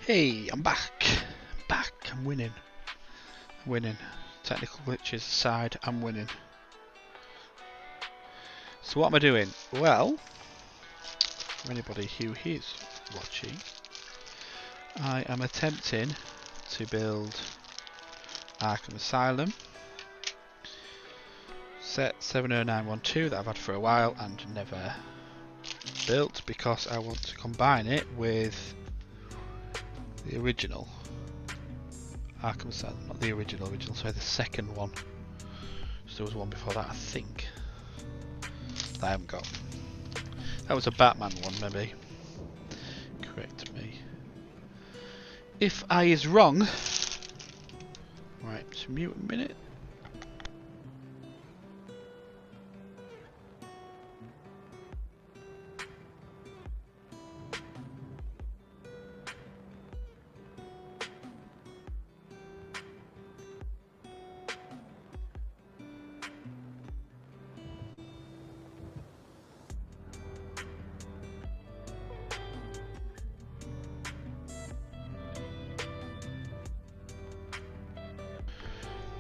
Hey, I'm back. I'm winning. Technical glitches aside, I'm winning. So what am I doing? Well, for anybody who is watching, I am attempting to build Arkham Asylum set 70912 that I've had for a while and never built because I want to combine it with the original Arkham Asylum, not the original, sorry, the second one. So there was one before that, I think, that I haven't got. That was a Batman one, maybe. Correct me if I is wrong. Right, so mute a minute.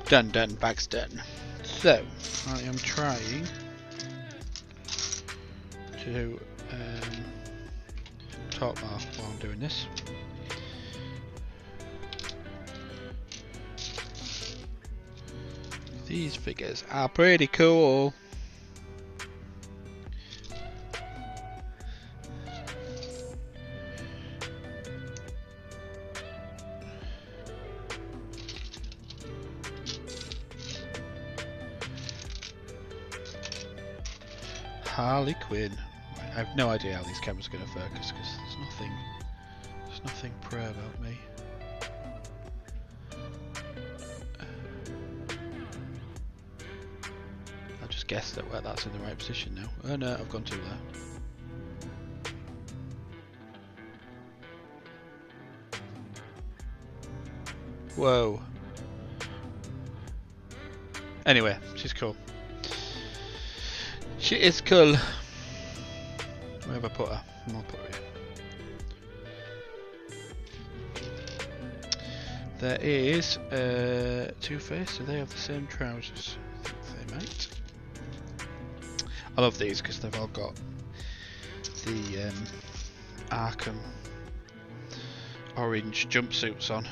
Done, bag's done. So, I am trying to talk more while I'm doing this. These figures are pretty cool. Harley Quinn. I have no idea how these cameras are going to focus because there's nothing pro about me. I just guessed that that's in the right position now. Oh no, I've gone too low. Whoa. Anyway, she's cool. She is cool. Where have I put her? I'll put her here. There is Two-Face, so they have the same trousers. I think they might. I love these because they've all got the Arkham orange jumpsuits on.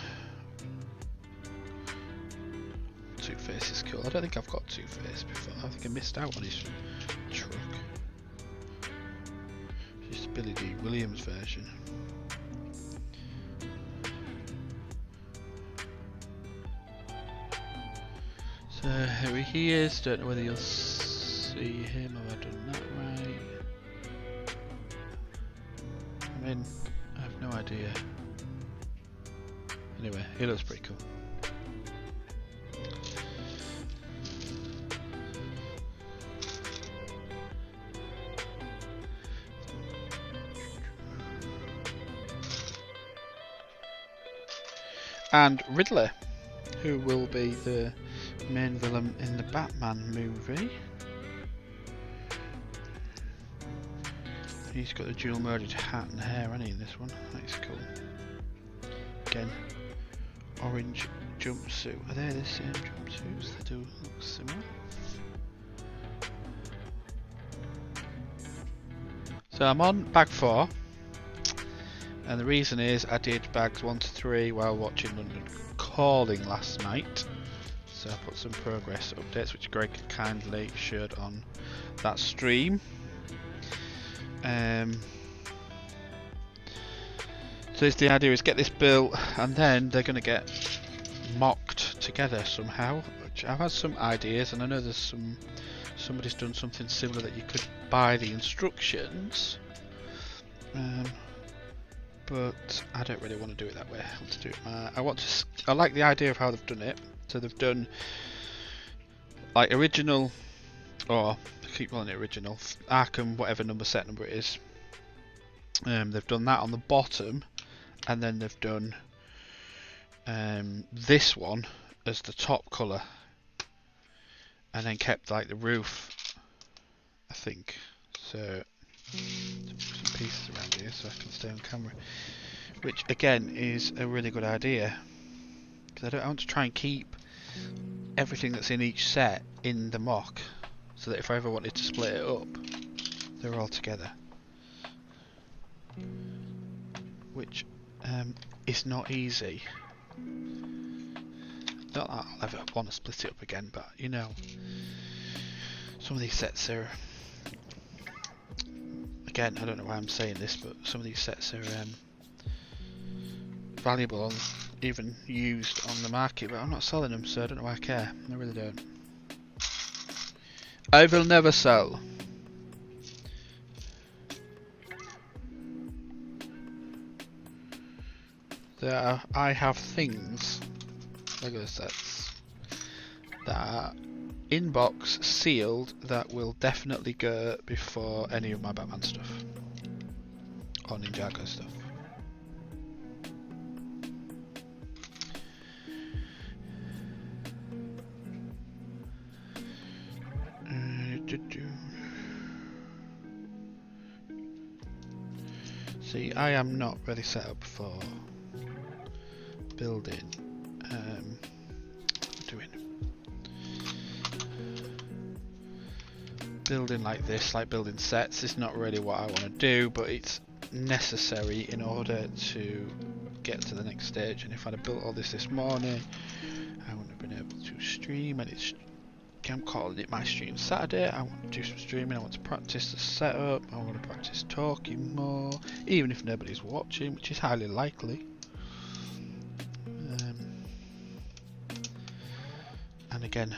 Two-Face is cool. I don't think I've got Two-Face before. I think I missed out on his truck. It's Billy D. Williams version. So here he is. Don't know whether you'll see him. Have I done that right? I mean, I have no idea. Anyway, he looks pretty cool. And Riddler, who will be the main villain in the Batman movie. He's got the dual modied hat and hair, hasn't he, in this one? That's cool. Again, orange jumpsuit. Are they the same jumpsuits? They do look similar. So I'm on bag 4. And the reason is I did bags 1 to 3 while watching London Calling last night. So I put some progress updates which Greg kindly shared on that stream. So the idea is get this built and then they're going to get mocked together somehow. Which I've had some ideas and I know there's somebody's done something similar that you could buy the instructions. But I don't really want to do it that way. I want to do it. I like the idea of how they've done it. So they've done like original, or keep calling it original, Arkham, whatever set number it is. They've done that on the bottom, and then they've done this one as the top colour, and then kept like the roof, I think. So put some pieces around here so I can stay on camera. which again is a really good idea, because I want to try and keep everything that's in each set in the MOC, so that if I ever wanted to split it up, they're all together, which is not easy. Not that I'll ever want to split it up again, but you know, some of these sets are, again, I don't know why I'm saying this, but some of these sets are valuable and even used on the market, but I'm not selling them, so I don't know why I care. I really don't. I will never sell. I have things, Lego sets, that are in box, sealed, that will definitely go before any of my Batman stuff or Ninjago stuff. See, I am not really set up for building. What am I doing? Building like this, like building sets, is not really what I want to do, but it's necessary in order to get to the next stage. And if I'd have built all this morning, I wouldn't have been able to stream. And I'm calling it my stream Saturday. I want to do some streaming. I want to practice the setup. I want to practice talking more, even if nobody's watching, which is highly likely. And again,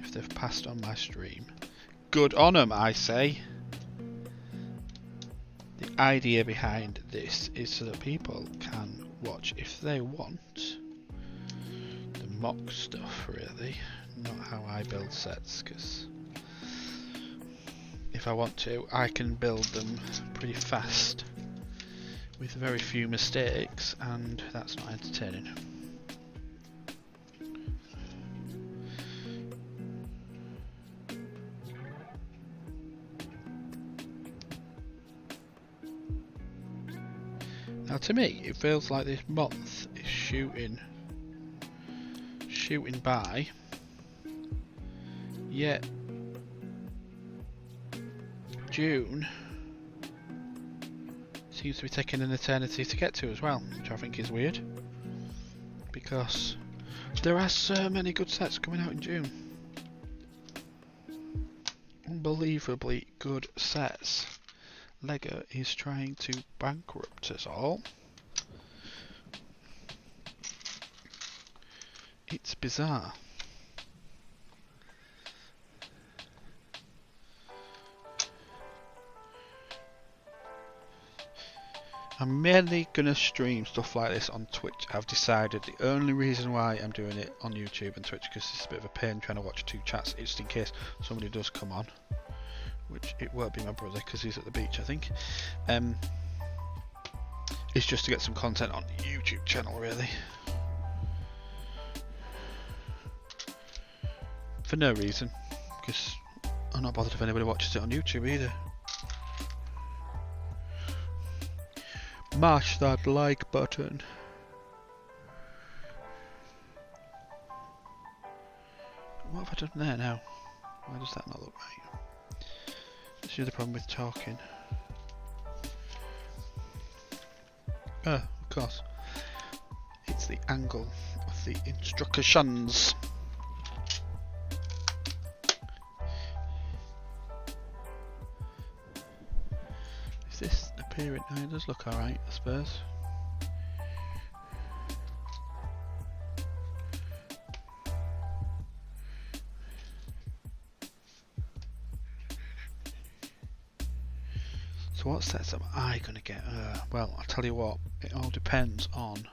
if they've passed on my stream, good on them, I say. The idea behind this is so that people can watch if they want the MOC stuff, really, not how I build sets, because if I want to, I can build them pretty fast with very few mistakes, and that's not entertaining. Now to me, it feels like this month is shooting by, yet June seems to be taking an eternity to get to as well, which I think is weird, because there are so many good sets coming out in June. Unbelievably good sets. Lego is trying to bankrupt us all. It's bizarre. I'm mainly going to stream stuff like this on Twitch. I've decided the only reason why I'm doing it on YouTube and Twitch, because it's a bit of a pain trying to watch two chats, just in case somebody does come on. Which it won't be my brother because he's at the beach, I think. It's just to get some content on the YouTube channel, really. For no reason, because I'm not bothered if anybody watches it on YouTube either. Mash that like button. What have I done there now? Why does that not look right? This is the problem with talking. Oh, of course. It's the angle of the instructions. Is this appearing? Oh, it does look alright, I suppose. So what sets am I going to get? Well, I'll tell you what, it all depends on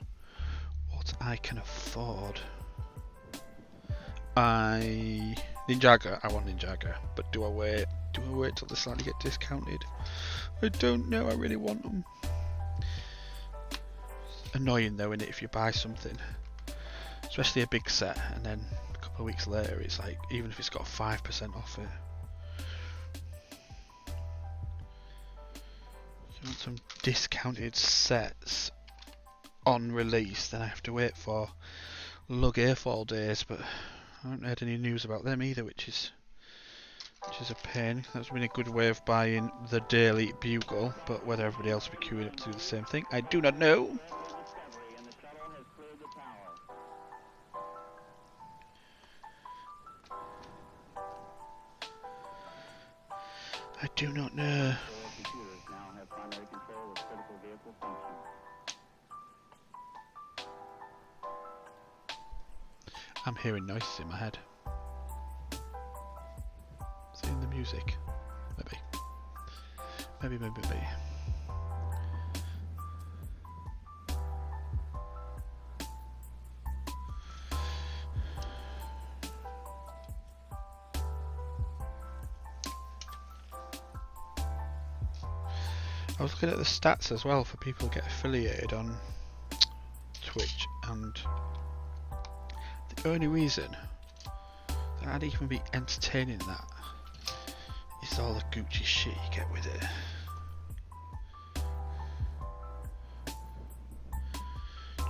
what I can afford. Ninjago, I want Ninjago, but do I wait? Do I wait till they slightly get discounted? I don't know, I really want them. Annoying though, isn't it, if you buy something, especially a big set, and then a couple of weeks later it's like, even if it's got 5% off it. So I want some discounted sets on release, then I have to wait for lug A4 days, but I haven't heard any news about them either, which is a pain. That's been a good way of buying the Daily Bugle, but whether everybody else will be queuing up to do the same thing, I do not know. I do not know. I'm hearing noises in my head. Is it in the music? Maybe. Maybe. I was looking at the stats as well for people who get affiliated on Twitch, and the only reason that I'd even be entertaining that is all the Gucci shit you get with it.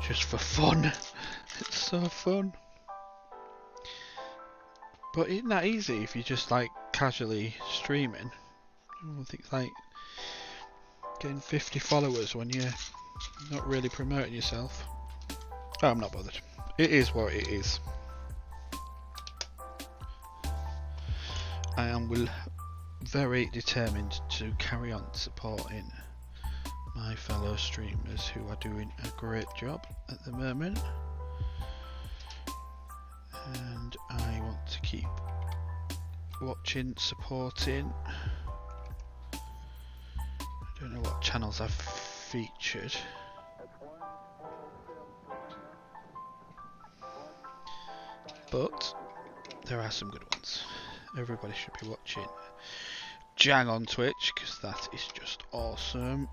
Just for fun. It's so fun. But isn't that easy if you're just like casually streaming? I think like getting 50 followers when you're not really promoting yourself. Oh, I'm not bothered. It is what it is. I am very determined to carry on supporting my fellow streamers who are doing a great job at the moment, and I want to keep watching, supporting. I don't know what channels I've featured. But there are some good ones. Everybody should be watching Jang on Twitch, because that is just awesome.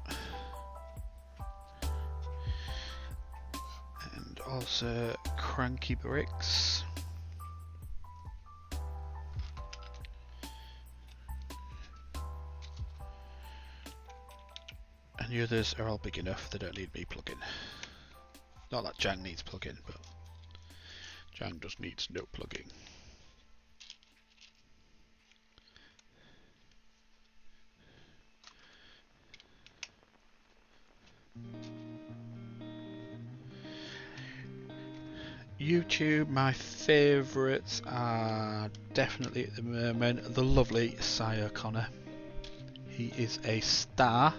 And also Cranky Bricks. And the others are all big enough, they don't need me plugging. Not that Jang needs plugging, but Jang just needs no plugging. YouTube, my favourites are definitely at the moment the lovely Cy O'Connor. He is a star.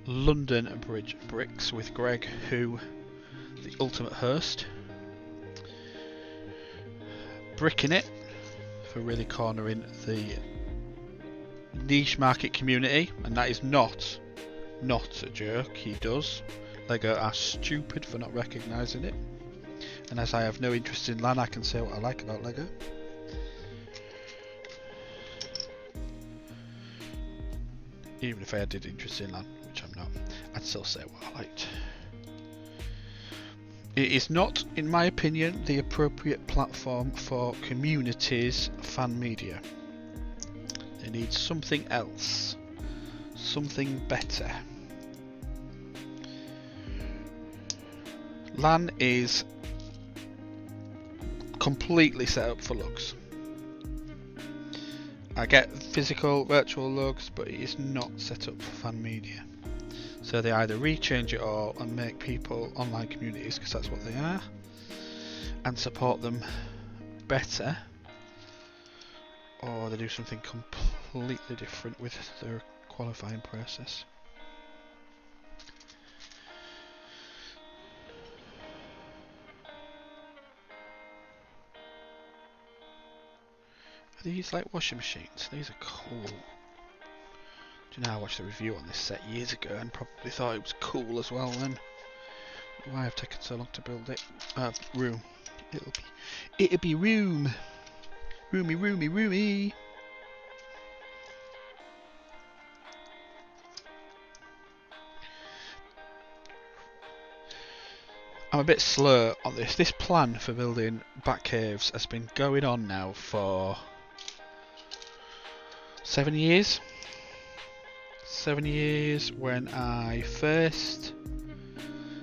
London Bridge Bricks with Greg, who the ultimate host. Bricking It for really cornering the niche market community, and that is not a joke. He does. Lego are stupid for not recognising it, and as I have no interest in LAN, I can say what I like about Lego. Even if I did interest in LAN, which I'm not, I'd still say what I liked. It is not, in my opinion, the appropriate platform for communities fan media. They need something else, something better. LAN is completely set up for lugs. I get physical virtual lugs, but it is not set up for fan media. So they either rechange it all and make people online communities, because that's what they are, and support them better, or they do something completely different with their qualifying process. Are these like washing machines? These are cool. Do you know, I watched a review on this set years ago and probably thought it was cool as well then. Why have taken so long to build it? Room. It'll be room. Roomy. I'm a bit slow on this. This plan for building bat caves has been going on now for 7 years. 7 years when I first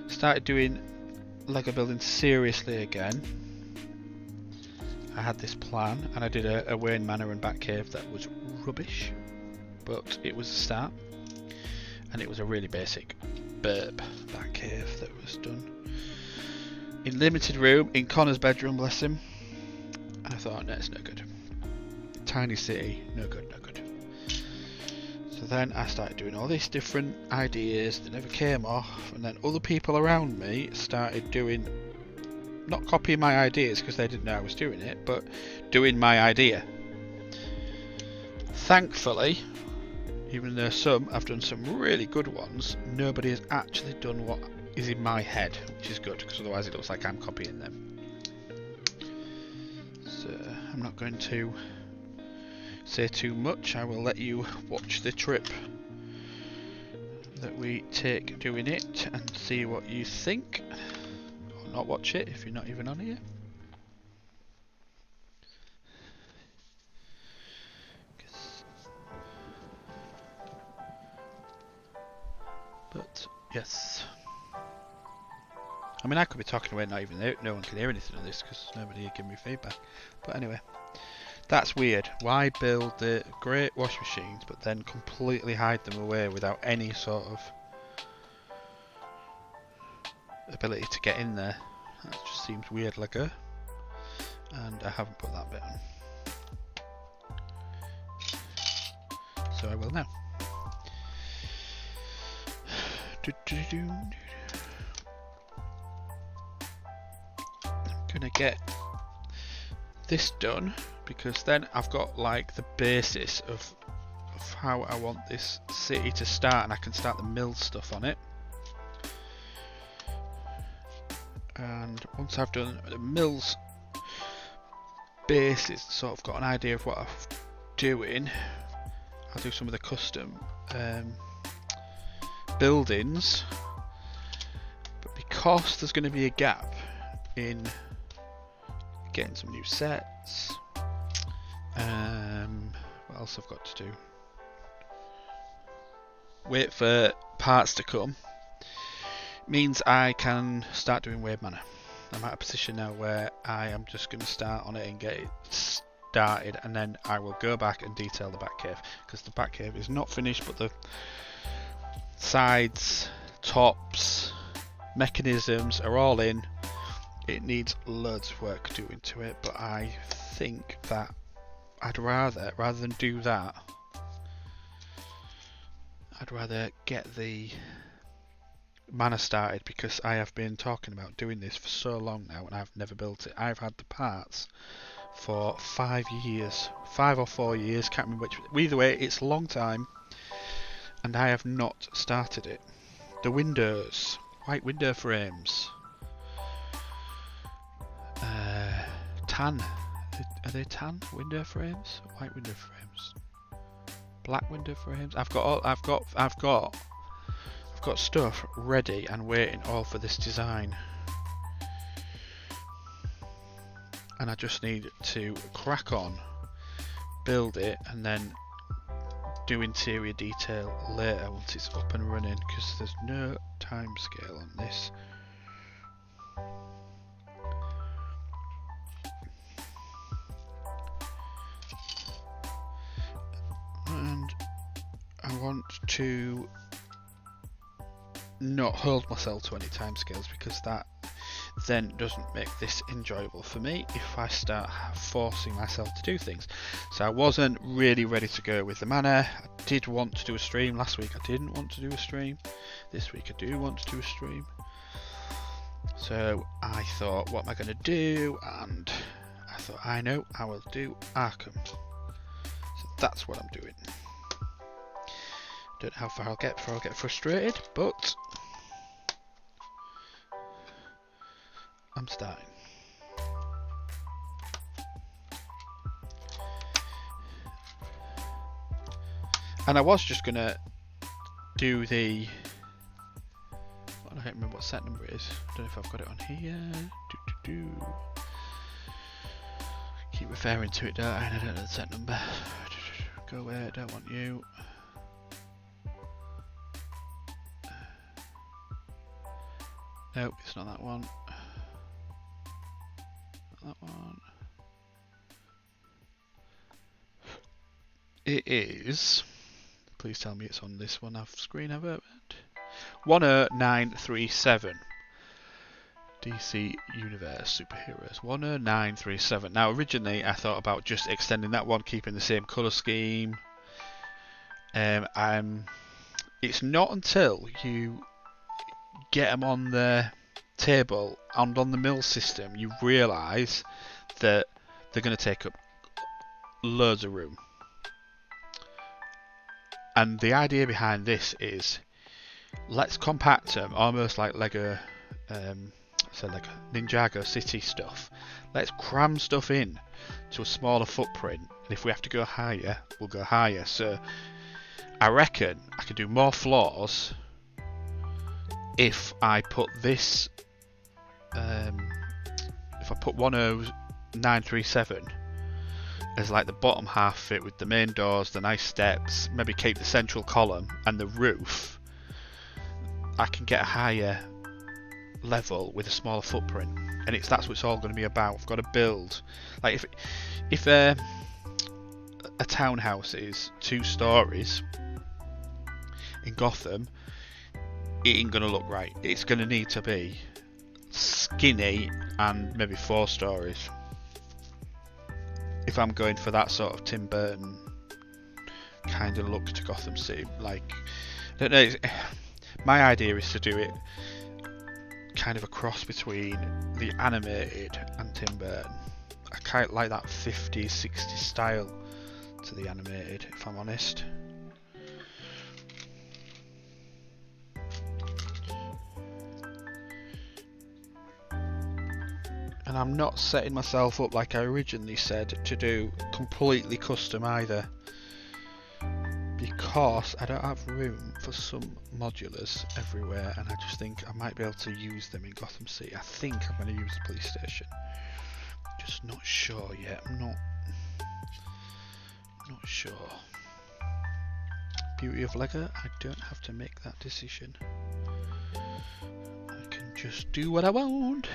started doing Lego building seriously again. I had this plan and I did a Wayne Manor and Batcave that was rubbish, but it was a start, and it was a really basic burp Batcave that was done in limited room in Connor's bedroom, bless him. And I thought, no, it's no good. Tiny city, no good, no good. So then I started doing all these different ideas that never came off, and then other people around me started doing, not copying my ideas because they didn't know I was doing it, but doing my idea. Thankfully, even though I've done some really good ones, nobody has actually done what is in my head, which is good, because otherwise it looks like I'm copying them. So I'm not going to say too much. I will let you watch the trip that we take doing it and see what you think, or not watch it if you're not even on here. But yes, I mean, I could be talking away, not even no one can hear anything of this because nobody will give me feedback. But anyway, that's weird. Why build the great wash machines but then completely hide them away without any sort of ability to get in there? That just seems weird, Lego. And I haven't put that bit on, so I will now. I'm gonna get this done because then I've got like the basis of how I want this city to start, and I can start the mill stuff on it. And once I've done the mill's basis, sort of got an idea of what I'm doing, I'll do some of the custom buildings. But because there's going to be a gap in getting some new sets, what else I've got to do? Wait for parts to come. Means I can start doing Wave Manor. I'm at a position now where I am just going to start on it and get it started, and then I will go back and detail the Batcave, because the Batcave is not finished, but the sides, tops, mechanisms are all in. It needs loads of work doing to it, but I think that I'd rather than do that, I'd rather get the manor started, because I have been talking about doing this for so long now and I've never built it. I've had the parts for 5 years, 5 or 4 years, can't remember which. Either way, it's a long time and I have not started it. The windows, white window frames, tan, are they tan window frames? White window frames, black window frames. I've got stuff ready and waiting all for this design, and I just need to crack on, build it, and then do interior detail later once it's up and running, because there's no time scale on this. And I want to not hold myself to any timescales, because that then doesn't make this enjoyable for me if I start forcing myself to do things. So I wasn't really ready to go with the manor. I did want to do a stream. Last week I didn't want to do a stream. This week I do want to do a stream. So I thought, what am I going to do? And I thought, I know, I will do Arkham. So that's what I'm doing. Don't know how far I'll get before I'll get frustrated, but I'm starting. And I was just gonna do the, I can't remember what set number it is. I don't know if I've got it on here. Keep referring to it, don't I? And I don't know the set number. Go away, I don't want you. Nope, it's not that one. Not that one. It is. Please tell me it's on this one. Screen I've opened. 10937. DC Universe Superheroes 10937. Now originally I thought about just extending that one, keeping the same colour scheme. It's not until you get them on the table and on the mill system you realise that they're going to take up loads of room. And the idea behind this is, let's compact them almost like Lego, so like Ninjago City stuff. Let's cram stuff in to a smaller footprint, and if we have to go higher, we'll go higher. So I reckon I could do more floors if I put this, if I put 10937 as like the bottom half fit with the main doors, the nice steps, maybe keep the central column and the roof. I can get a higher level with a smaller footprint, and that's what it's all going to be about. I've got to build, like if a townhouse is 2 stories in Gotham, it ain't going to look right. It's going to need to be skinny and maybe 4 stories. If I'm going for that sort of Tim Burton kind of look to Gotham City, like, I don't know, my idea is to do it kind of a cross between the animated and Tim Burton. I kind of like that 50s, 60s style to the animated, if I'm honest. And I'm not setting myself up like I originally said to do completely custom either, because I don't have room for some modulars everywhere, and I just think I might be able to use them in Gotham City. I think I'm going to use the police station. Just not sure yet. I'm not sure. Beauty of Lego, I don't have to make that decision. I can just do what I want.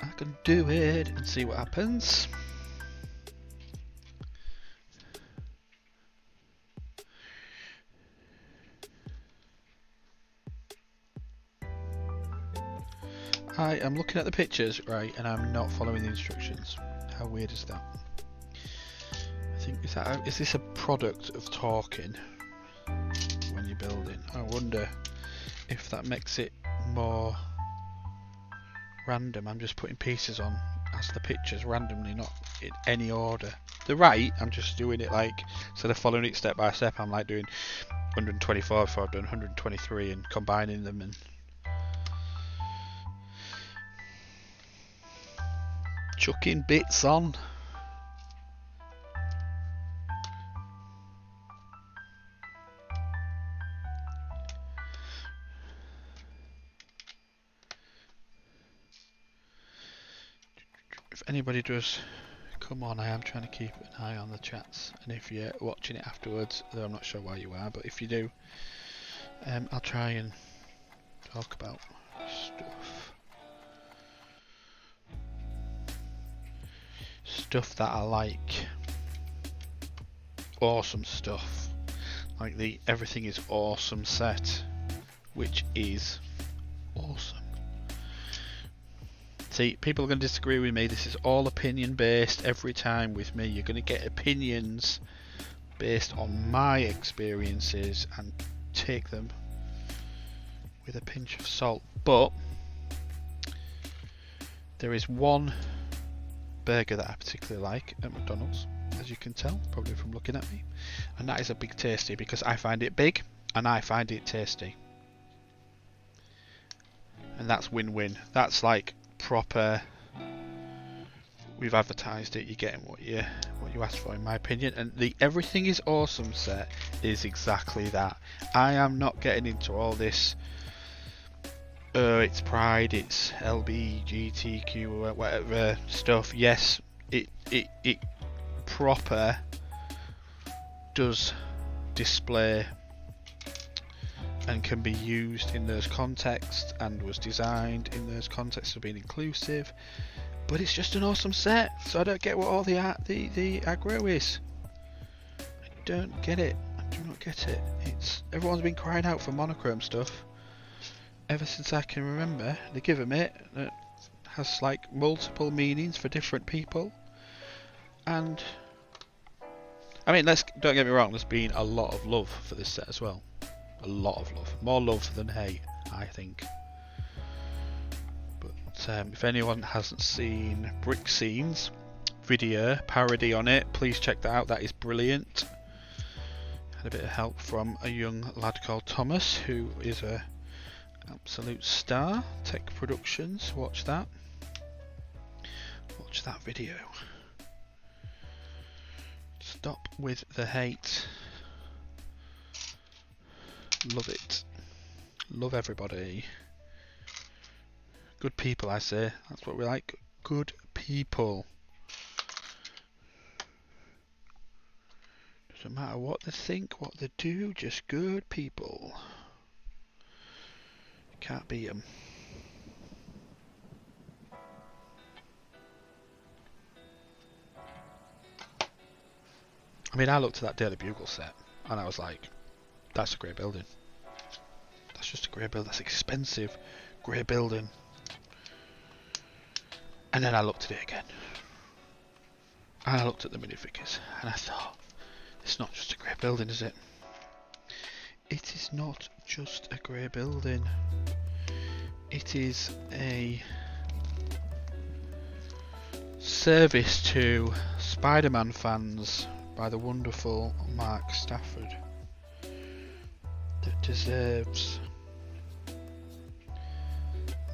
I can do it and see what happens. I am looking at the pictures, right, and I'm not following the instructions. How weird is that? I think, is this a product of talking when you're building? I wonder if that makes it more random. I'm just putting pieces on as the pictures randomly, not in any order. They're right, I'm just doing it like, instead of following it step by step, I'm like doing 124 before I've done 123 and combining them and chucking bits on. If anybody does come on, I am trying to keep an eye on the chats, and if you're watching it afterwards, though I'm not sure why you are, but if you do, I'll try and talk about stuff that I like. Awesome stuff, like the everything is awesome set, which is awesome. See, people are going to disagree with me. This is all opinion based every time with me. You're going to get opinions based on my experiences and take them with a pinch of salt. But there is one burger that I particularly like at McDonald's, as you can tell, probably from looking at me, and that is a Big Tasty, because I find it big and I find it tasty, and that's win-win. That's like proper, we've advertised it, you're getting what you asked for, in my opinion. And the everything is awesome set is exactly that. I am not getting into all this it's pride, it's LBGTQ, whatever stuff. Yes, it proper does display and can be used in those contexts and was designed in those contexts of being inclusive. But it's just an awesome set, so I don't get what all the aggro is. I don't get it. I do not get it. Everyone's been crying out for monochrome stuff ever since I can remember. They give them it. It has like multiple meanings for different people. And I mean, don't get me wrong. There's been a lot of love for this set as well. A lot of love. More love than hate, I think. If anyone hasn't seen Brick Scene's video parody on it, please check that out. That is brilliant. Had a bit of help from a young lad called Thomas, who is a absolute star. Tech Productions. Watch that. Watch that video. Stop with the hate. Love it. Love everybody. Good people, I say. That's what we like. Good people. Doesn't matter what they think, what they do, just good people. Can't beat them. I mean, I looked at that Daily Bugle set and I was like, that's a great building. That's just a great building. That's expensive. Great building. And then I looked at it again. And I looked at the minifigures. And I thought, it's not just a grey building, is it? It is not just a grey building. It is a service to Spider-Man fans by the wonderful Mark Stafford that deserves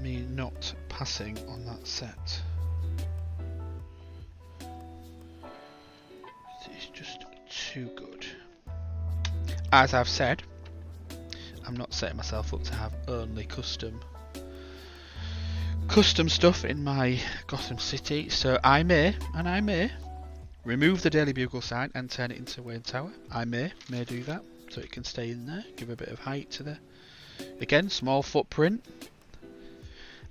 me not passing on that set. It's just too good. As I've said, I'm not setting myself up to have only custom stuff in my Gotham City, so I may remove the Daily Bugle sign and turn it into Wayne Tower. I may do that, so it can stay in there, give a bit of height to the, again, small footprint.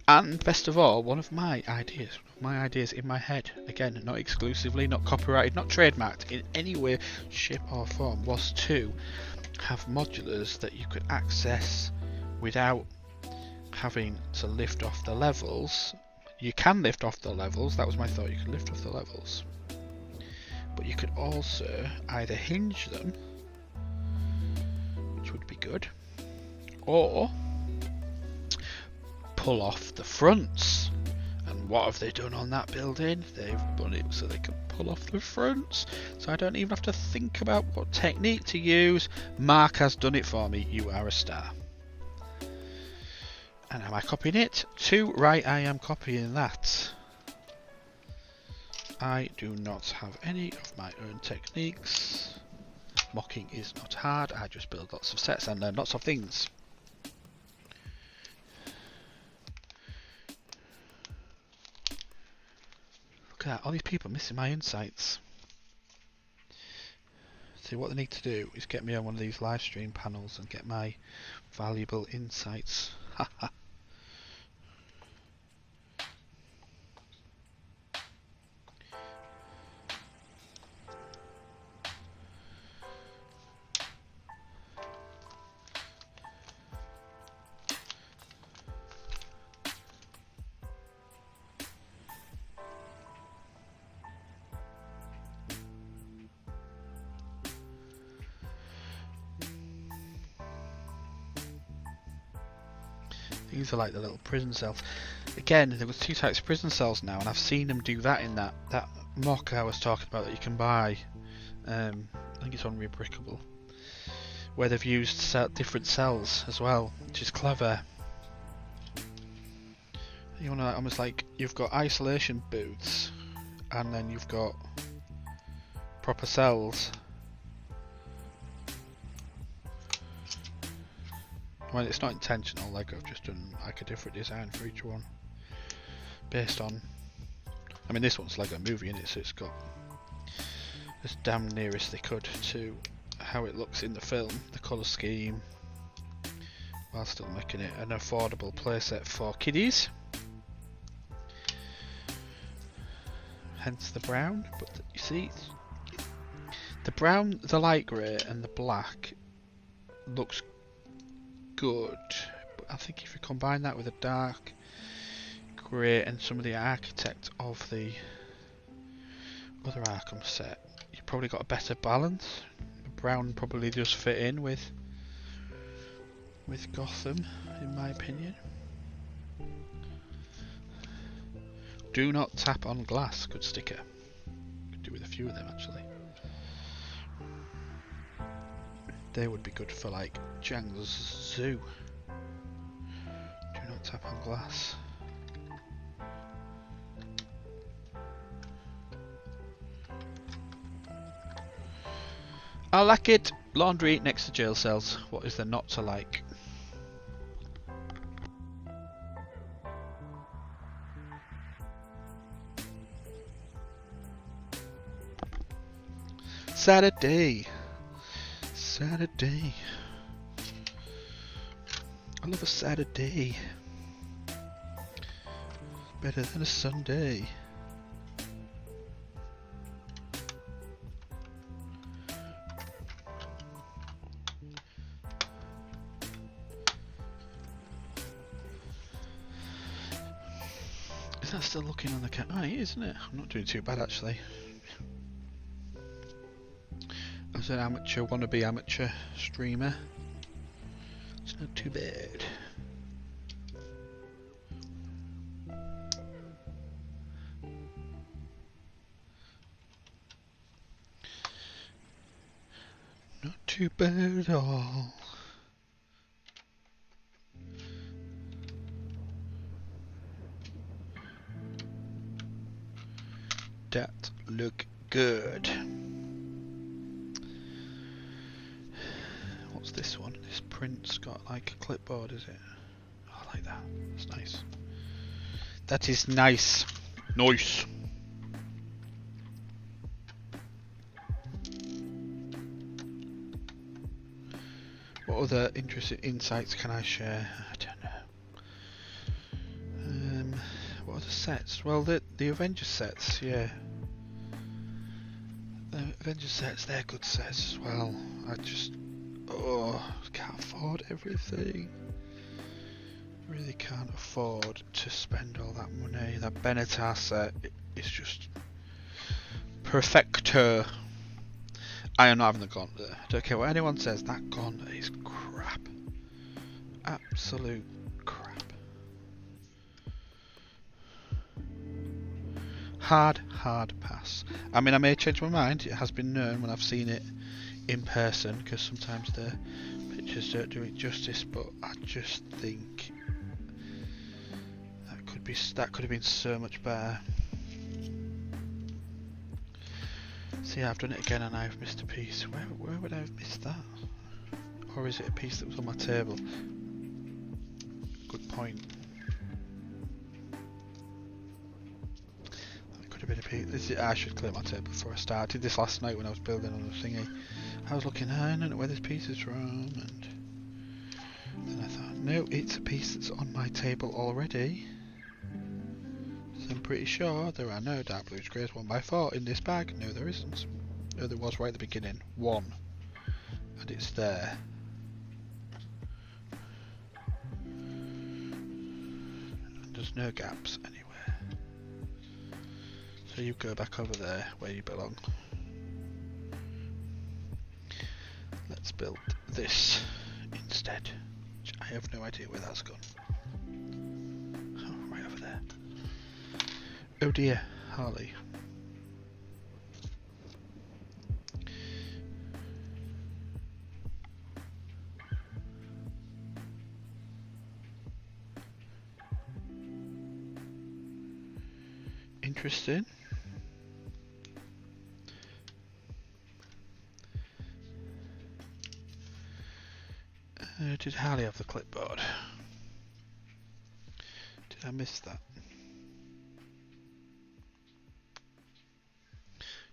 And best of all, one of my ideas in my head, again, not exclusively, not copyrighted, not trademarked in any way, shape or form, was to have modulars that you could access without having to lift off the levels. You can lift off the levels, that was my thought, you could lift off the levels. But you could also either hinge them, which would be good, or pull off the fronts. And what have they done on that building? They've done it so they can pull off the fronts, so I don't even have to think about what technique to use. Mark has done it for me. You are a star. And am I copying it? Too right, I am copying that. I do not have any of my own techniques. Mocking is not hard. I just build lots of sets and learn lots of things. Look at that, all these people missing my insights. See, what they need to do is get me on one of these live stream panels and get my valuable insights. Haha. These are like the little prison cells. Again, there was two types of prison cells now, and I've seen them do that in that MOC I was talking about that you can buy. I think it's on Rebrickable, where they've used different cells as well, which is clever. You want to almost like you've got isolation booths, and then you've got proper cells. Well, it's not intentional, like I've just done like a different design for each one based on, I mean, this one's Lego Movie in it, so it's got as damn near as they could to how it looks in the film, the colour scheme, while still making it an affordable playset for kiddies. Hence the brown, but you see, the brown, the light grey and the black looks good, but I think if you combine that with a dark grey and some of the architect of the other Arkham set, you've probably got a better balance. The brown probably does fit in with Gotham, in my opinion. Do not tap on glass, good sticker. Could do with a few of them actually. They would be good for like Jang's Zoo. Do not tap on glass. I like it. Laundry next to jail cells. What is there not to like? Saturday. Saturday. I love a Saturday. Better than a Sunday. Is that still looking on the cat? Oh, it is, isn't it? I'm not doing too bad actually. As an amateur, wannabe amateur streamer, it's not too bad. Not too bad at all. That look good. What's this one? This print's got like a clipboard, is it? Oh, I like that. That's nice. That is nice. Nice. What other interesting insights can I share? I don't know. What other sets? Well, the Avengers sets, yeah. The Avengers sets, they're good sets as well. I just can't afford everything. Really can't afford to spend all that money. That Benatar set is just perfecto. I am not having the gauntlet. I don't care what anyone says, that gauntlet is crap. Absolute crap. Hard pass. I mean, I may change my mind. It has been known when I've seen it in person, because sometimes the pictures don't do it justice, but I just think that could have been so much better. See, I've done it again and I've missed a piece. Where would I have missed that? Or is it a piece that was on my table? Good point. That could have been a piece. I should clear my table before I start. I did this last night when I was building on the thingy. I was looking, I don't know where this piece is from, and then I thought, no, it's a piece that's on my table already. So I'm pretty sure there are no dark blues, greys 1x4 in this bag. No, there isn't. No, there was right at the beginning. One. And it's there. And there's no gaps anywhere. So you go back over there where you belong. Let's build this instead. Which I have no idea where that's gone. Oh, right over there. Oh dear, Harley. Interesting. Did Harley have the clipboard? Did I miss that?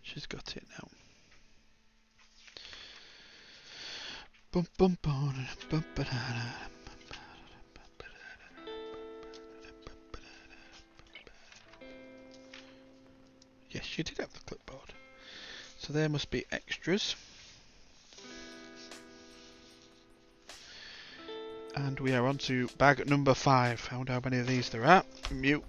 She's got it now. Bum, bum, bum, bum, ba-da-da. Yes, you did have the clipboard. So there must be extras. And we are on to bag number 5. I wonder how many of these there are. Mute.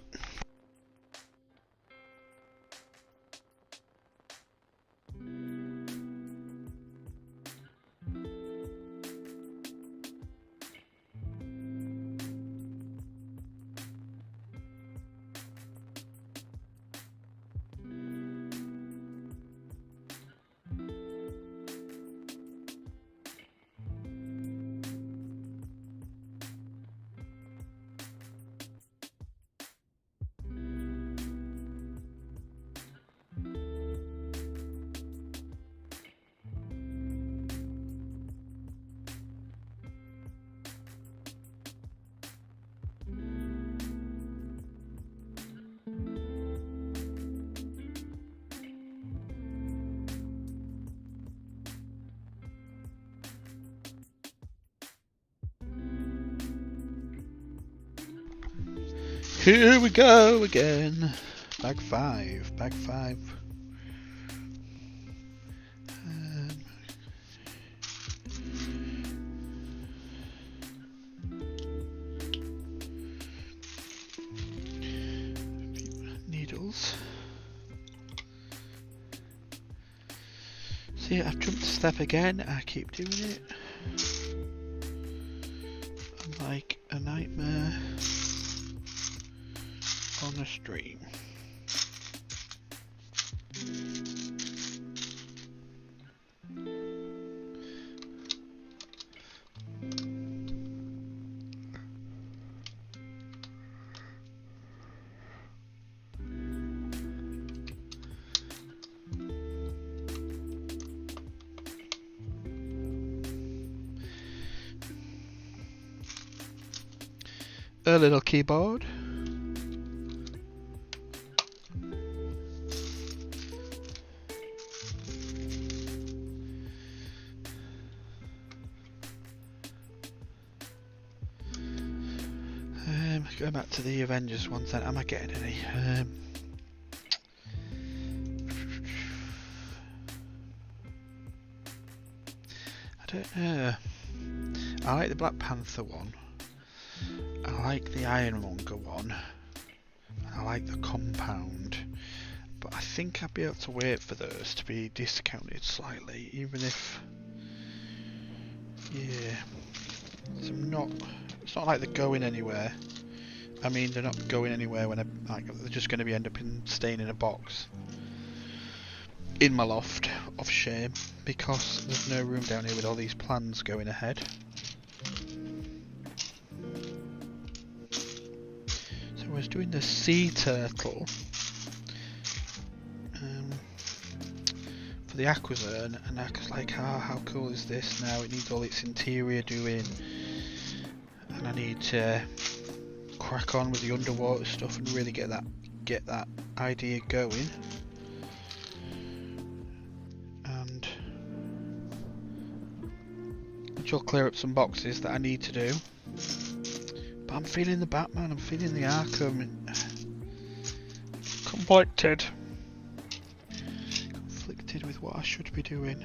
Here we go again. Bag 5. Bag 5. Needles. See, I've jumped a step again. I keep doing it. I'm like a nightmare on a stream. A little keyboard. Going back to the Avengers ones then, am I getting any? I don't know. I like the Black Panther one. I like the Ironmonger one. I like the Compound. But I think I'd be able to wait for those to be discounted slightly, even if... Yeah. So it's not like they're going anywhere. I mean, they're not going anywhere when they're just going to be staying in a box in my loft of shame because there's no room down here with all these plans going ahead. So I was doing the sea turtle for the Aquazone, and I was like, how cool is this now? It needs all its interior doing, and I need to crack on with the underwater stuff and really get that idea going. And which will clear up some boxes that I need to do. But I'm feeling the Batman, I'm feeling the Arkham. Conflicted with what I should be doing.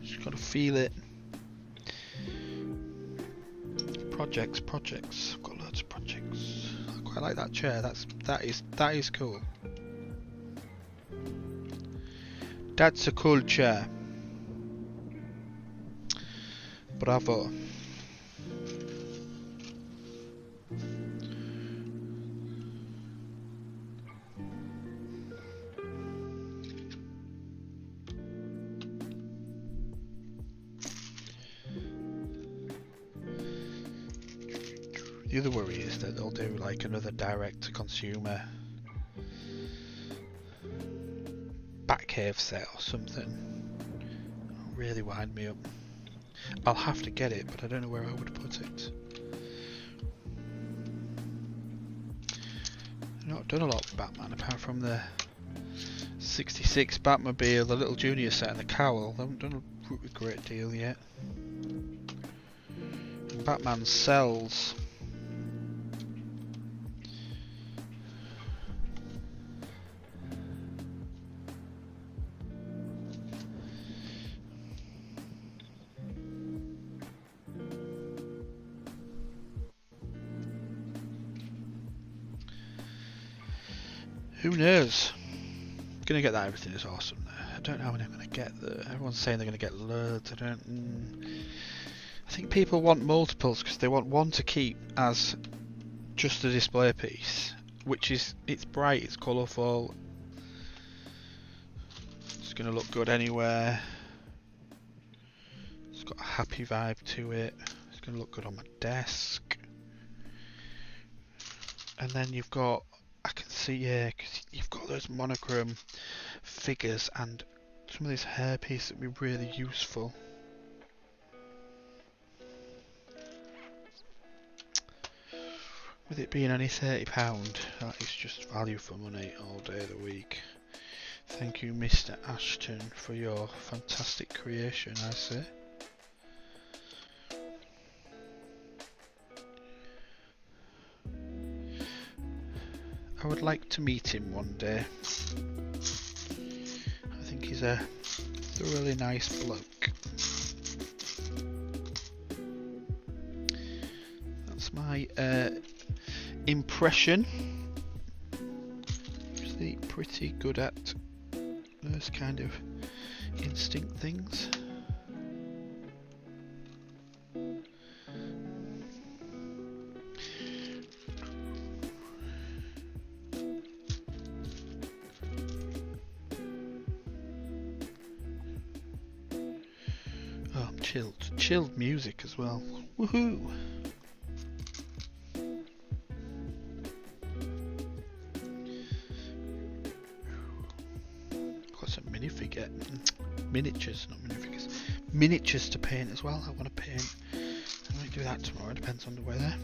Just gotta feel it. Projects. I've got loads of projects. I quite like that chair. That is cool. That's a cool chair. Bravo. The other worry is that they'll do like another direct-to-consumer Batcave set or something. It'll really wind me up. I'll have to get it, but I don't know where I would put it. I've not done a lot with Batman apart from the 66 Batmobile, the little junior set and the cowl. I haven't done a great deal yet. Batman sells. Who knows? Gonna get that. Everything is awesome there. I don't know when I'm gonna get there. Everyone's saying they're gonna get loads. I think people want multiples because they want one to keep as just a display piece, which is, it's bright, it's colourful, it's gonna look good anywhere. It's got a happy vibe to it. It's gonna look good on my desk. And then you've got, I can see, yeah, because you've got those monochrome figures and some of these hair pieces that would be really useful. With it being only £30, that is just value for money all day of the week. Thank you, Mr. Ashton, for your fantastic creation, I say. I would like to meet him one day. I think he's a thoroughly nice bloke. That's my impression. Usually pretty good at those kind of instinct things. Oh, chilled music as well. Woohoo! Miniatures, not minifigures. Miniatures to paint as well. I want to paint. I might do that tomorrow. Depends on the weather.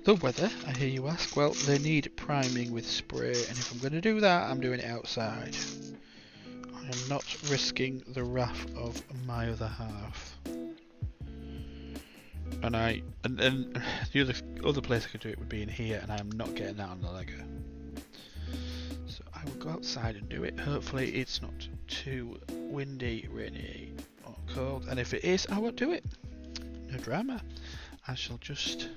The weather, I hear you ask. Well, they need priming with spray, and if I'm going to do that, I'm doing it outside. I am not risking the wrath of my other half. And the other place I could do it would be in here, and I am not getting that on the Lego. I will go outside and do it. Hopefully it's not too windy, rainy or cold, and if it is, I won't do it. No drama. I shall just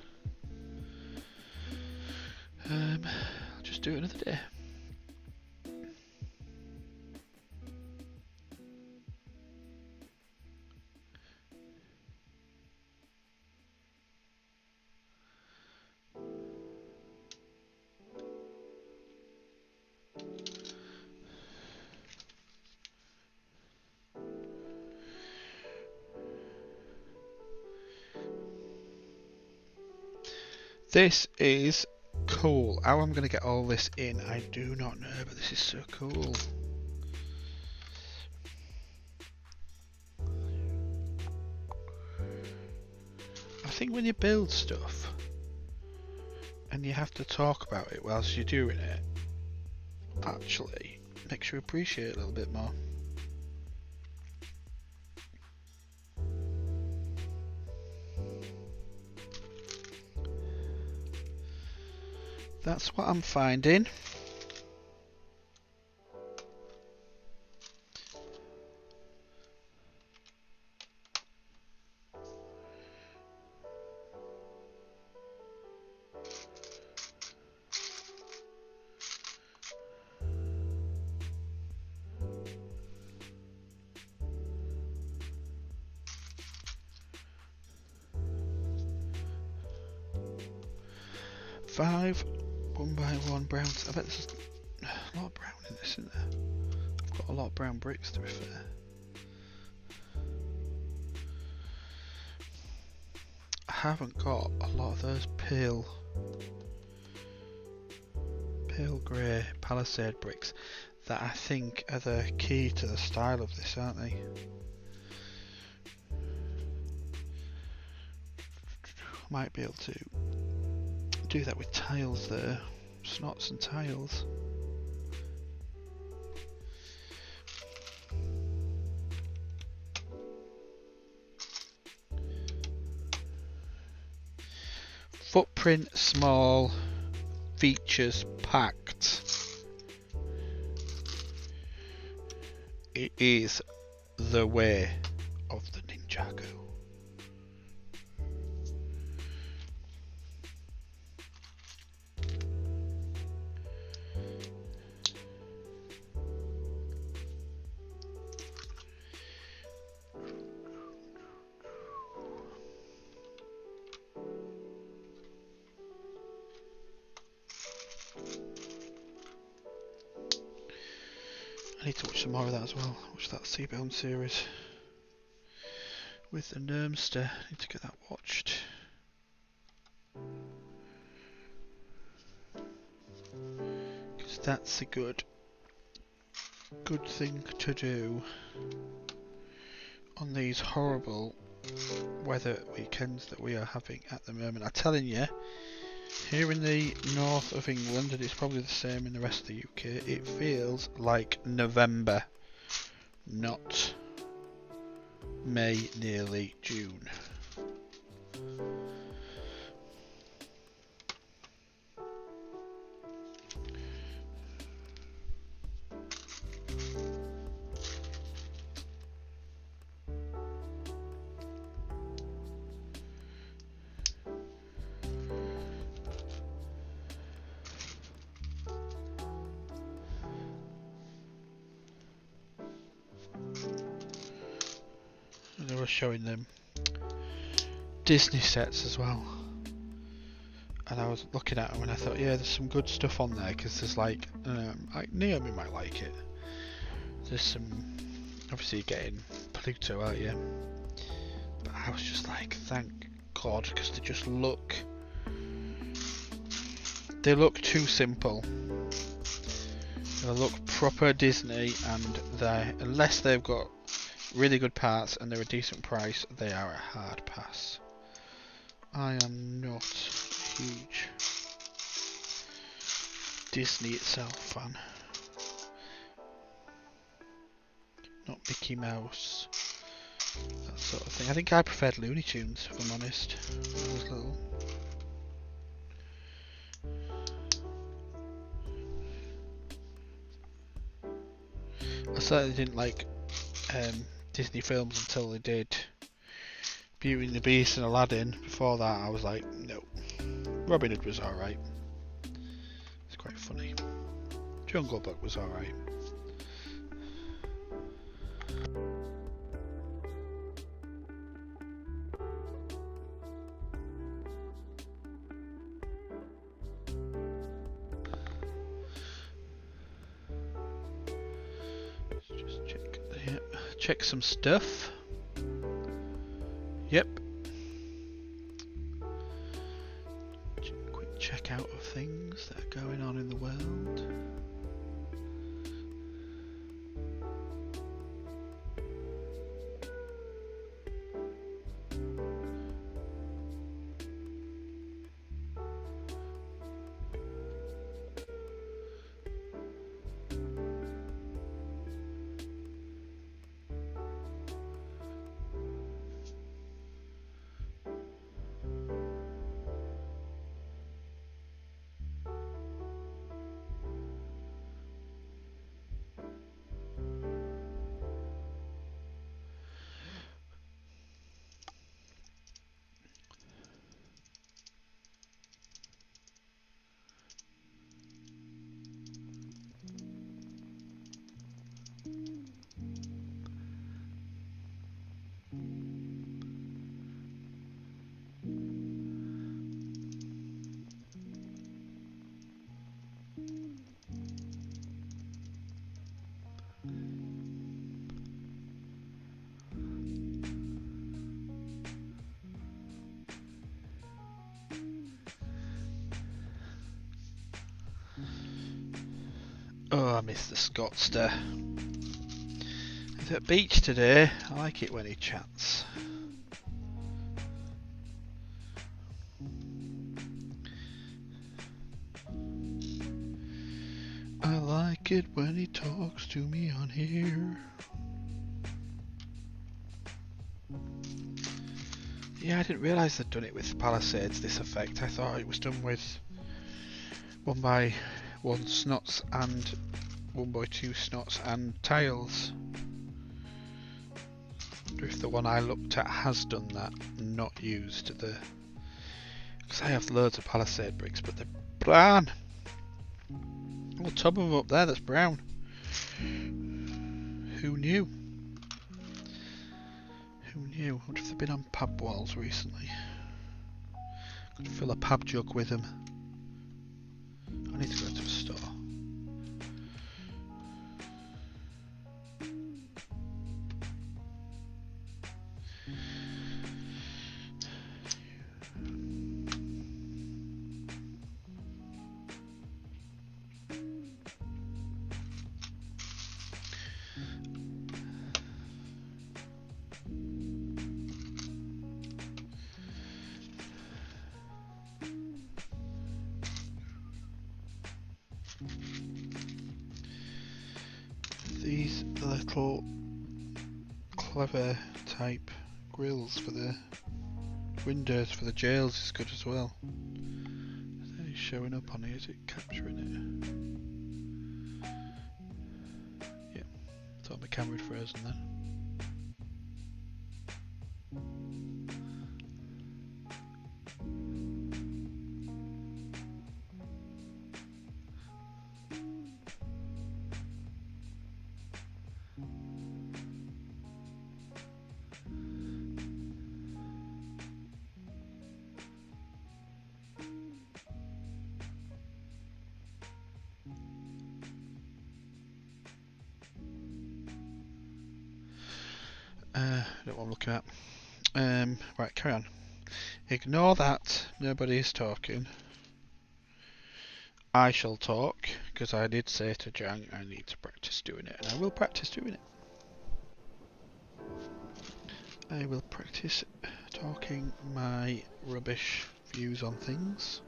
do it another day. This is cool. How I'm going to get all this in, I do not know, but this is so cool. I think when you build stuff and you have to talk about it whilst you're doing it, actually makes you appreciate it a little bit more. That's what I'm finding. Five 1x1 browns. I bet there's a lot of brown in this, isn't there? I've got a lot of brown bricks, to be fair. I haven't got a lot of those pale grey palisade bricks that I think are the key to the style of this, aren't they? Might be able to do that with tiles there. Snots and tiles. footprint small, features packed. It is the way of the Ninjago. I need to watch some more of that as well. Watch that Seabound series with the Nermster. I need to get that watched. Because that's a good thing to do on these horrible weather weekends that we are having at the moment. I'm telling you, here in the north of England, and it's probably the same in the rest of the UK, it feels like November, not May, nearly June. They were showing them Disney sets as well, and I was looking at them and I thought, yeah, there's some good stuff on there, because there's like Naomi might like it. There's some, obviously you're getting Pluto, aren't you? But I was just like, thank God, because they look too simple. They look proper Disney, and unless they've got really good parts and they're a decent price, they are a hard pass. I am not a huge Disney itself fan. Not Mickey Mouse, that sort of thing. I think I preferred Looney Tunes, if I'm honest, when I was little. I certainly didn't like Disney films until they did Beauty and the Beast and Aladdin. Before that I was like, no. Robin Hood was alright. It's quite funny. Jungle Book was alright. Just check some stuff. Yep. Quick check out of things that are going on in the world. Oh, I miss the Scottster. He's at beach today. I like it when he chats. I like it when he talks to me on here. Yeah, I didn't realise they'd done it with palisades, this effect. I thought it was done with 1x1 snots and 1x2 snots and tiles. I wonder if the one I looked at has done that, not used the... Because I have loads of palisade bricks, but they're brown. Oh, tub of them up there that's brown. Who knew? Who knew? I wonder if they've been on pub walls recently. Could fill a pub jug with them. I need to go to a store. These little clever type grills for the windows for the jails is good as well. Is there any showing up on here? Is it capturing it? Yeah, thought my camera had frozen then. Don't know what I'm looking at. Right, carry on. Ignore that. Nobody is talking. I shall talk, because I did say to Jang I need to practice doing it, and I will practice doing it. I will practice talking my rubbish views on things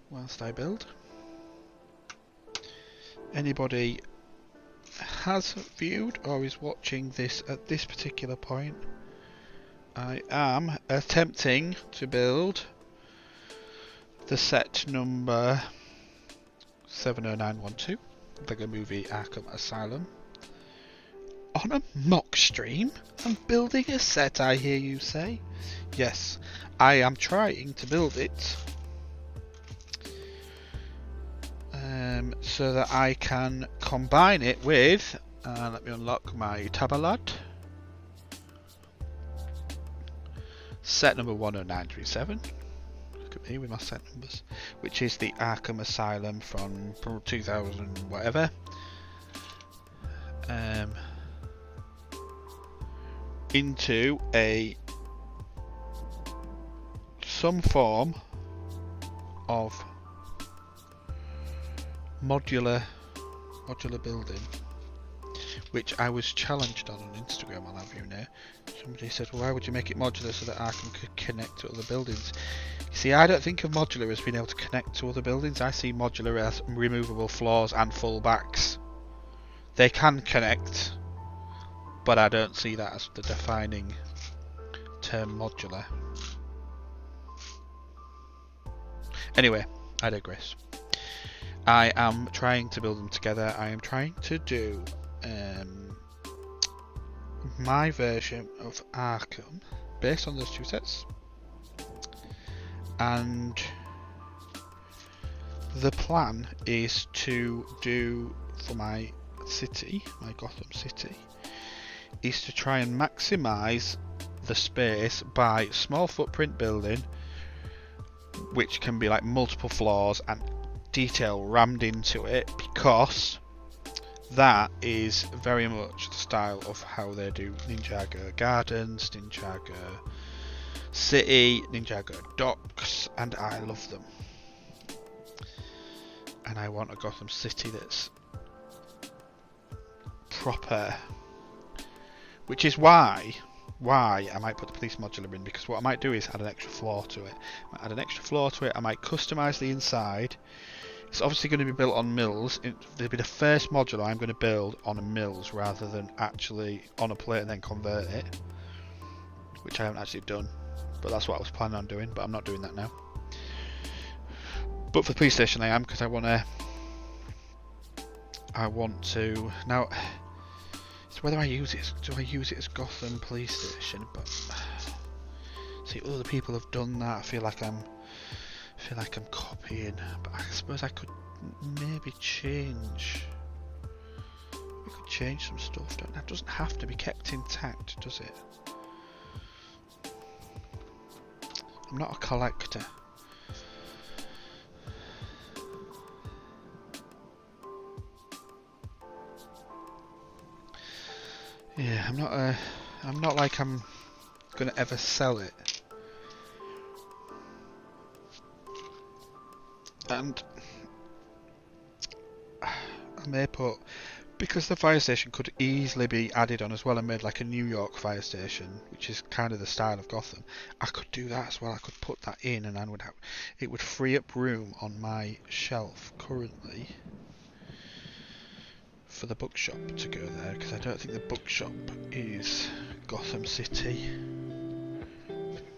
whilst I build. Anybody has viewed or is watching this at this particular point, I am attempting to build the set number 70912, Lego Movie Arkham Asylum, on a mock stream. I'm building a set, I hear you say. Yes, I am trying to build it so that I can combine it with, let me unlock my Tabalad, set number 10937. Look at me with my set numbers, which is the Arkham Asylum from 2000 whatever. Into some form of modular building, which I was challenged on Instagram, I'll have you know. Somebody said, well, why would you make it modular so that Arkham could connect to other buildings? You see, I don't think of modular as being able to connect to other buildings. I see modular as removable floors and full backs. They can connect, but I don't see that as the defining term modular. Anyway, I digress. I am trying to build them together. I am trying to do my version of Arkham based on those two sets, and the plan is to do for my city, my Gotham City, is to try and maximise the space by small footprint building, which can be like multiple floors and detail rammed into it, because that is very much the style of how they do Ninjago Gardens, Ninjago City, Ninjago Docks, and I love them. And I want a Gotham City that's proper, which is why I might put the police modular in, because what I might do is add an extra floor to it. I might customise the inside. It's obviously going to be built on mills. It'll be the first modular I'm going to build on a mills rather than actually on a plate and then convert it. which I haven't actually done, but that's what I was planning on doing, but I'm not doing that now. But for the police station I am, because I want to now. It's whether I use it. Do I use it as Gotham police station? But see, other people have done that. I feel like I'm copying. But I suppose I could maybe change. We could change some stuff. That doesn't have to be kept intact, does it? I'm not a collector. Yeah, I'm not like I'm gonna ever sell it. And I may put, because the fire station could easily be added on as well and made like a New York fire station, which is kind of the style of Gotham. I could do that as well. I could put that in, and it would free up room on my shelf currently for the bookshop to go there, because I don't think the bookshop is Gotham City.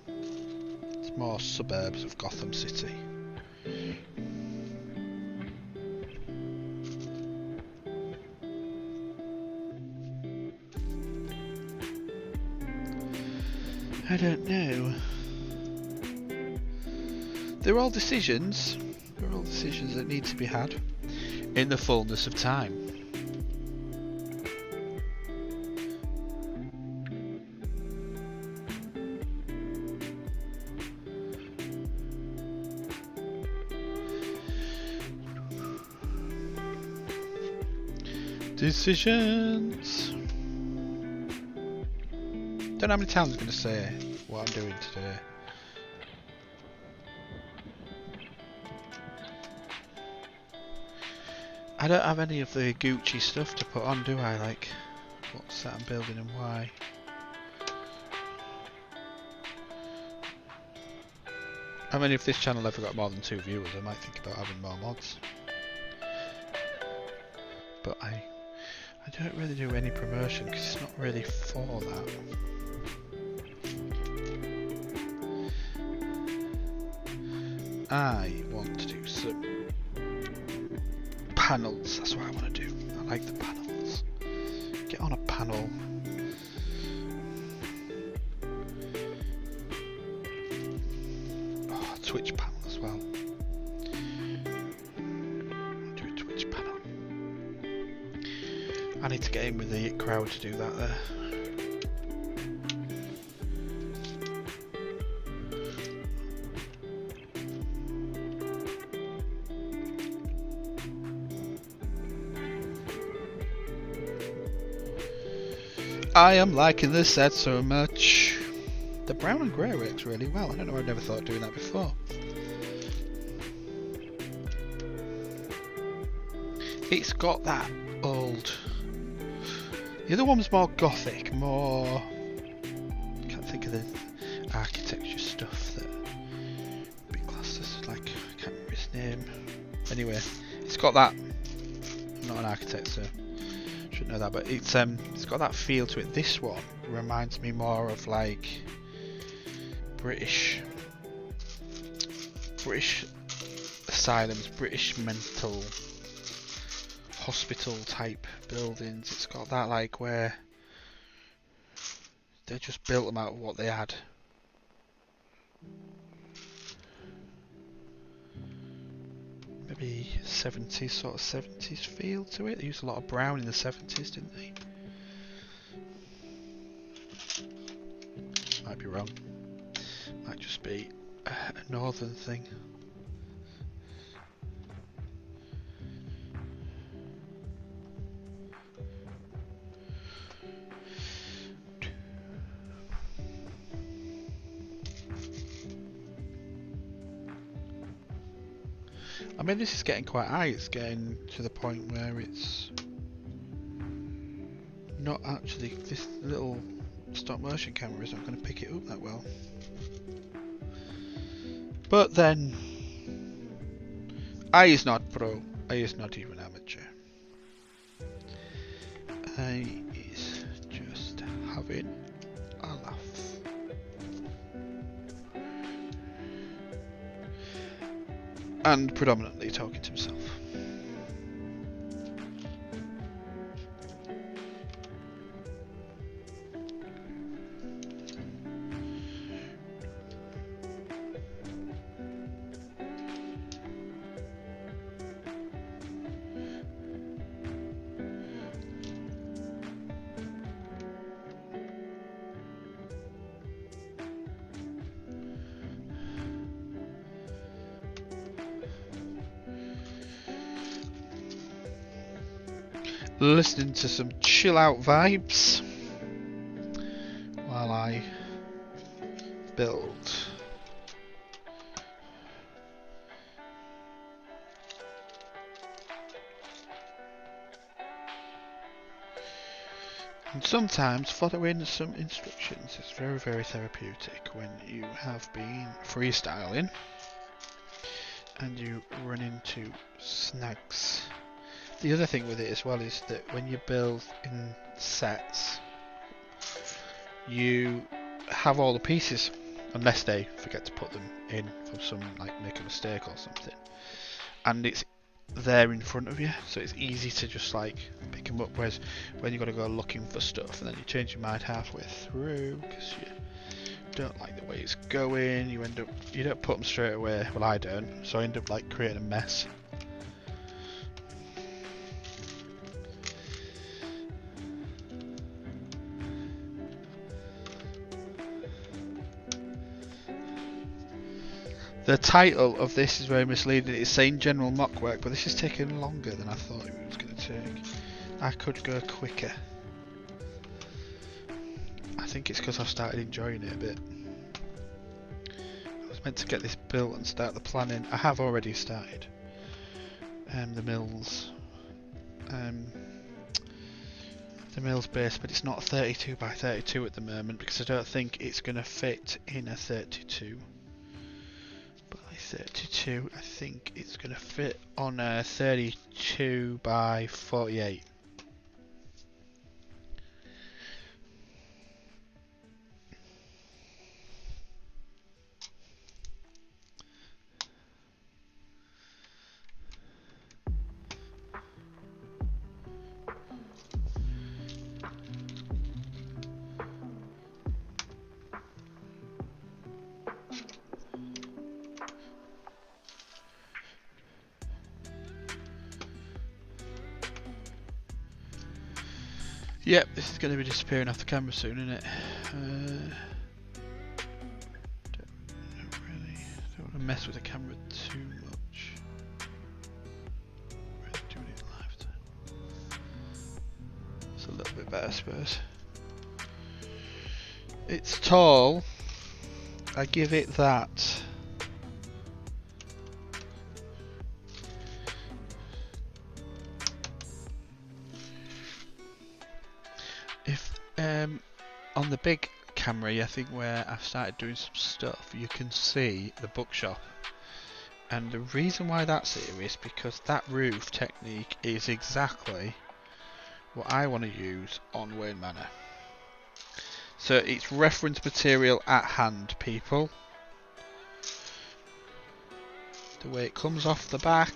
It's more suburbs of Gotham City. I don't know. They're all decisions. They're all decisions that need to be had in the fullness of time. Decisions. Don't know how many times I'm going to say what I'm doing today. I don't have any of the Gucci stuff to put on, do I? Like, what's that I'm building and why? I mean, if this channel ever got more than 2 viewers, I might think about having more mods. But I don't really do any promotion because it's not really for that. I want to do some panels. That's what I want to do. I like the panels. Get on a panel. Oh, Twitch panel as well. Do a Twitch panel. I need to get in with the crowd to do that there. I am liking this set so much. The brown and grey works really well. I don't know, I've never thought of doing that before. It's got that old... The other one's more gothic, more... I can't think of the architecture stuff that big classed as, like, I can't remember his name. Anyway, it's got that. I'm not an architect, so should know that, but it's got that feel to it. This one reminds me more of like British asylums, British mental hospital type buildings. It's got that like where they just built them out of what they had. Maybe 70s, sort of 70s feel to it. They used a lot of brown in the 70s, didn't they? Might be wrong. Might just be a northern thing. I mean, this is getting quite high. It's getting to the point where it's not actually, this little stop motion camera is not going to pick it up that well. But then, I is not pro. I is not even amateur. I is just having a laugh. and predominantly talking to himself. Listening to some chill out vibes while I build. And sometimes following some instructions is very, very therapeutic when you have been freestyling and you run into snags. The other thing with it as well is that when you build in sets, you have all the pieces, unless they forget to put them in from some, like, make a mistake or something, and it's there in front of you, so it's easy to just like pick them up. Whereas when you've got to go looking for stuff and then you change your mind halfway through because you don't like the way it's going, you don't put them straight away. Well, I don't, so I end up like creating a mess. The title of this is very misleading. It's saying general mock work, but this is taking longer than I thought it was going to take. I could go quicker. I think it's because I've started enjoying it a bit. I was meant to get this built and start the planning. I have already started. The mills. The mill's base, but it's not 32 by 32 at the moment because I don't think it's going to fit in a 32. 32, I think it's going to fit on a 32 by 48. Yep, this is going to be disappearing off the camera soon, isn't it? Don't want to mess with the camera too much. Really doing it live time. It's a little bit better, I suppose. It's tall. I give it that. On the big camera, I think where I've started doing some stuff, you can see the bookshop, and the reason why that's here is because that roof technique is exactly what I want to use on Wayne Manor. So it's reference material at hand, people. The way it comes off the back,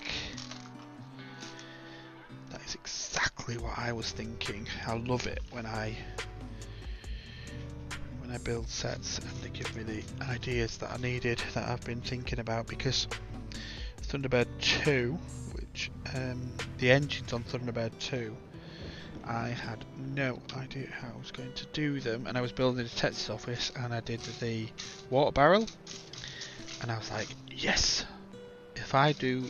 that is exactly what I was thinking. I love it when I build sets and they give me the ideas that I needed, that I've been thinking about, because Thunderbird 2, which the engines on Thunderbird 2, I had no idea how I was going to do them, and I was building a Texas office and I did the water barrel and I was like, yes, if I do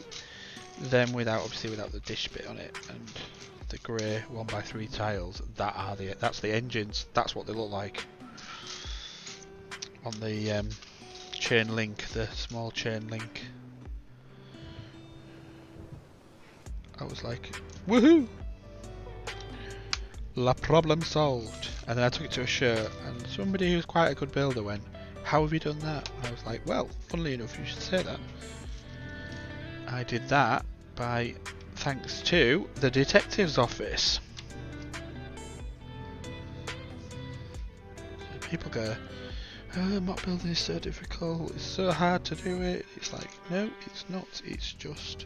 them obviously without the dish bit on it and the grey 1x3 tiles, that's the engines, that's what they look like on the chain link, the small chain link. I was like, woohoo! La problem solved. And then I took it to a show and somebody who's quite a good builder went, how have you done that? And I was like, well, funnily enough, you should say that. I did that by thanks to the detective's office. So people go, Mock building is so difficult, it's so hard to do it. It's like, no, it's not. It's just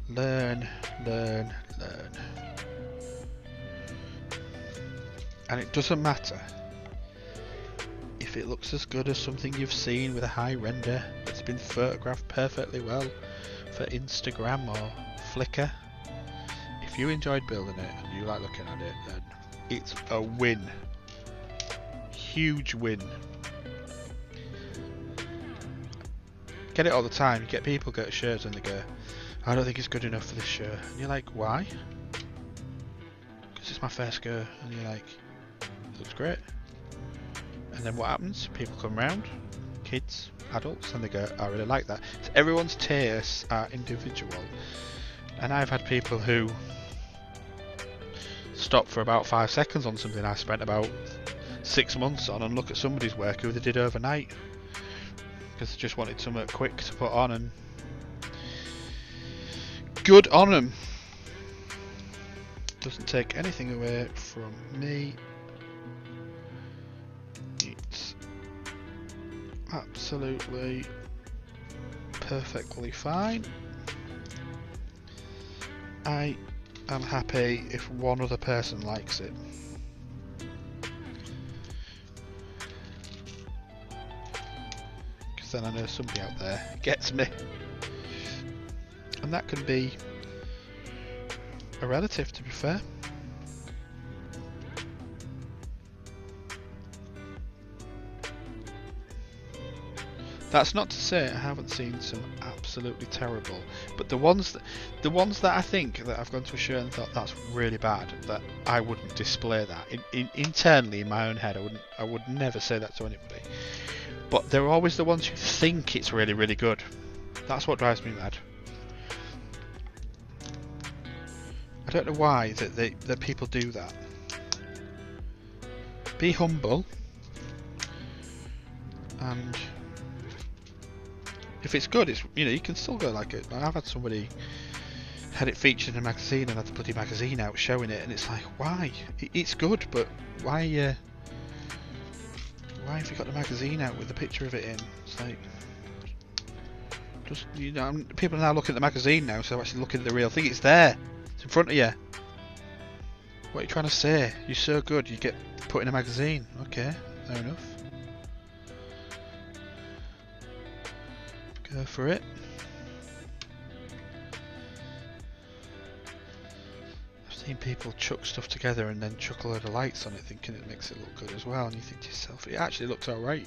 learn, learn, learn. And it doesn't matter if it looks as good as something you've seen with a high render that's been photographed perfectly well for Instagram or Flickr. If you enjoyed building it and you like looking at it, then it's a win. Huge win. Get it all the time. You get people get shirts and they go, I don't think it's good enough for this shirt. And you're like, why? Because it's my first go. And you're like, it looks great. And then what happens? People come round, kids, adults, and they go, I really like that. So everyone's tastes are individual. And I've had people who stop for about 5 seconds on something I spent about 6 months on and look at somebody's work who they did overnight. Because they just wanted something quick to put on, and good on them. Doesn't take anything away from me. It's absolutely perfectly fine. I am happy if one other person likes it. Then I know somebody out there gets me, and that can be a relative, to be fair. That's not to say I haven't seen some absolutely terrible, but the ones that I think that I've gone to a show and thought that's really bad, that I wouldn't display that internally in my own head. I would never say that to anybody. But they're always the ones who think it's really, really good. That's what drives me mad. I don't know why that people do that. Be humble, and if it's good, it's, you know, you can still go like it. I've had somebody had it featured in a magazine and had the bloody magazine out showing it, and it's like, why? It's good, but why? Why have you got the magazine out with the picture of it in? It's like, just, you know, people are now looking at the magazine now, so they're actually looking at the real thing. It's there. It's in front of you. What are you trying to say? You're so good, you get put in a magazine. Okay, fair enough. Go for it. Seen people chuck stuff together and then chuck a load of lights on it thinking it makes it look good as well, and you think to yourself, it actually looks alright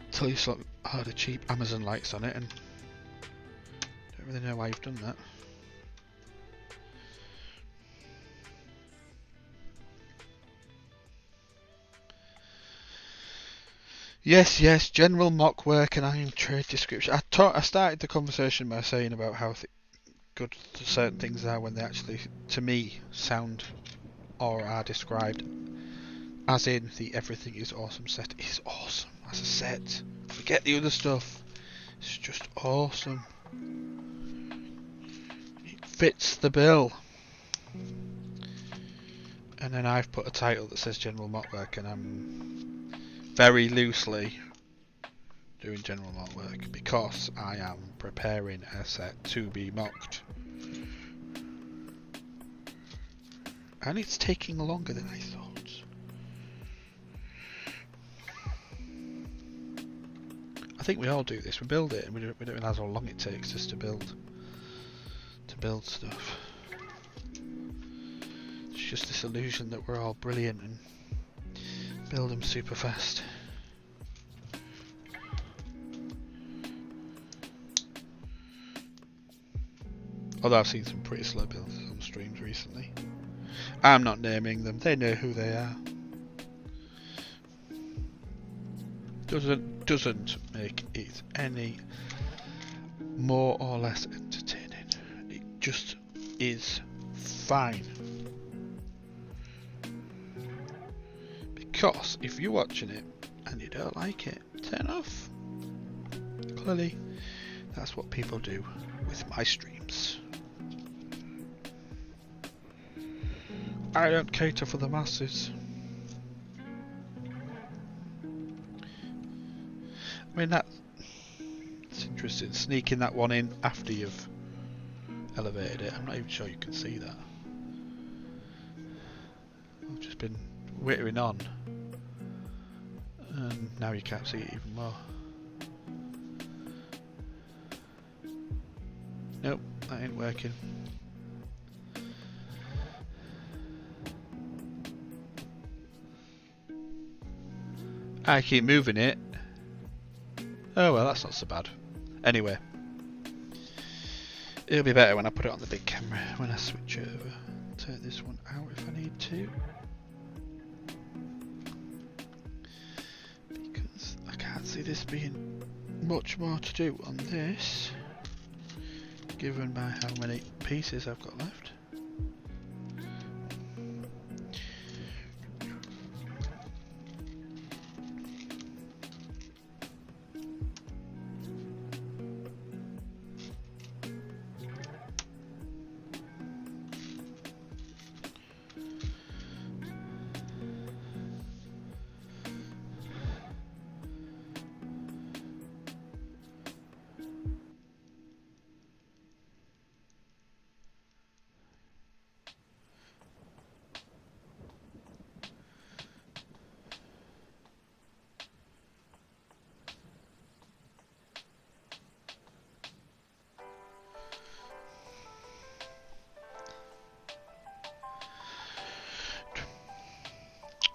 until you slap the cheap Amazon lights on it, and don't really know why you've done that. Yes, general mock work and iron trade description. I started the conversation by saying about how good certain things are when they actually, to me, sound or are described as in the everything is awesome set. It is awesome as a set. Forget the other stuff. It's just awesome. It fits the bill. And then I've put a title that says general mock work, and I'm very loosely doing general mock work because I am preparing a set to be mocked, and it's taking longer than I thought. I think we all do this. We build it and we don't realise how long it takes just to build stuff. It's just this illusion that we're all brilliant and build them super fast. Although I've seen some pretty slow builds on streams recently. I'm not naming them, they know who they are. Doesn't make it any more or less entertaining. It just is fine. Because if you're watching it and you don't like it, turn off. Clearly, that's what people do with my streams. I don't cater for the masses. I mean, it's interesting, sneaking that one in after you've elevated it. I'm not even sure you can see that. I've just been wittering on, and now you can't see it even more. Nope, that ain't working. I keep moving it. Oh well, that's not so bad. Anyway, it'll be better when I put it on the big camera, when I switch over. Take this one out if I need to. Because I can't see this being much more to do on this, given by how many pieces I've got left.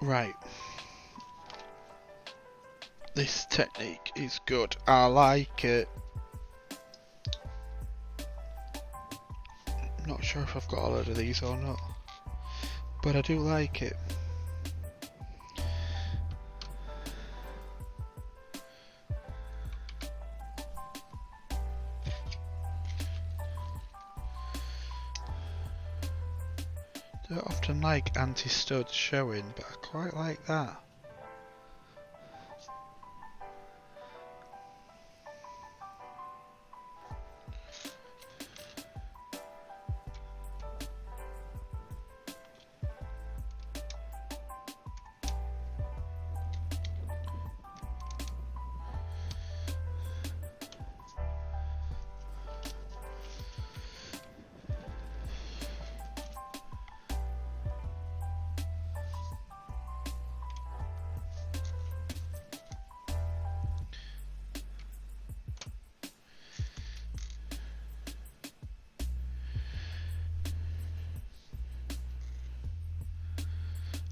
Right. This technique is good. I like it. I'm not sure if I've got a load of these or not, but I do like it. Don't often like anti-studs showing, but I quite like that.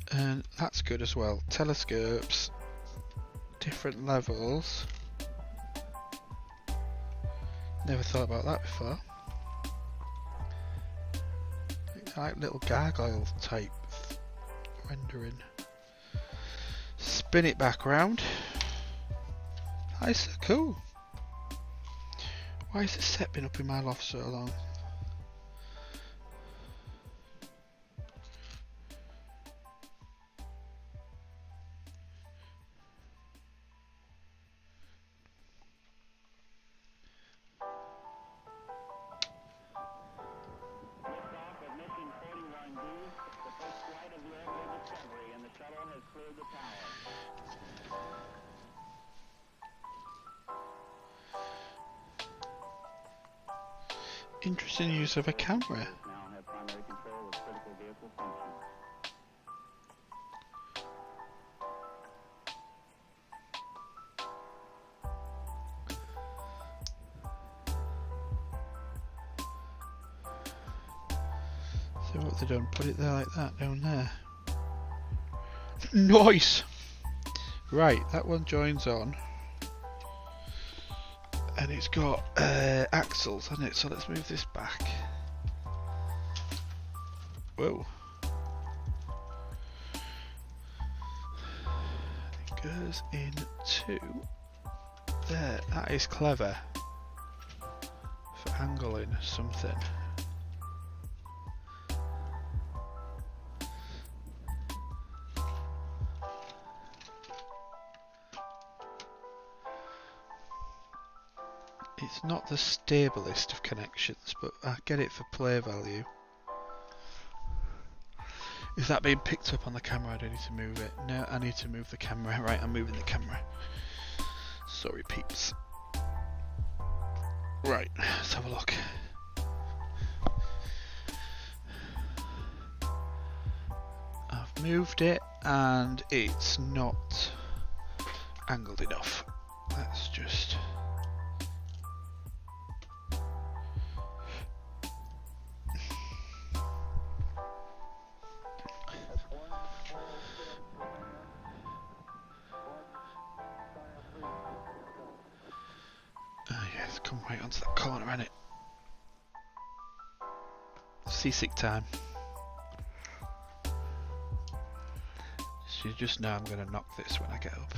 And that's good as well. Telescopes, different levels. Never thought about that before. Like little gargoyle type rendering. Spin it back round. That is so cool. Why has this set been up in my loft so long? Interesting use of a camera. So what they've done, put it there like that, down there. Nice! Right, that one joins on. And it's got axles on it, so let's move this back. Whoa. It goes into there. That is clever for angling something. It's not the stablest of connections, but I get it for play value. Is that being picked up on the camera? I don't need to move it. No, I need to move the camera. Right, I'm moving the camera. Sorry, peeps. Right, let's have a look. I've moved it and it's not angled enough. Let's just... yes, come right onto that corner, innit? Seasick time. So you just know I'm going to knock this when I get up.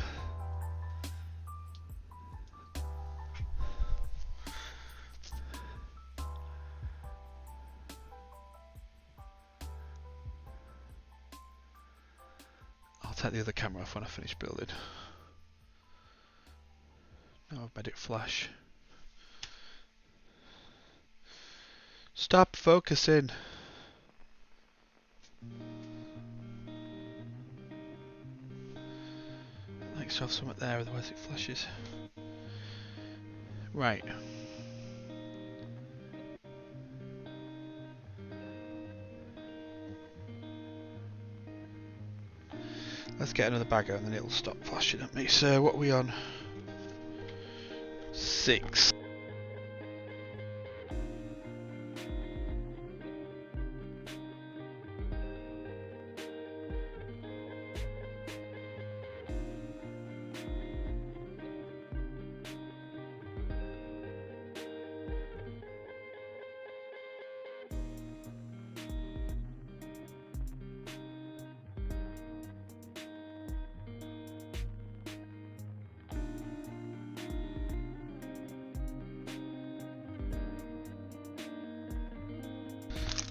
I'll take the other camera off when I finish building. Now I've made it flash. Stop focusing. Like to have something there, otherwise it flashes. Right. Let's get another bagger and then it'll stop flashing at me. So what are we on? 6.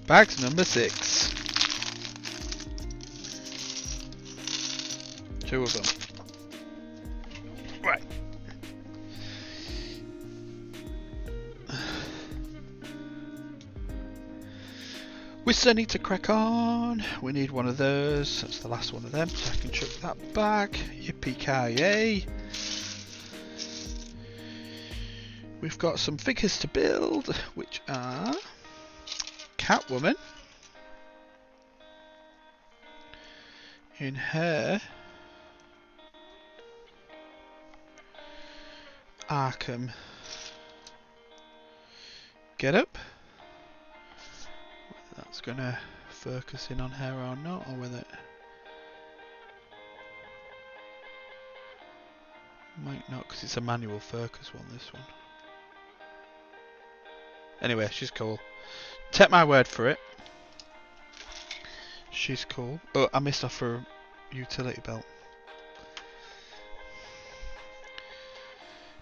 Bags number 6. 2 of them. Right. We still need to crack on. We need one of those. That's the last one of them, so I can chuck that back. Yippee-ki-yay. We've got some figures to build, which are Catwoman in her Arkham get up. Whether that's gonna focus in on her or not, or whether might not, because it's a manual focus one, this one. Anyway, she's cool. Take my word for it. She's cool. Oh, I missed off her utility belt.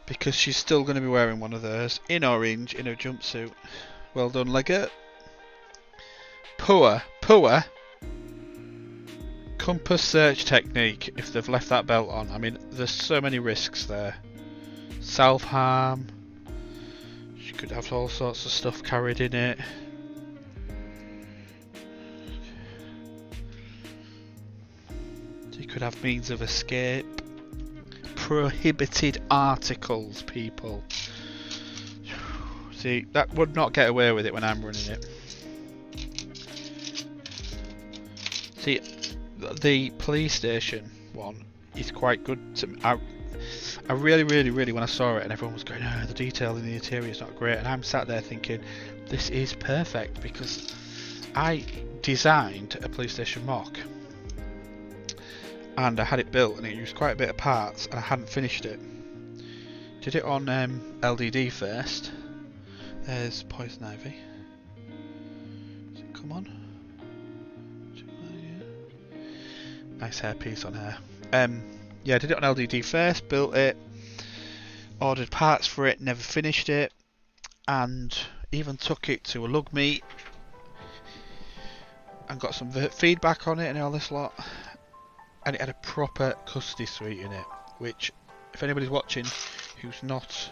Because she's still going to be wearing one of those in orange in her jumpsuit. Well done, Leggett. Poor compass search technique if they've left that belt on. I mean, there's so many risks there. Self-harm. She could have all sorts of stuff carried in it. Could have means of escape. Prohibited articles, people. See, that would not get away with it when I'm running it. See, the police station one is quite good to me. I really, when I saw it and everyone was going, oh, the detail in the interior is not great, and I'm sat there thinking, this is perfect, because I designed a police station MOC. And I had it built and it used quite a bit of parts and I hadn't finished it. Did it on LDD first. There's Poison Ivy. Does it come on? Nice hairpiece on her. Yeah, I did it on LDD first, built it, ordered parts for it, never finished it, and even took it to a lug meet and got some feedback on it and all this lot. And it had a proper custody suite in it, which, if anybody's watching who's not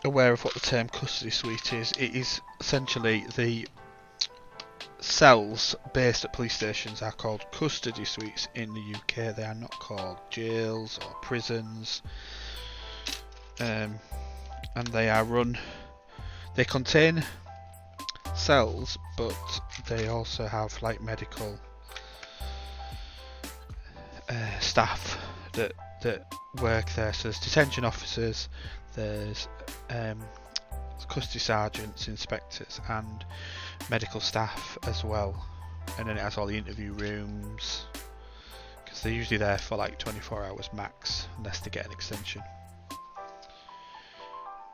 aware of what the term custody suite is, it is essentially the cells based at police stations are called custody suites in the UK. They are not called jails or prisons. And they are run. They contain cells, but they also have like medical staff that work there. So there's detention officers, there's custody sergeants, inspectors, and medical staff as well. And then it has all the interview rooms, because they're usually there for like 24 hours max, unless they get an extension.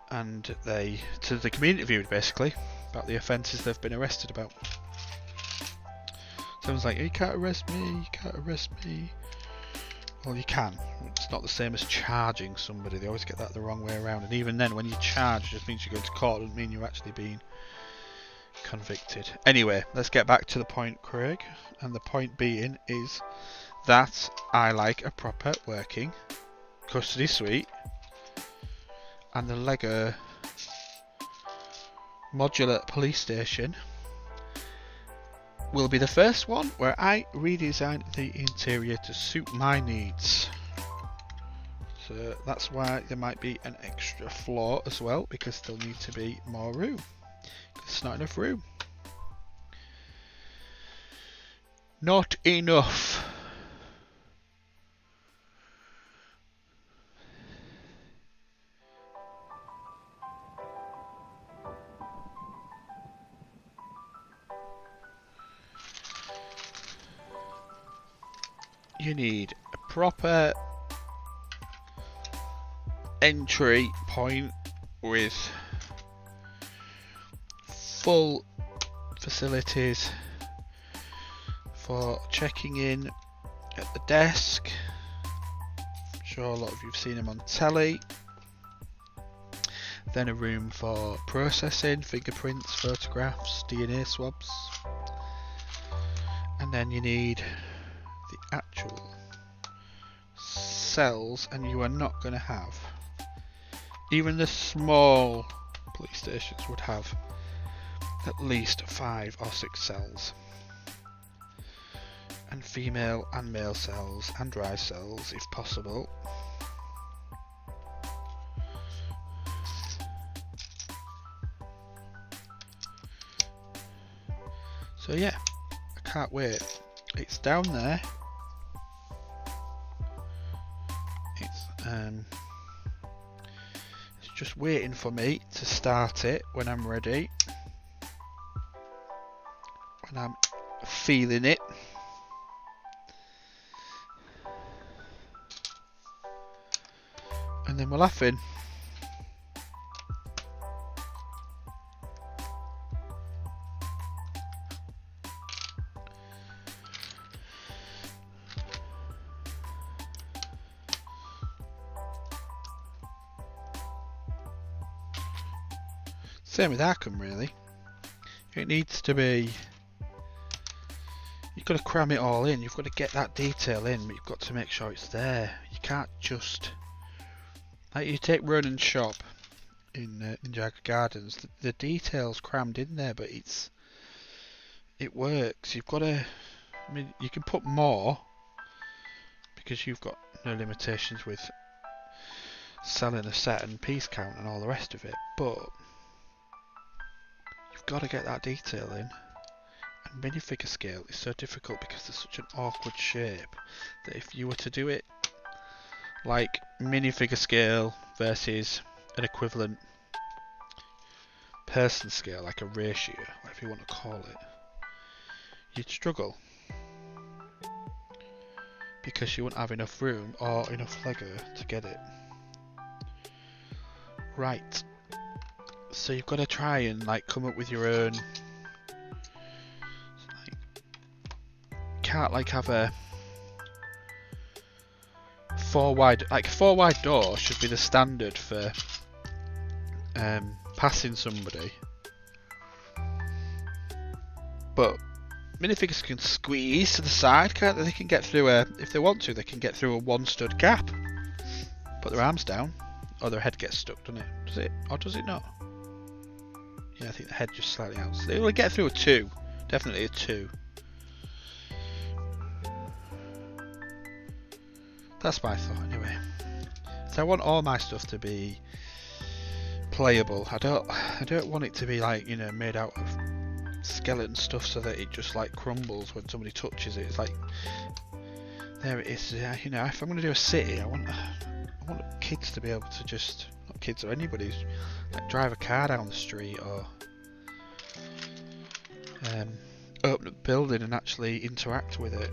And they can be interviewed basically about the offences they've been arrested about. Someone's like, you can't arrest me, you can't arrest me. Well, you can. It's not the same as charging somebody. They always get that the wrong way around. And even then, when you charge, it just means you're going to court. It doesn't mean you're actually being convicted. Anyway, let's get back to the point, Craig. And the point being is that I like a proper working custody suite. And the Lego modular police station will be the first one where I redesign the interior to suit my needs. So that's why there might be an extra floor as well, because there'll need to be more room. There's not enough room. Not enough. You need a proper entry point with full facilities for checking in at the desk. I'm sure a lot of you've seen them on telly. Then a room for processing, fingerprints, photographs, DNA swabs. And then you need the actual cells, and you are not going to have, even the small police stations would have at least 5 or 6 cells, and female and male cells and dry cells if possible. So yeah, I can't wait. It's down there. It's just waiting for me to start it when I'm ready, when I'm feeling it. And then we're laughing. Same with Arkham, really. It needs to be... You've got to cram it all in. You've got to get that detail in, but you've got to make sure it's there. You can't just... Like you take Ronan's shop in Jagger Gardens. The detail's crammed in there, but it works. You've got to... I mean, you can put more, because you've got no limitations with selling a set and piece count and all the rest of it, but... Got to get that detail in. And minifigure scale is so difficult because there's such an awkward shape that if you were to do it like minifigure scale versus an equivalent person scale, like a ratio, whatever you want to call it, you'd struggle because you wouldn't have enough room or enough Lego to get it right. So you've got to try and like come up with your own. Can't like have a 4 wide, like 4 wide door should be the standard for passing somebody. But minifigures can squeeze to the side, can't they? They can get through if they want to, they can get through a 1 stud gap. Put their arms down, or their head gets stuck, doesn't it? Does it, or does it not? Yeah, I think the head just slightly out. So they will get through a 2. Definitely a 2. That's my thought anyway. So I want all my stuff to be playable. I don't want it to be like, you know, made out of skeleton stuff so that it just like crumbles when somebody touches it. It's like, there it is. You know, if I'm going to do a city, I want kids to be able to just, not kids or anybody, like drive a car down the street or open a building and actually interact with it.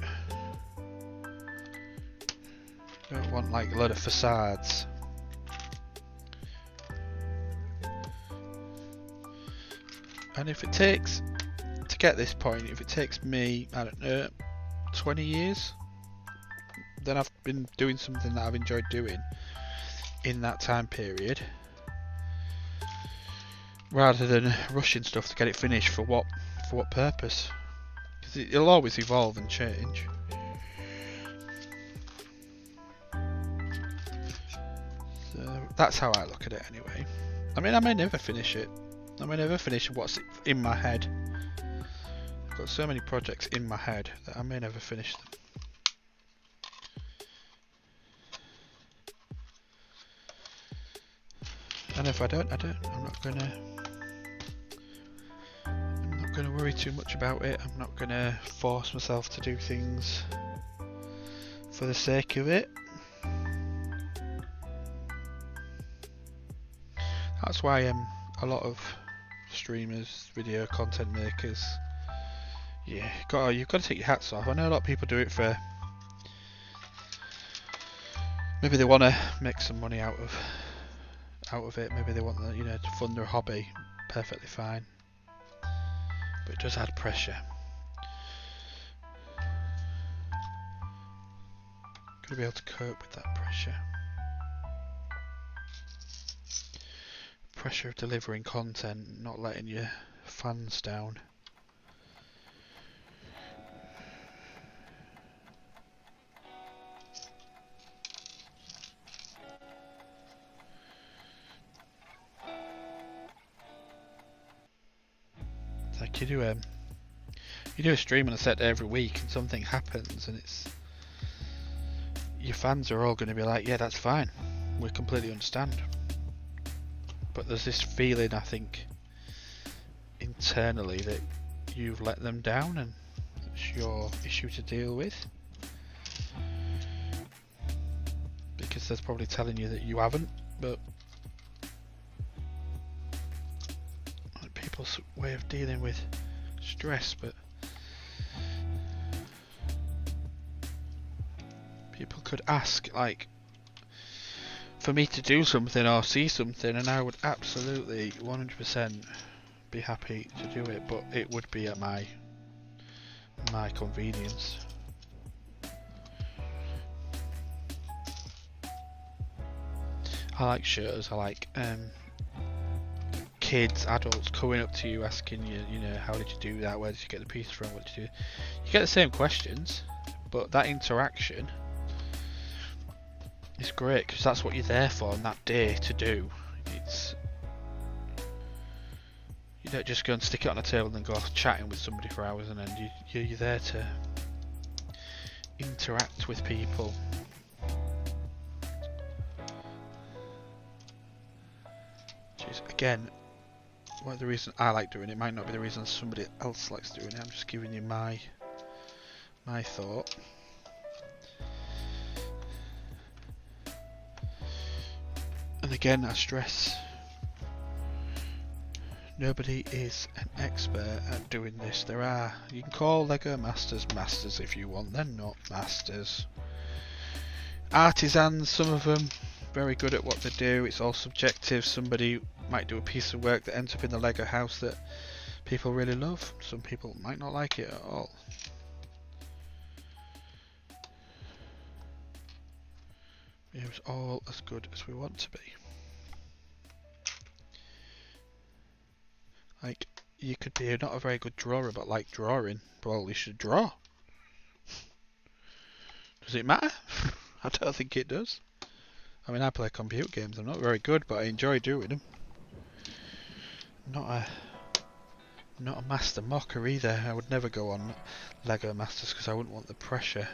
Don't want like a load of facades. And if it takes, to get this point, if it takes me, I don't know, 20 years, then I've been doing something that I've enjoyed doing in that time period, rather than rushing stuff to get it finished. For what purpose? Because it'll always evolve and change. So that's how I look at it anyway. I mean, I may never finish it. I may never finish what's in my head. I've got so many projects in my head that I may never finish them. And if I don't, I don't. I'm not gonna worry too much about it. I'm not gonna force myself to do things for the sake of it. That's why a lot of streamers, video content makers, yeah, you've got to take your hats off. I know a lot of people do it for, maybe they want to make some money out of it. Maybe they want to, you know, to fund their hobby. Perfectly fine, but it does add pressure. Got to be able to cope with that pressure. Pressure of delivering content, not letting your fans down. It's like you do a stream on a set every week and something happens and it's, your fans are all going to be like, yeah, that's fine, we completely understand. But there's this feeling, I think, internally that you've let them down and it's your issue to deal with. Because they're probably telling you that you haven't, but people's way of dealing with stress, but people could ask, like, for me to do something or see something, and I would absolutely 100% be happy to do it, but it would be at my convenience. I like shows, I like kids, adults coming up to you asking you, you know, how did you do that, where did you get the piece from, what did you do? You get the same questions, but that interaction, it's great because that's what you're there for on that day to do. It's, you don't just go and stick it on a table and go off chatting with somebody for hours and then you're there to interact with people. Jeez, again, one of the reasons I like doing it might not be the reason somebody else likes doing it. I'm just giving you my thought. And again, I stress, nobody is an expert at doing this. You can call Lego masters masters if you want, they're not masters. Artisans, some of them, very good at what they do. It's all subjective. Somebody might do a piece of work that ends up in the Lego house that people really love. Some people might not like it at all. It's all as good as we want to be. Like, you could be not a very good drawer, but like drawing, well, you should draw. Does it matter? I don't think it does. I mean, I play computer games. I'm not very good, but I enjoy doing them. Not not a master mocker either. I would never go on Lego Masters because I wouldn't want the pressure.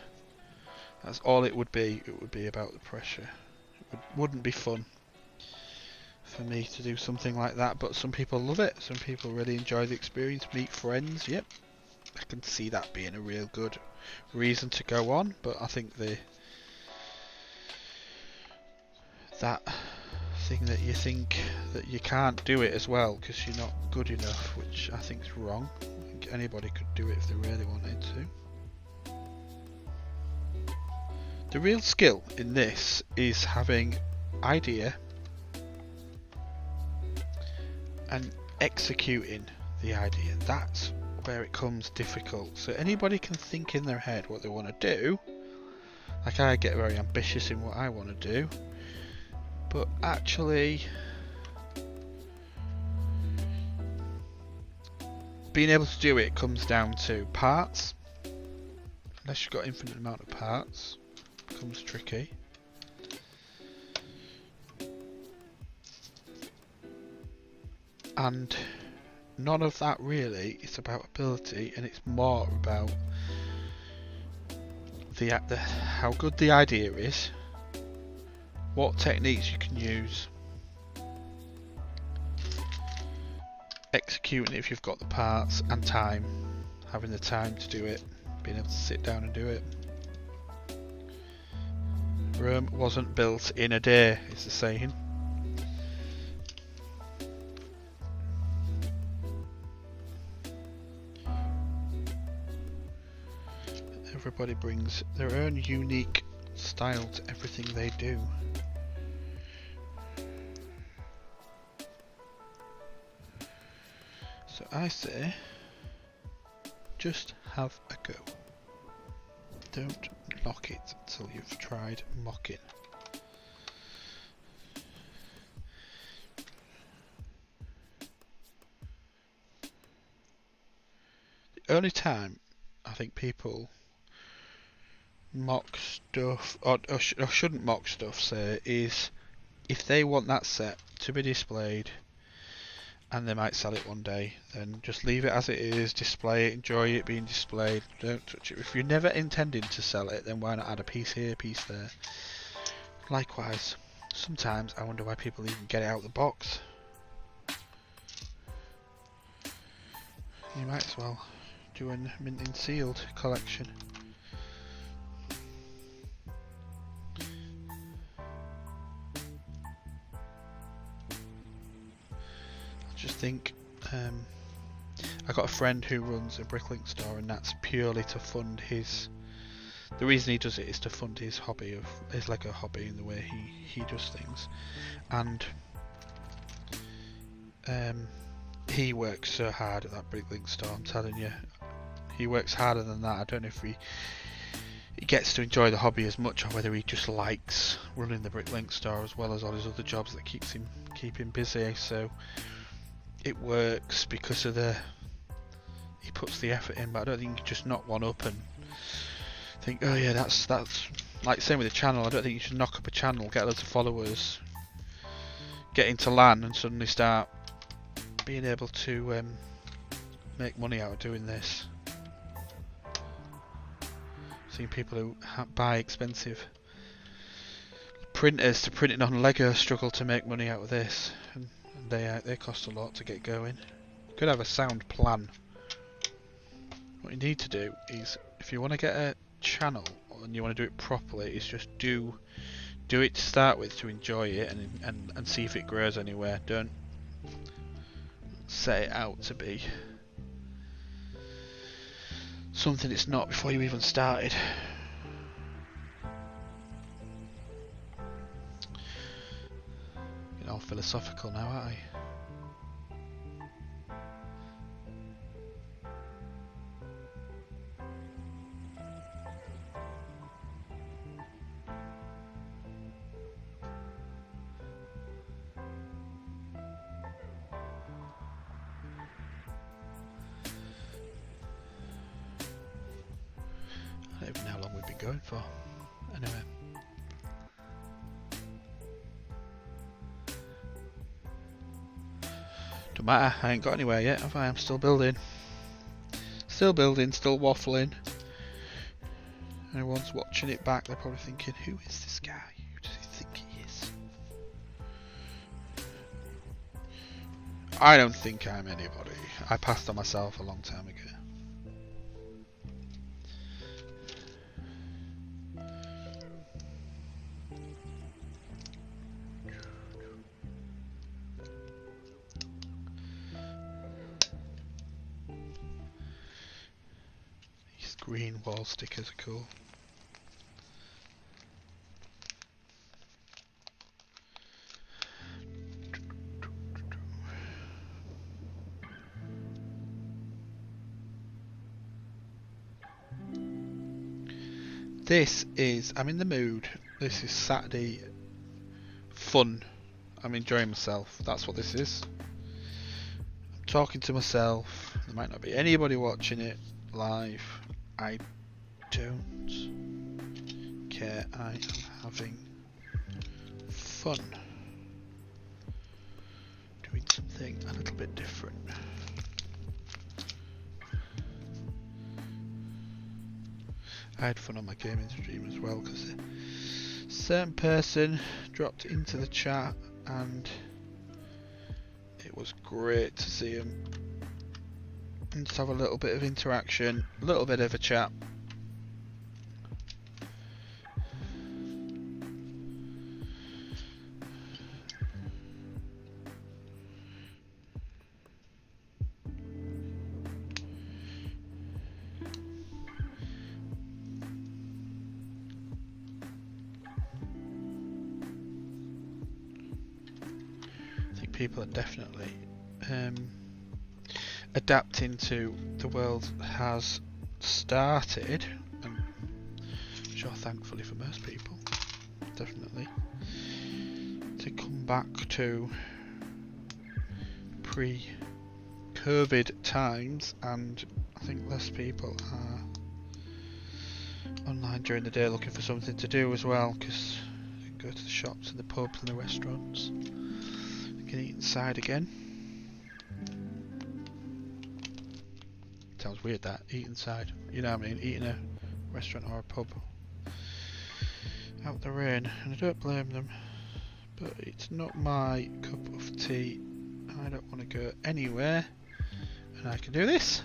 That's all it would be. It would be about the pressure. It wouldn't be fun for me to do something like that, but some people love it. Some people really enjoy the experience, meet friends. Yep, I can see that being a real good reason to go on, but I think that thing that you think that you can't do it as well because you're not good enough, which I think is wrong. I think anybody could do it if they really wanted to. The real skill in this is having idea and executing the idea. That's where it comes difficult. So anybody can think in their head what they want to do. Like I get very ambitious in what I want to do, but actually being able to do it comes down to parts. Unless you've got infinite amount of parts, it becomes tricky. And none of that really is about ability, and it's more about how good the idea is, what techniques you can use, executing it if you've got the parts, and time, having the time to do it, being able to sit down and do it. Rome wasn't built in a day, is the saying. Everybody brings their own unique style to everything they do. So I say, just have a go. Don't knock it until you've tried mocking. The only time I think people mock stuff, or shouldn't mock stuff, say, is if they want that set to be displayed and they might sell it one day, then just leave it as it is, display it, enjoy it being displayed, don't touch it. If you're never intending to sell it, then why not add a piece here, a piece there. Likewise, sometimes I wonder why people even get it out of the box. You might as well do a minting sealed collection. Think I got a friend who runs a bricklink store, and that's purely to fund his, the reason he does it is to fund his hobby of his Lego hobby and the way he does things. And he works so hard at that bricklink store, I'm telling you, he works harder than that. I don't know if he gets to enjoy the hobby as much, or whether he just likes running the bricklink store as well as all his other jobs that keep him busy. So it works because of he puts the effort in, but I don't think you can just knock one up and think, oh yeah, that's like same with the channel. I don't think you should knock up a channel, get loads of followers, get into LAN and suddenly start being able to make money out of doing this. Seeing people who buy expensive printers to print it on Lego struggle to make money out of this, and they cost a lot to get going. You could have a sound plan. What you need to do is, if you want to get a channel and you want to do it properly, is just do it to start with to enjoy it and see if it grows anywhere. Don't set it out to be something it's not before you even started. Getting all philosophical now, aren't I? I don't even know how long we've been going for. Anyway. Don't matter, I ain't got anywhere yet, have I? I'm still building. Still building, still waffling. Everyone's watching it back, they're probably thinking, who is this guy? Who does he think he is? I don't think I'm anybody. I passed on myself a long time ago. These green wall stickers are cool. This is, I'm in the mood. This is Saturday fun. I'm enjoying myself. That's what this is. I'm talking to myself. There might not be anybody watching it live. I don't care. I am having fun. Doing something a little bit different. I had fun on my gaming stream as well because a certain person dropped into the chat and it was great to see him and just have a little bit of interaction, a little bit of a chat. People are definitely adapting to the world has started, and sure, thankfully for most people, definitely to come back to pre-COVID times, and I think less people are online during the day looking for something to do as well, because they go to the shops and the pubs and the restaurants. Can eat inside again. Sounds weird that, eat inside. You know what I mean, eat in a restaurant or a pub. Out the rain, and I don't blame them. But it's not my cup of tea. I don't want to go anywhere. And I can do this.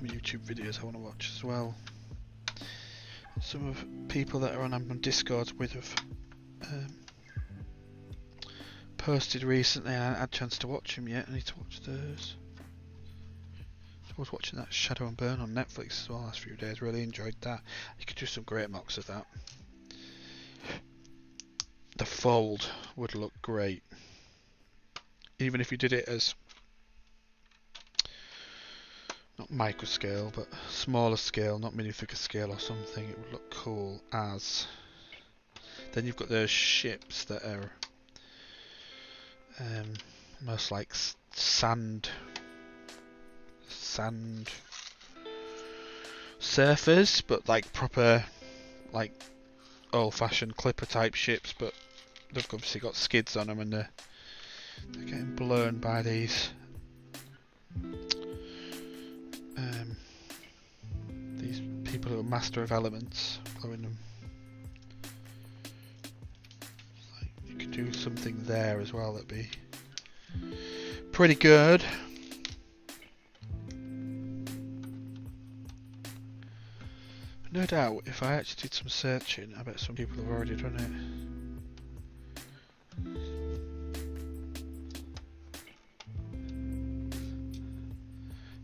YouTube videos I want to watch as well. Some of people that are on Discord with have posted recently, and I haven't had a chance to watch them yet. I need to watch those. I was watching that Shadow and Burn on Netflix as well last few days. Really enjoyed that. You could do some great mocks of that. The Fold would look great, even if you did it as not micro scale, but smaller scale, not minifigure scale or something. It would look cool as. Then you've got those ships that are almost like sand surfers, but like proper, like old-fashioned clipper type ships. But they've obviously got skids on them, and they're getting blown by these. These people who are master of elements blowing them. Like you could do something there as well, that'd be pretty good. But no doubt, if I actually did some searching, I bet some people have already done it.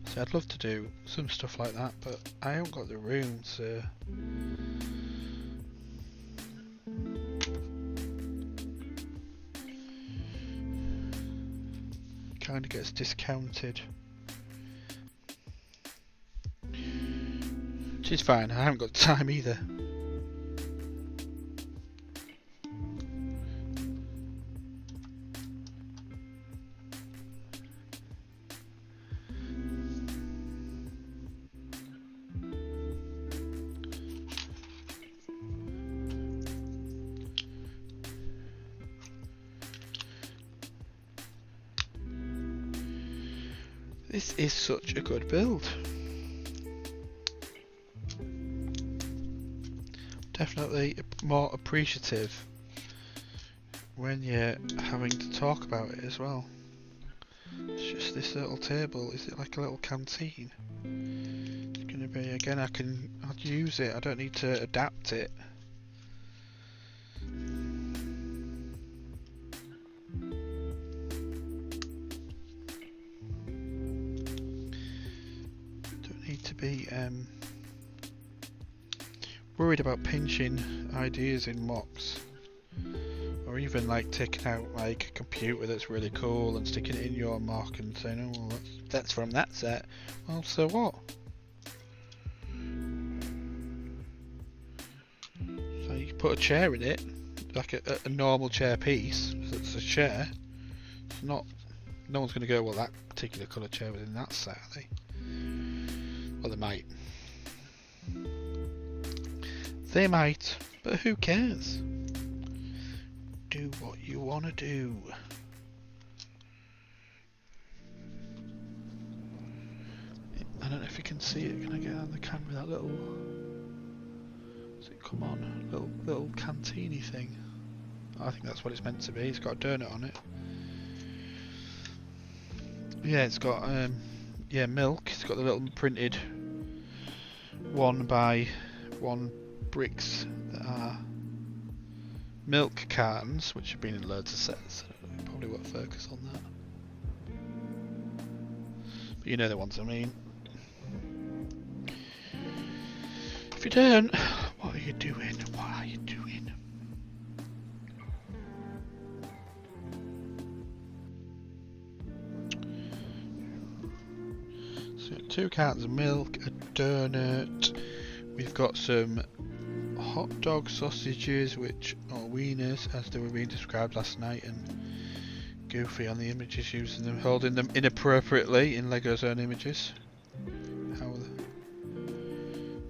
So I'd love to do some stuff like that, but I haven't got the room, so kind of gets discounted, which is fine. I haven't got time either. This is such a good build. Definitely more appreciative when you're having to talk about it as well. It's just this little table. Is it like a little canteen? It's gonna be, again, I'll use it. I don't need to adapt it. Don't need to be worried about pinching ideas in MOCs. Or even like taking out like a computer that's really cool and sticking it in your MOC and saying, oh, well, that's from that set. Well, so what? So you can put a chair in it, like a normal chair piece. So it's a chair. It's not. No one's going to go, well, that particular colour chair was in that set, are they? Well, they might. They might, but who cares? Do what you want to do. I don't know if you can see it. Can I get on the camera that little? Does it come on? Little canteeny thing. I think that's what it's meant to be. It's got a donut on it. Yeah, it's got milk. It's got the little printed 1x1 bricks that are milk cartons, which have been in loads of sets. So probably won't focus on that. But you know the ones I mean. If you don't, what are you doing? What are you doing? So 2 cartons of milk, a donut. We've got some hot dog sausages, which are wieners, as they were being described last night, and Goofy on the images using them, holding them inappropriately in Lego's own images.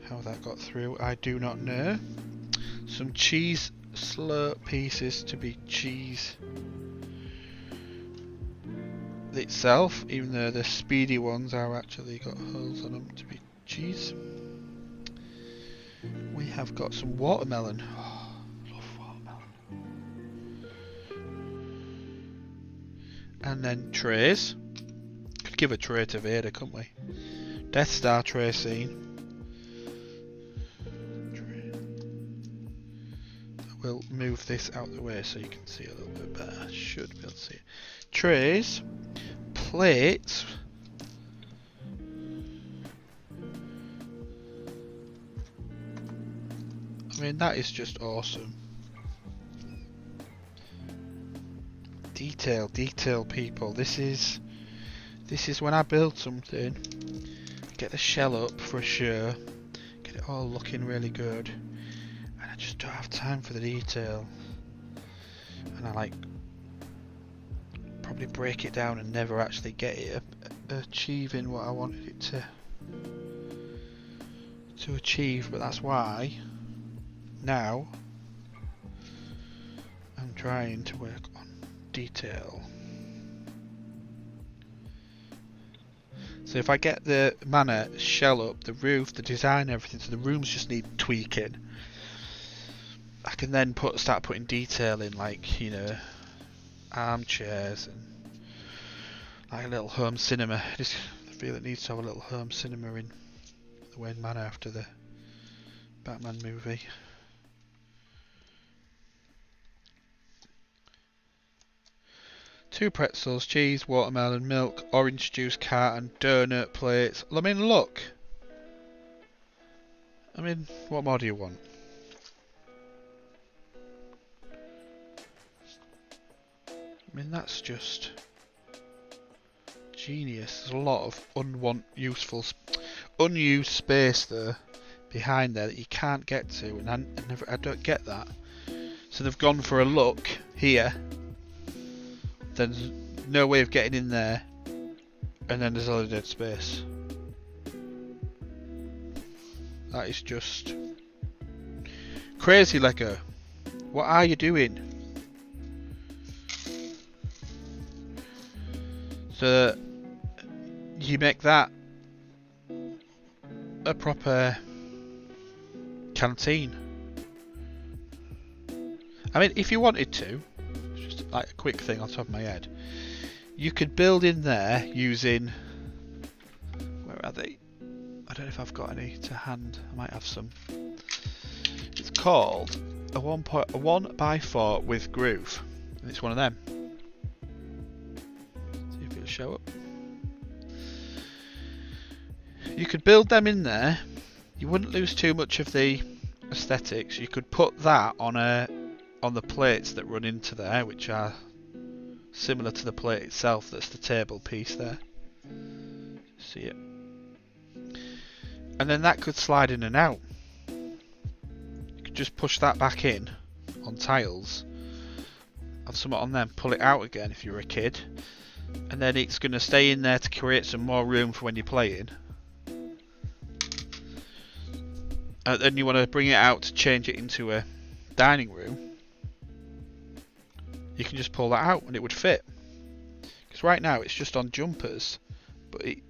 How that got through, I do not know. Some cheese slurp pieces to be cheese itself, even though the speedy ones are actually got holes on them to be cheese. We have got some watermelon. Oh, I love watermelon. And then trays. Could give a tray to Vader, couldn't we? Death Star tray scene. I will move this out of the way so you can see a little bit better. Should be able to see it. Trays. Plates. I mean, that is just awesome. Detail, people. This is when I build something, get the shell up for a show, get it all looking really good, and I just don't have time for the detail. And I like probably break it down and never actually get it achieving what I wanted it to achieve. But that's why now I'm trying to work on detail. So if I get the manor shell up, the roof, the design, everything, so the rooms just need tweaking, I can then start putting detail in, like, you know, armchairs and like a little home cinema. I just feel it needs to have a little home cinema in the Wayne Manor after the Batman movie. Two pretzels, cheese, watermelon, milk, orange juice carton, donut plates. I mean, look. I mean, what more do you want? I mean, that's just genius. There's a lot of unused space there behind there that you can't get to, and I don't get that. So they've gone for a look here. There's no way of getting in there, and then there's all the dead space. That is just crazy, Lego. What are you doing? So you make that a proper canteen. I mean, if you wanted to, just like a quick thing on top of my head, you could build in there using, where are they? I don't know if I've got any to hand. I might have some. It's called a 1x4 with groove, and it's one of them. See if it'll show up. You could build them in there. You wouldn't lose too much of the aesthetics. You could put that on the plates that run into there, which are similar to the plate itself. That's the table piece there. See it? And then that could slide in and out. You could just push that back in on tiles, have something on them, pull it out again if you're a kid, and then it's going to stay in there to create some more room for when you're playing. And then you want to bring it out to change it into a dining room. You can just pull that out and it would fit. Because right now it's just on jumpers, but it's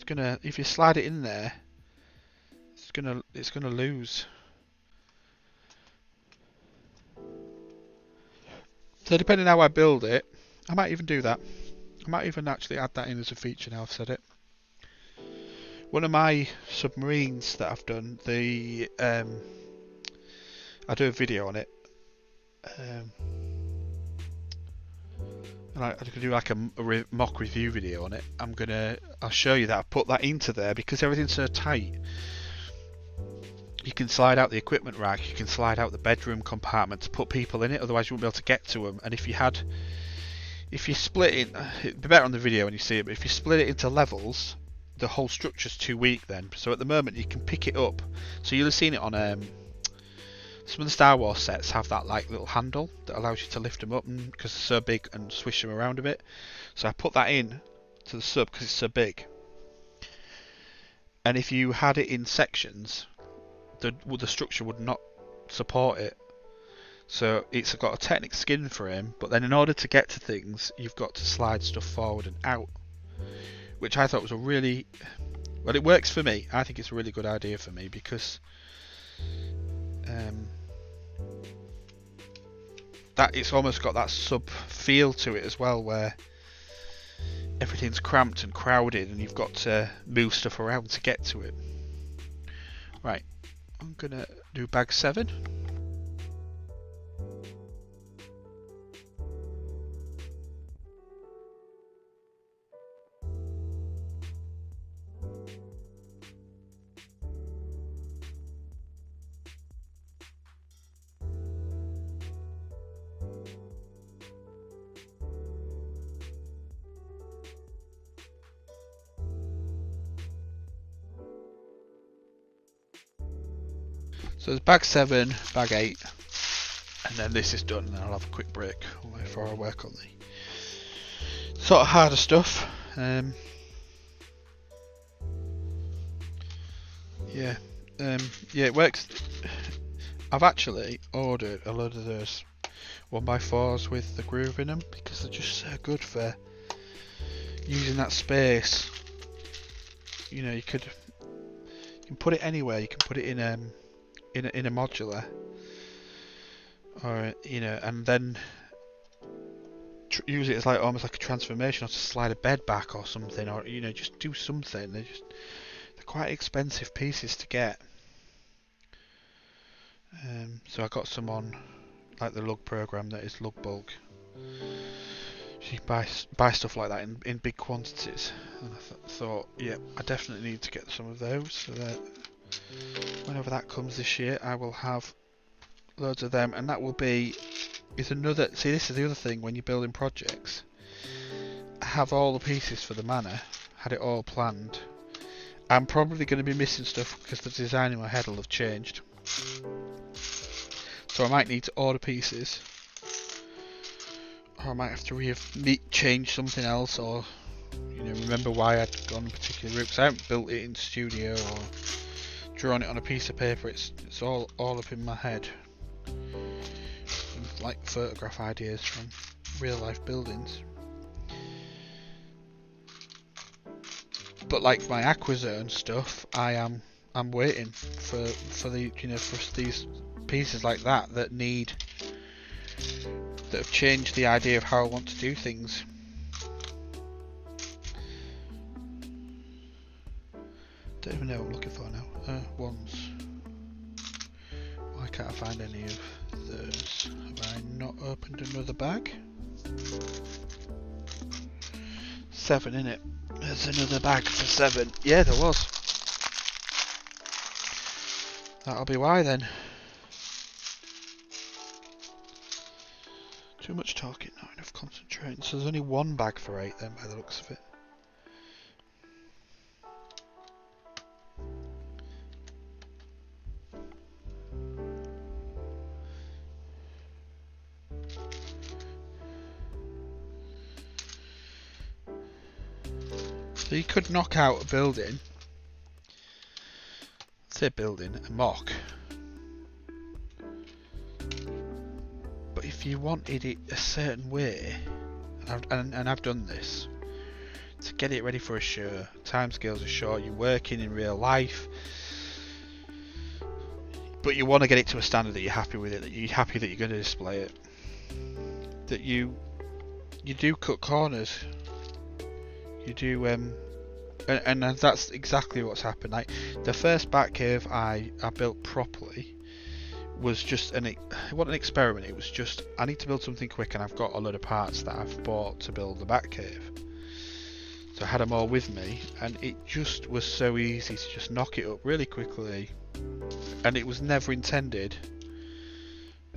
gonna, if you slide it in there, it's gonna lose. So depending how I build it, I might even do that. I might even actually add that in as a feature now I've said it. One of my submarines that I've done, I do a video on it, and I could do like a mock review video on it. I'll show you that I've put that into there because everything's so tight. You can slide out the equipment rack, you can slide out the bedroom compartment to put people in it, otherwise you won't be able to get to them. And if you split it, it'd be better on the video when you see it, but if you split it into levels, the whole structure's too weak then. So at the moment you can pick it up. So you'll have seen it on some of the Star Wars sets have that like little handle that allows you to lift them up, and because they're so big, and swish them around a bit. So I put that in to the sub because it's so big. And if you had it in sections, the structure would not support it. So it's got a Technic skin frame, but then in order to get to things, you've got to slide stuff forward and out, which I thought was a really, well, it works for me. I think it's a really good idea for me because that it's almost got that sub feel to it as well, where everything's cramped and crowded and you've got to move stuff around to get to it. Right, I'm gonna do bag 7. So there's bag 7, bag 8, and then this is done, and then I'll have a quick break before I work on the sort of harder stuff. Yeah, it works. I've actually ordered a load of those 1x4s with the groove in them because they're just so good for using that space. You know, you can put it anywhere. You can put it in a modular, or you know, and then use it as like almost like a transformation, or to slide a bed back or something, or you know, just do something. They're quite expensive pieces to get. So I got some on like the lug program that is Lug Bulk. So you can buy stuff like that in big quantities, and I thought, yeah, I definitely need to get some of those so that whenever that comes this year, I will have loads of them, and that will be another. See, this is the other thing when you're building projects. I have all the pieces for the manor, had it all planned. I'm probably going to be missing stuff because the design in my head will have changed. So I might need to order pieces, or I might have to change something else, or you know, remember why I'd gone a particular route. Because I haven't built it in studio or drawn it on a piece of paper. It's all up in my head, and like photograph ideas from real life buildings. But like my Aquazone stuff, I'm waiting for the for these pieces like that that have changed the idea of how I want to do things. Don't even know what I'm looking for now. Ones. Why can't I find any of those? Have I not opened another bag? 7 in it. There's another bag for 7. Yeah, there was. That'll be why then. Too much talking, not enough concentrating. So there's only 1 bag for 8 then, by the looks of it. So you could knock out a building, say building, a MOC, but if you wanted it a certain way, and I've done this, to get it ready for a show, timescales are short, you're working in real life, but you want to get it to a standard that you're happy with it, that you're happy that you're going to display it, that you do cut corners. You do, and that's exactly what's happened. Like the first Batcave I built properly was just it wasn't an experiment. It was just I need to build something quick, and I've got a load of parts that I've bought to build the Batcave. So I had them all with me, and it just was so easy to just knock it up really quickly, and it was never intended,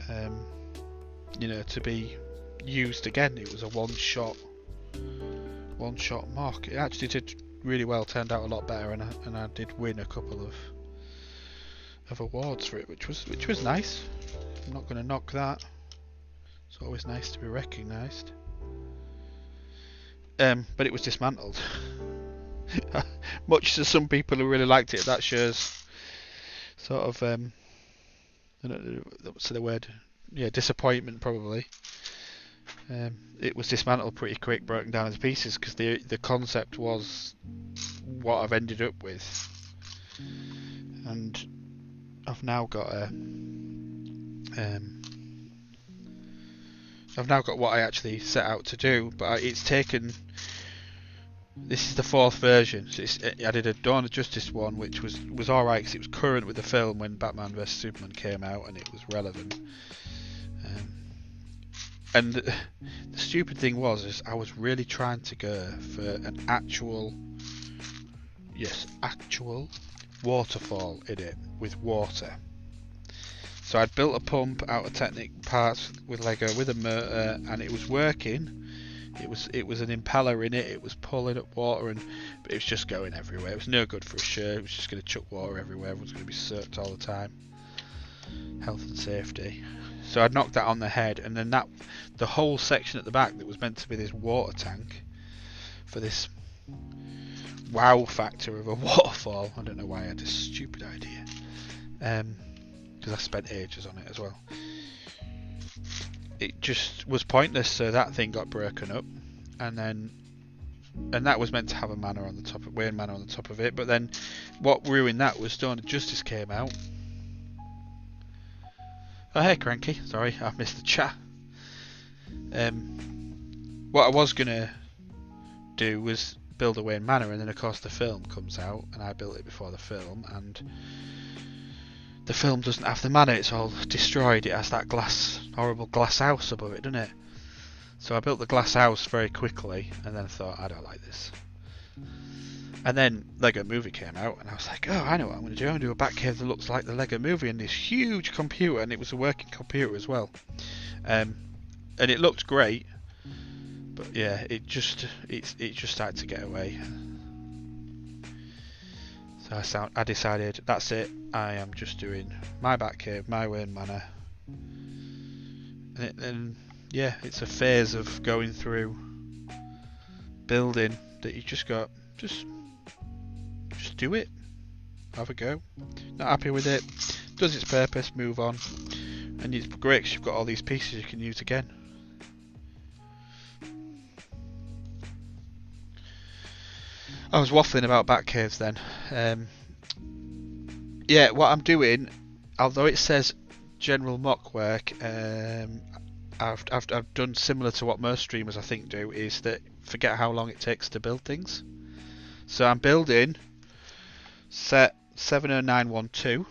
to be used again. It was a one-shot MOC. It actually did really well, turned out a lot better, and I did win a couple of awards for it, which was nice. I'm not going to knock that. It's always nice to be recognised. But it was dismantled. Much to some people who really liked it, that shows sort of I don't know what's the word? Yeah, disappointment probably. It was dismantled pretty quick, broken down into pieces, because the concept was what I've ended up with, and I've now got what I actually set out to do. But it's taken. This is the 4th version. So I did a Dawn of Justice one, which was alright because it was current with the film when Batman vs Superman came out, and it was relevant. And the stupid thing is I was really trying to go for an actual waterfall in it with water. So I'd built a pump out of Technic parts with Lego with a motor, and it was working. It was an impeller in it. It was pulling up water, but it was just going everywhere. It was no good for a show. It was just going to chuck water everywhere. Everyone's going to be soaked all the time. Health and safety. So I'd knocked that on the head, and then the whole section at the back that was meant to be this water tank for this wow factor of a waterfall. I don't know why I had this stupid idea, because I spent ages on it as well. It just was pointless, so that thing got broken up, and that was meant to have a manor on the top of Wayne Manor on the top of it. But then what ruined that was Dawn of Justice came out. Oh hey Cranky, sorry I missed the chat. What I was gonna do was build a Wayne Manor, and then of course the film comes out, and I built it before the film, and the film doesn't have the manor, it's all destroyed. It has that horrible glass house above it, doesn't it? So I built the glass house very quickly, and then I thought, I don't like this. And then Lego Movie came out, and I was like, oh, I know what I'm going to do. I'm going to do a Batcave that looks like the Lego Movie, and this huge computer, and it was a working computer as well. And it looked great, but yeah, it just started to get away. So I decided, that's it. I am just doing my Batcave, my Wayne Manor, and yeah, it's a phase of going through building that you just got just do it, have a go. Not happy with it, does its purpose, move on, and it's great because you've got all these pieces you can use again. I was waffling about Batcaves then. Yeah, what I'm doing, although it says general MOC work, I've done similar to what most streamers I think do, is that forget how long it takes to build things. So I'm building set 70912,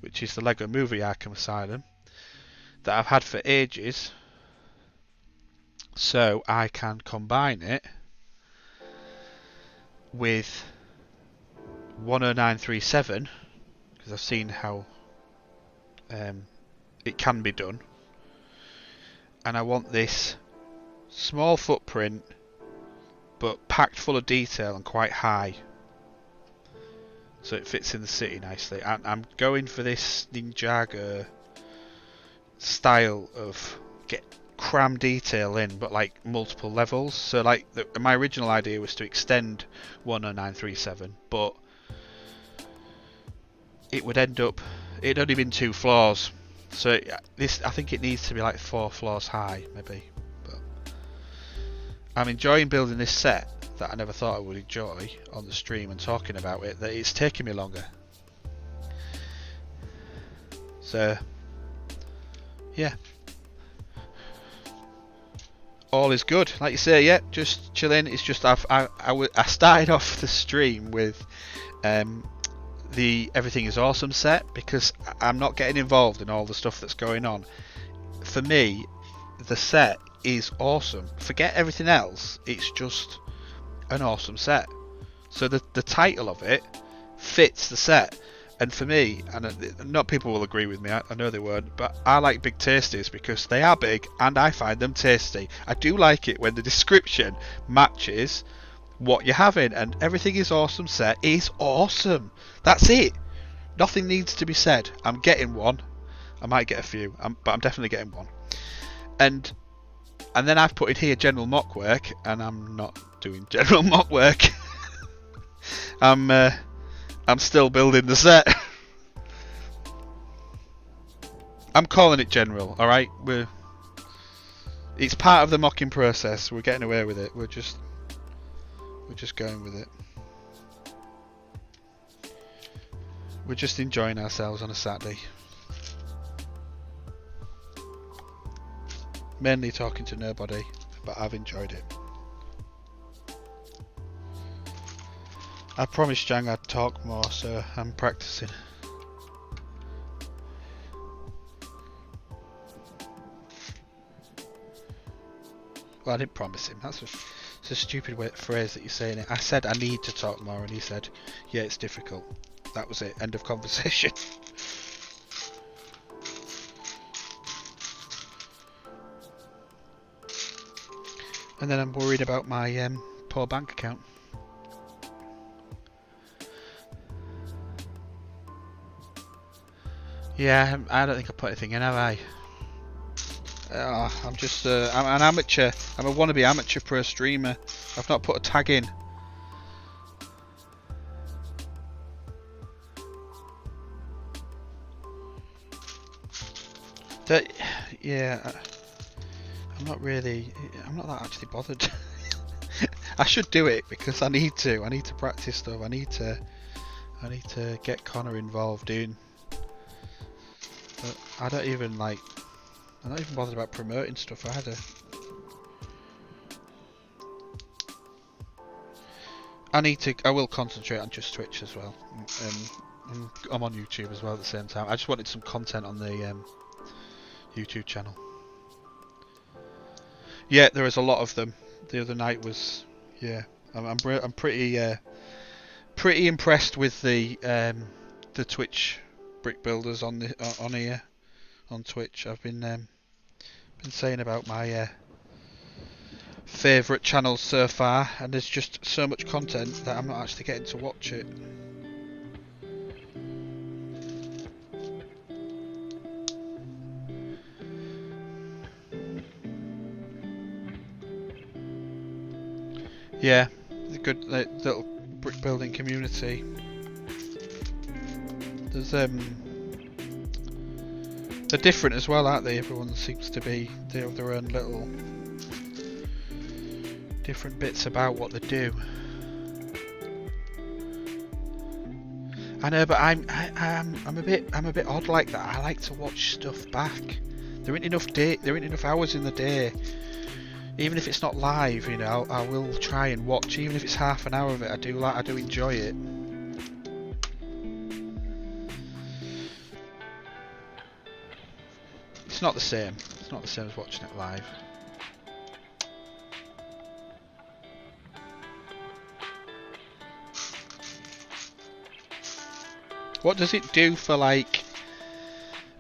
which is the Lego Movie Arkham Asylum, that I've had for ages, so I can combine it with 10937, because I've seen how it can be done, and I want this small footprint but packed full of detail and quite high, so it fits in the city nicely. I'm going for this Ninjago style of cram detail in, but like multiple levels. So like my original idea was to extend 10937, but it would end up, it'd only been 2 floors, so this, I think it needs to be like 4 floors high maybe. But I'm enjoying building this set that I never thought I would enjoy on the stream and talking about it, that it's taking me longer. So yeah, all is good. Like you say, yeah, just chilling. It's just I started off the stream with the Everything is Awesome set, because I'm not getting involved in all the stuff that's going on. For me, the set is awesome. Forget everything else, it's just an awesome set. So the title of it fits the set. And for me, and not people will agree with me, I know they won't, but I like big tasties because they are big and I find them tasty. I do like it when the description matches what you're having, and Everything is Awesome set is awesome. That's it. Nothing needs to be said. I'm getting one. I might get a few, but I'm definitely getting one. And then I've put in here general MOC work, and I'm not doing general MOC work. I'm still building the set. I'm calling it general, alright? It's part of the mocking process. We're getting away with it. We're just going with it. We're just enjoying ourselves on a Saturday. Mainly talking to nobody, but I've enjoyed it. I promised Jang I'd talk more, so I'm practicing. Well, I didn't promise him. It's a stupid phrase that you're saying it. I said I need to talk more, and he said, yeah, it's difficult. That was it. End of conversation. And then I'm worried about my poor bank account. Yeah, I don't think I put anything in, have I? I'm just I'm an amateur. I'm a wannabe amateur pro streamer. I've not put a tag in. Yeah, I'm not that actually bothered. I should do it because I need to practice stuff. I need to get Connor involved in. But I'm not even bothered about promoting stuff either. I will concentrate on just Twitch as well. And I'm on YouTube as well at the same time. I just wanted some content on the YouTube channel. Yeah, there is a lot of them. The other night was, yeah. I'm pretty impressed with the Twitch brick builders on here on Twitch. I've been saying about my favourite channels so far, and there's just so much content that I'm not actually getting to watch it. Yeah, the good little brick building community. There's they're different as well, aren't they? Everyone seems to be, they have their own little different bits about what they do. I know, but I'm a bit odd like that. I like to watch stuff back. There ain't enough hours in the day. Even if it's not live, you know, I will try and watch. Even if it's half an hour of it, I do enjoy it. It's not the same. It's not the same as watching it live. What does it do for, like,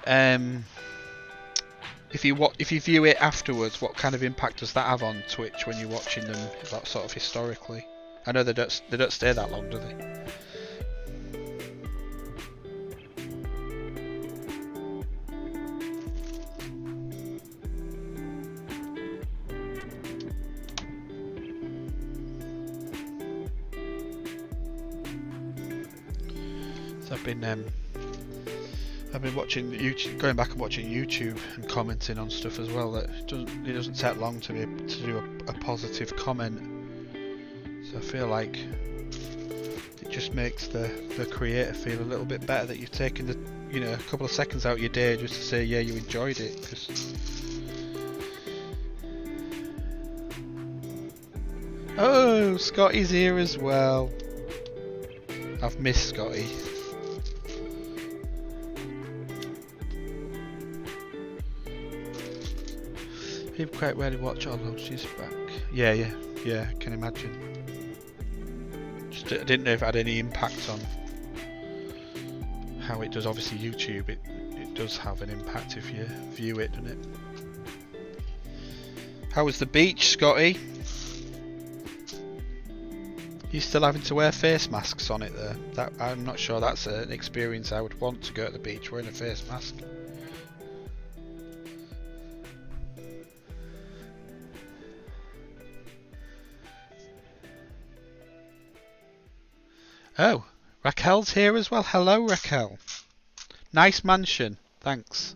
if you view it afterwards, what kind of impact does that have on Twitch when you're watching them, that sort of historically? I know they don't stay that long, do they? So I've been watching YouTube, going back and watching YouTube and commenting on stuff as well. That it doesn't take long to do a positive comment. So I feel like it just makes the creator feel a little bit better that you've taken a couple of seconds out of your day just to say, yeah, you enjoyed it. Oh, Scotty's here as well. I've missed Scotty. People quite rarely watch although she's back. Yeah, I can imagine. Just I didn't know if it had any impact on how it does. Obviously YouTube, it does have an impact if you view it, doesn't it? How was the beach, Scotty? You still having to wear face masks on it there? I'm not sure that's an experience I would want to go to the beach wearing a face mask. Oh, Raquel's here as well. Hello, Raquel. Nice mansion. Thanks.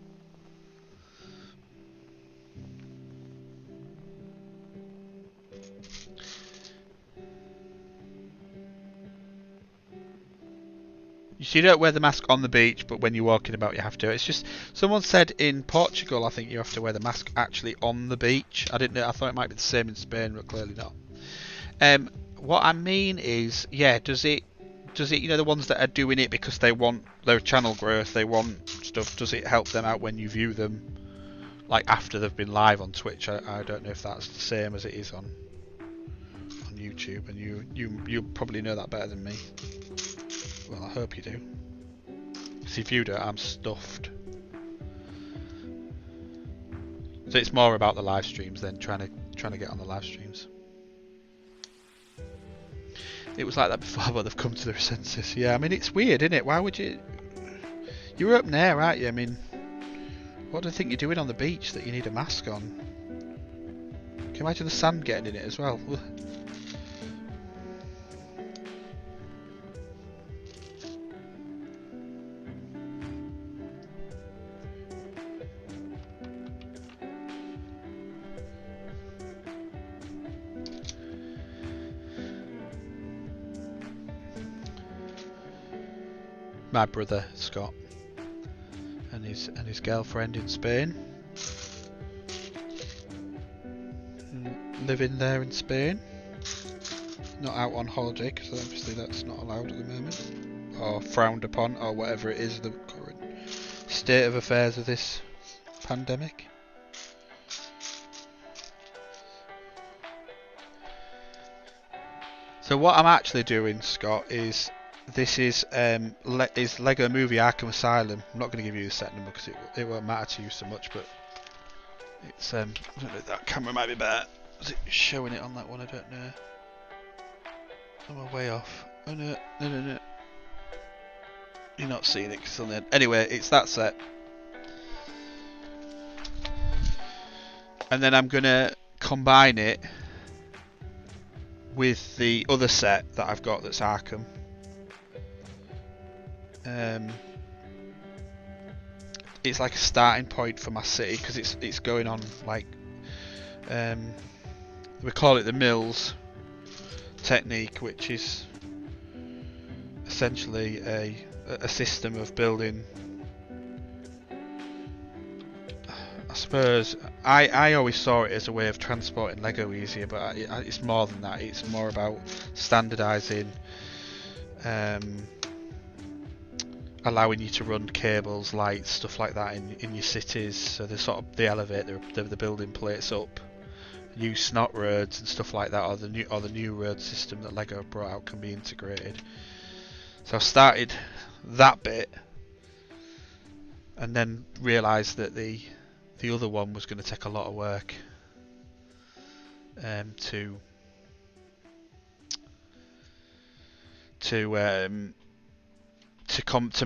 You don't wear the mask on the beach, but when you're walking about you have to. It's just, someone said in Portugal, I think you have to wear the mask actually on the beach. I didn't know, I thought it might be the same in Spain, but clearly not. What I mean is, yeah, does it, the ones that are doing it because they want their channel growth, they want stuff, does it help them out when you view them, like after they've been live on Twitch? I don't know if that's the same as it is on YouTube, and you probably know that better than me. Well, I hope you do. Because if you don't, I'm stuffed. So it's more about the live streams than trying to get on the live streams. It was like that before, but they've come to their senses. Yeah, I mean, it's weird, isn't it? Why would you... You're up there, aren't you? I mean, what do you think you're doing on the beach that you need a mask on? Can you imagine the sand getting in it as well? My brother Scott and his girlfriend in Spain, living there in Spain, not out on holiday because obviously that's not allowed at the moment, or frowned upon, or whatever it is, the current state of affairs of this pandemic. So what I'm actually doing, Scott, is this is Lego Movie Arkham Asylum. I'm not going to give you the set number because it won't matter to you so much, but it's I don't know, that camera might be better. Is it showing it on that one? I don't know. I'm way off. Oh no. You're not seeing it because it's on the end. Anyway, it's that set. And then I'm going to combine it with the other set that I've got that's Arkham. It's like a starting point for my city because it's going on like we call it the Mills technique, which is essentially a system of building. I suppose I always saw it as a way of transporting Lego easier, but it's more than that. It's more about standardising, allowing you to run cables, lights, stuff like that in your cities. So they elevate the building plates up. Use snot roads and stuff like that, or the new road system that Lego brought out can be integrated. So I started that bit, and then realised that the other one was going to take a lot of work to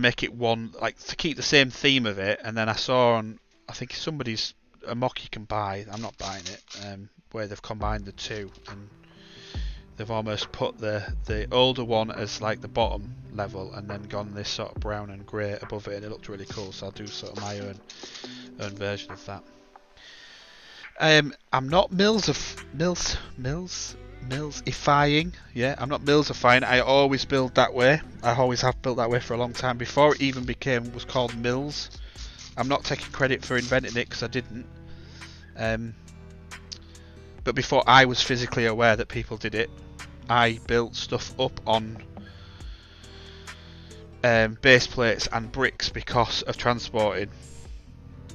make it one, like to keep the same theme of it. And then I saw on, I think somebody's a MOC you can buy. I'm not buying it. Where they've combined the two, and they've almost put the older one as like the bottom level, and then gone this sort of brown and grey above it, and it looked really cool. So I'll do sort of my own version of that. I'm not Millsifying. Yeah, I'm not Millsifying. I always build that way. I always have built that way for a long time before it even was called Mills. I'm not taking credit for inventing it because I didn't. But before I was physically aware that people did it, I built stuff up on base plates and bricks because of transporting.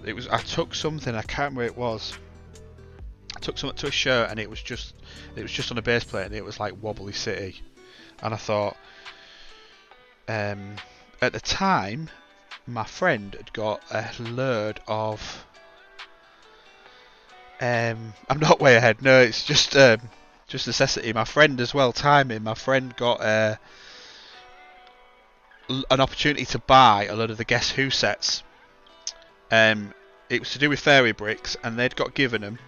I took something, I can't remember what it was. I took something to a show, and it was just on a base plate, and it was like Wobbly City. And I thought, at the time, my friend had got a load of. I'm not way ahead. No, it's just necessity. My friend as well, timing. My friend got an opportunity to buy a load of the Guess Who sets. It was to do with fairy bricks, and they'd got given them,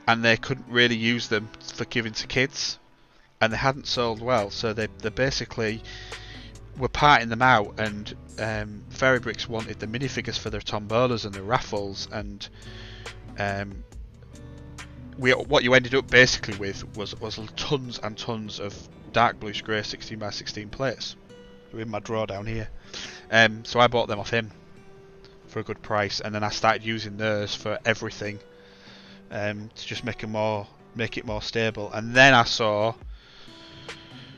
and they couldn't really use them for giving to kids, and they hadn't sold well, so they basically were parting them out. And fairy bricks wanted the minifigures for their tombolas and the raffles, and what you ended up basically with was tons and tons of dark bluish grey 16x16 plates. They're in my drawer down here. So I bought them off him for a good price, and then I started using those for everything, to just make it more stable. And then I saw,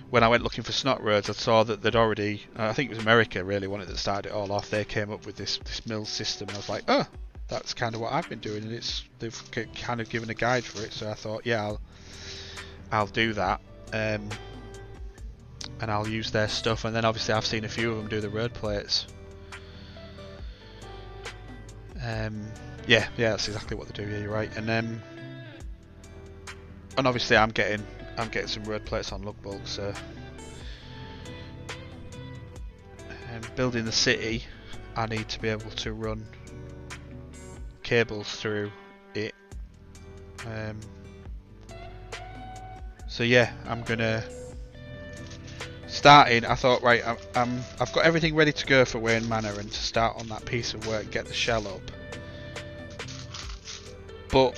when I went looking for snot roads, I saw that they'd already, I think it was America really wanted that started it all off. They came up with this mill system, and I was like, oh, that's kind of what I've been doing, and they've kind of given a guide for it. So I thought, yeah, I'll do that, and I'll use their stuff. And then obviously I've seen a few of them do the road plates. Yeah, that's exactly what they do. Yeah, you're right. And obviously I'm getting some road plates on Lug Bulk. So building the city, I need to be able to run cables through it. So yeah, I'm gonna starting. I thought, right, I've got everything ready to go for Wayne Manor and to start on that piece of work, get the shell up. But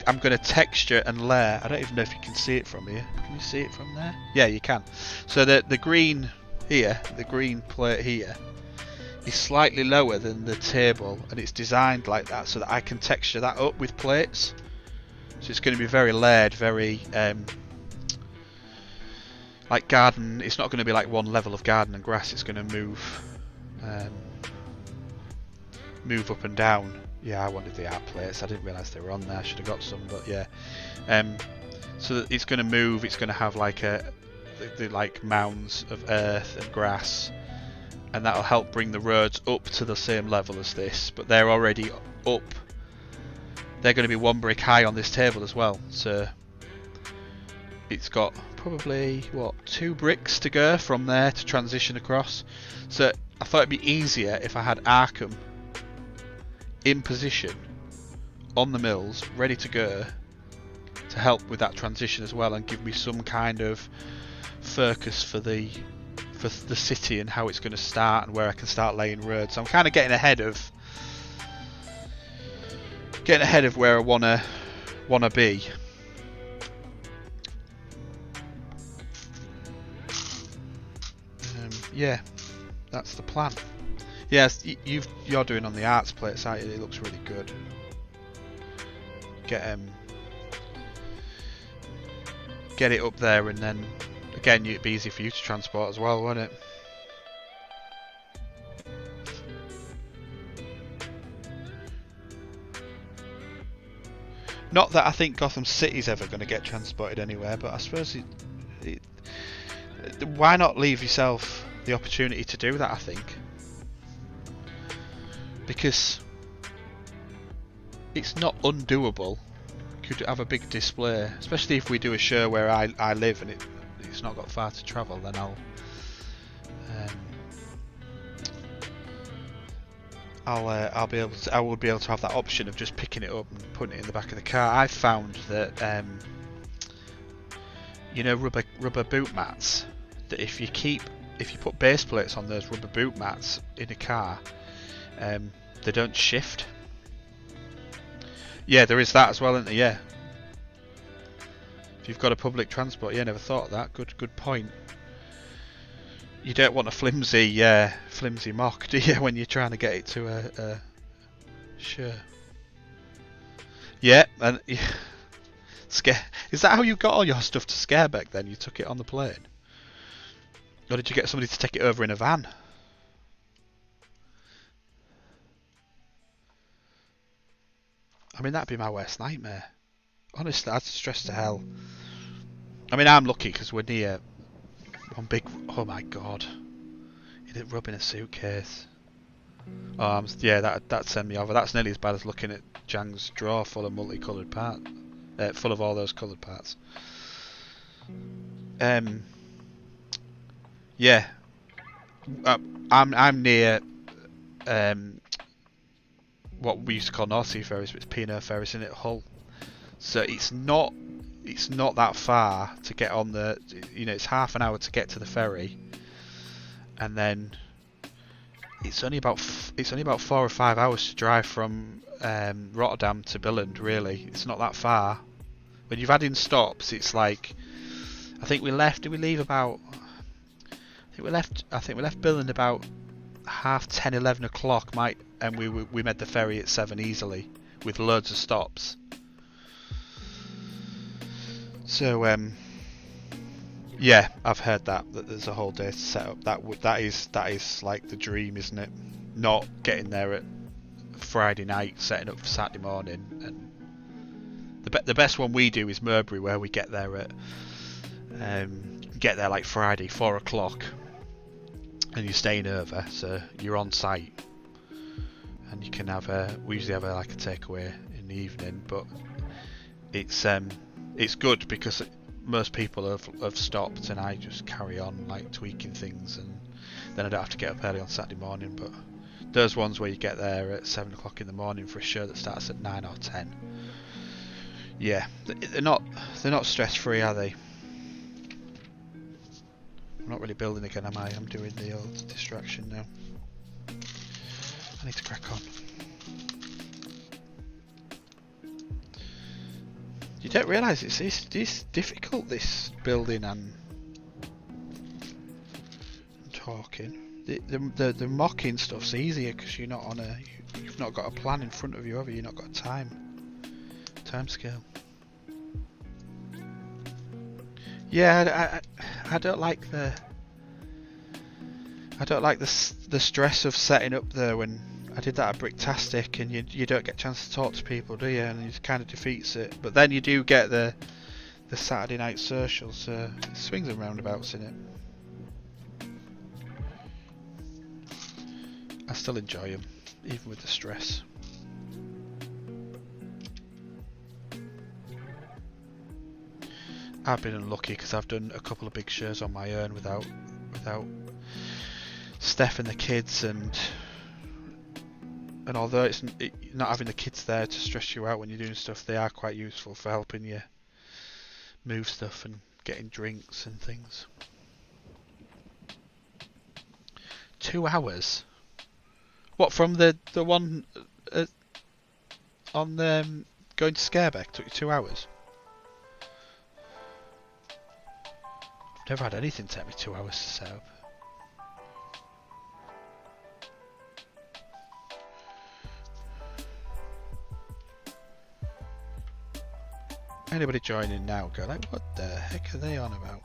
I'm going to texture and layer. I don't even know if you can see it from here. Can you see it from there? Yeah, you can. So the green here, the green plate here, is slightly lower than the table, and it's designed like that so that I can texture that up with plates. So it's going to be very layered, very like garden. It's not going to be like one level of garden and grass. It's going to move up and down. Yeah, I wanted the art plates. I didn't realise they were on there. I should have got some, but yeah. So that it's going to move. It's going to have like the like mounds of earth and grass, and that'll help bring the roads up to the same level as this. But they're already up. They're going to be one brick high on this table as well. So it's got probably 2 bricks to go from there to transition across. So I thought it'd be easier if I had Arkham in position on the mills, ready to go, to help with that transition as well, and give me some kind of focus for the city and how it's going to start and where I can start laying roads. So I'm kind of getting ahead of where I wanna be. yeah, that's the plan. Yes, you're doing on the arts plate site. It looks really good. Get it up there, and then again, it'd be easy for you to transport as well, won't it? Not that I think Gotham City's ever going to get transported anywhere, but I suppose why not leave yourself the opportunity to do that, I think. Because it's not undoable. Could have a big display, especially if we do a show where I live and it's not got far to travel, then I would be able to have that option of just picking it up and putting it in the back of the car. I found that you know, rubber boot mats, that if you put base plates on those rubber boot mats in a car, they don't shift. Yeah, there is that as well, isn't there? Yeah. If you've got a public transport, yeah, never thought of that. Good point. You don't want a flimsy MOC, do you, when you're trying to get it to a sure. Yeah, and is that how you got all your stuff to Scarebeck then? You took it on the plane? Or did you get somebody to take it over in a van? I mean, that'd be my worst nightmare. Honestly, I'd stress to hell. I mean, I'm lucky because we're near one big... Oh my god. You didn't rub in a suitcase. Oh, yeah, that'd send me over. That's nearly as bad as looking at Jang's drawer full of multicoloured parts. Full of all those coloured parts. Yeah. I'm near... what we used to call North Sea Ferries, but it's P&O Ferries in it, Hull. So it's not that far to get on the, you know, it's half an hour to get to the ferry, and then it's only about 4 or 5 hours to drive from Rotterdam to Billund. Really, it's not that far. When you've had in stops, it's like, I think we left. Did we leave about? I think we left Billund about 10:30, 11 o'clock, and we made the ferry at 7 easily with loads of stops. So yeah, I've heard that there's a whole day to set up. That is like the dream, isn't it? Not getting there at Friday night, setting up for Saturday morning. And the best one we do is Merbury, where we get there like Friday 4 o'clock. And you're staying over, so you're on site, and you can we usually have like a takeaway in the evening, but it's good because most people have stopped, and I just carry on like tweaking things, and then I don't have to get up early on Saturday morning. But those ones where you get there at 7 o'clock in the morning for a show that starts at 9 or 10, yeah, they're not stress free, are they? I'm not really building again, am I? I'm doing the old distraction now. I need to crack on. You don't realise it's difficult, this building and talking. The mocking stuff's easier because you're not you've not got a plan in front of you, have you? You've not got a time scale. Yeah, I don't like the stress of setting up there. When I did that at Bricktastic, and you don't get a chance to talk to people, do you? And it kind of defeats it. But then you do get the Saturday night socials, so it swings and roundabouts in it. I still enjoy them, even with the stress. I've been unlucky because I've done a couple of big shows on my own without Steph and the kids, and although it's not having the kids there to stress you out when you're doing stuff, they are quite useful for helping you move stuff and getting drinks and things. 2 hours? What, from the one on going to Scarebeck took you 2 hours? I've never had anything take me 2 hours to set up. anybody joining now go like, what the heck are they on about?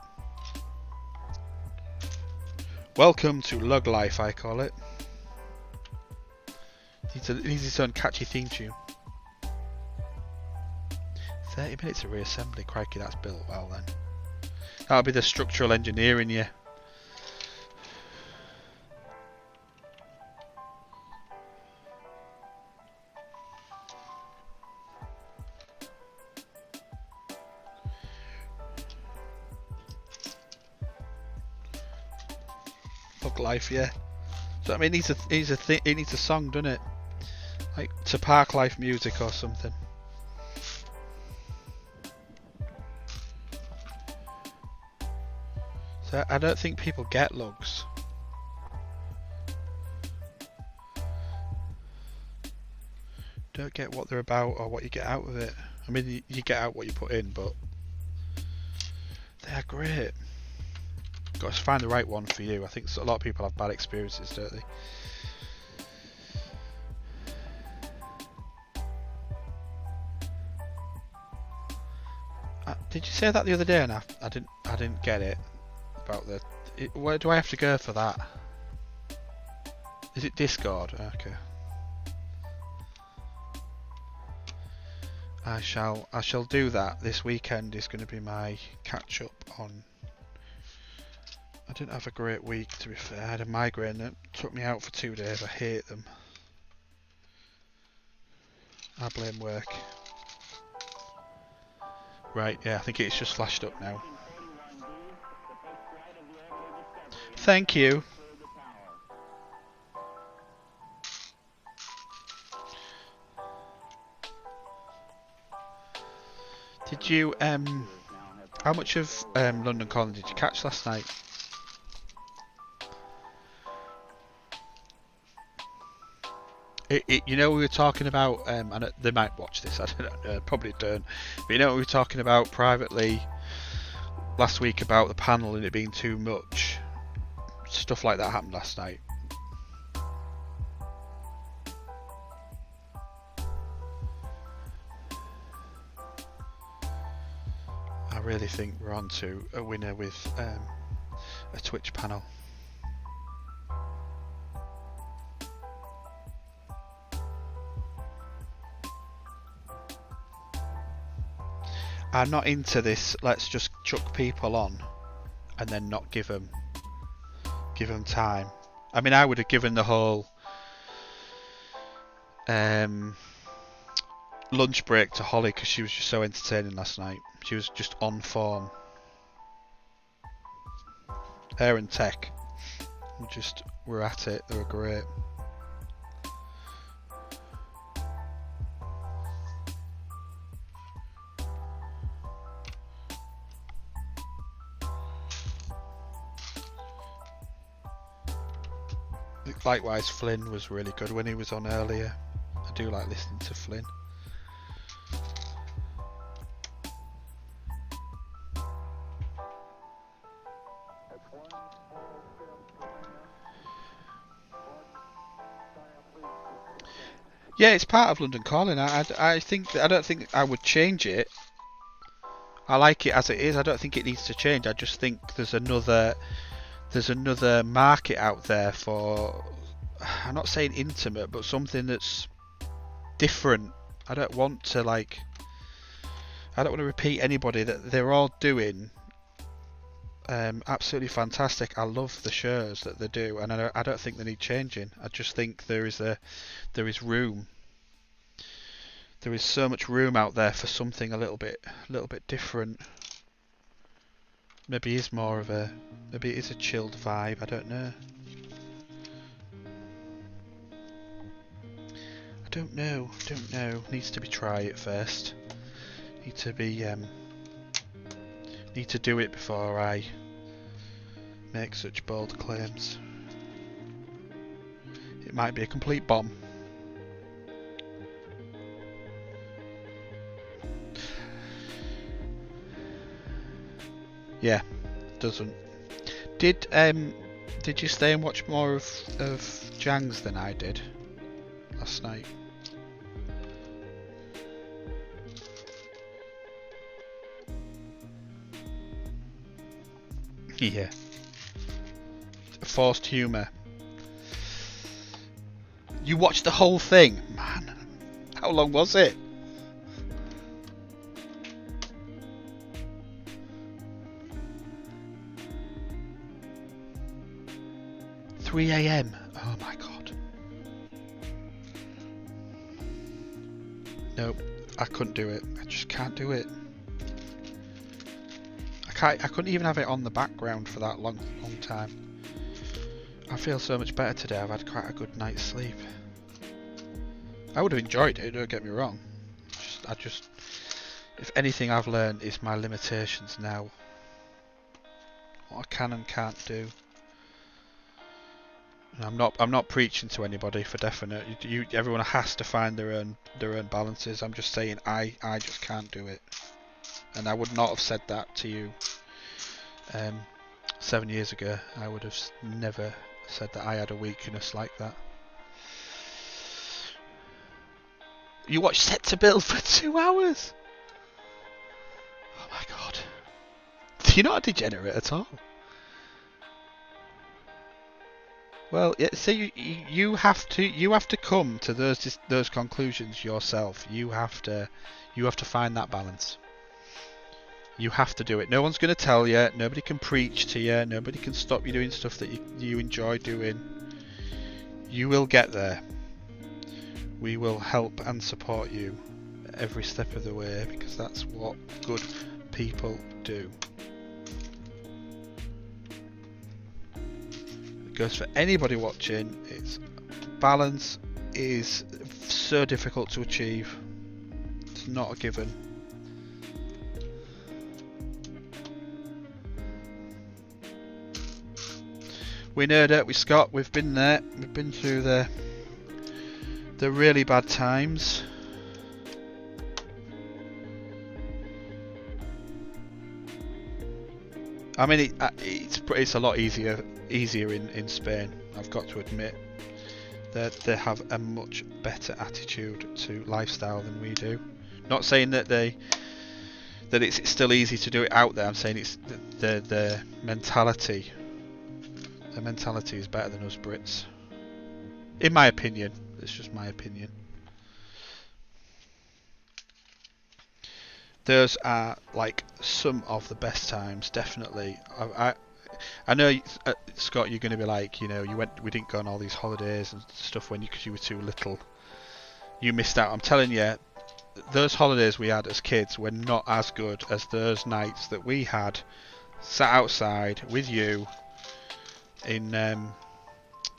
Welcome to Log Life, I call it. It needs its own catchy theme tune. 30 minutes of reassembly, crikey, that's built well then. That'll be the structural engineering, yeah. Log Life, yeah. So I mean, it needs a song, doesn't it? Like to Park Life music or something. So I don't think people get lugs. Don't get what they're about or what you get out of it. I mean, you get out what you put in, but they're great. Got to find the right one for you. I think a lot of people have bad experiences, don't they? Did you say that the other day? And I didn't get it. About where do I have to go for that? Is it Discord? Okay. I shall do that. This weekend is going to be my catch up on. I didn't have a great week, to be fair. I had a migraine that took me out for 2 days. I hate them. I blame work. Right, yeah, I think it's just flashed up now. Thank you. Did you, how much of London Calling did you catch last night? You know, we were talking about, and they might watch this, I don't know, probably don't, but you know, we were talking about privately last week about the panel and it being too much. Stuff like that happened last night. I really think we're on to a winner with a Twitch panel. I'm not into this. Let's just chuck people on and then not give them time. I mean, I would have given the whole lunch break to Holly because she was just so entertaining last night. She was just on form. Her and Tech were at it. They were great. Likewise, Flynn was really good when he was on earlier. I do like listening to Flynn. Yeah, it's part of London Calling. I don't think I would change it. I like it as it is. I don't think it needs to change. I just think there's another market out there for, I'm not saying intimate, but something that's different. I don't want to repeat anybody. That they're all doing absolutely fantastic. I love the shows that they do, and I don't think they need changing. I just think there is room. There is so much room out there for something a little bit different. Maybe it's a chilled vibe. I don't know. Don't know. Needs to be tried first. Need to do it before I make such bold claims. It might be a complete bomb. Yeah, doesn't. Did you stay and watch more of Jang's than I did last night? Yeah. Forced humour. You watched the whole thing? Man, how long was it? $3 AM. Oh my god. Nope, I couldn't do it. I just can't do it. I couldn't even have it on the background for that long time. I feel so much better today. I've had quite a good night's sleep. I would have enjoyed it, don't get me wrong. If anything I've learned is my limitations now. What I can and can't do. And I'm not preaching to anybody for definite. Everyone has to find their own balances. I'm just saying I just can't do it. And I would not have said that to you 7 years ago. I would have never said that I had a weakness like that. You watched Set to Build for 2 hours? Oh my god. You're not a degenerate at all. Well, yeah, see, you have to come to those conclusions yourself. You have to find that balance. You have to do it. No one's going to tell you. Nobody can preach to you. Nobody can stop you doing stuff that you enjoy doing. You will get there. We will help and support you every step of the way, because that's what good people do. It goes for anybody watching. Balance is so difficult to achieve. It's not a given. We know that with Scott, we've been there. We've been through the really bad times. I mean, it's a lot easier in Spain. I've got to admit that they have a much better attitude to lifestyle than we do. Not saying that it's still easy to do it out there. I'm saying it's the mentality. The mentality is better than us Brits, in my opinion. It's just my opinion. Those are like some of the best times, definitely. I know, Scott, you're going to be like, we didn't go on all these holidays and stuff because you were too little. You missed out. I'm telling you, those holidays we had as kids were not as good as those nights that we had sat outside with you in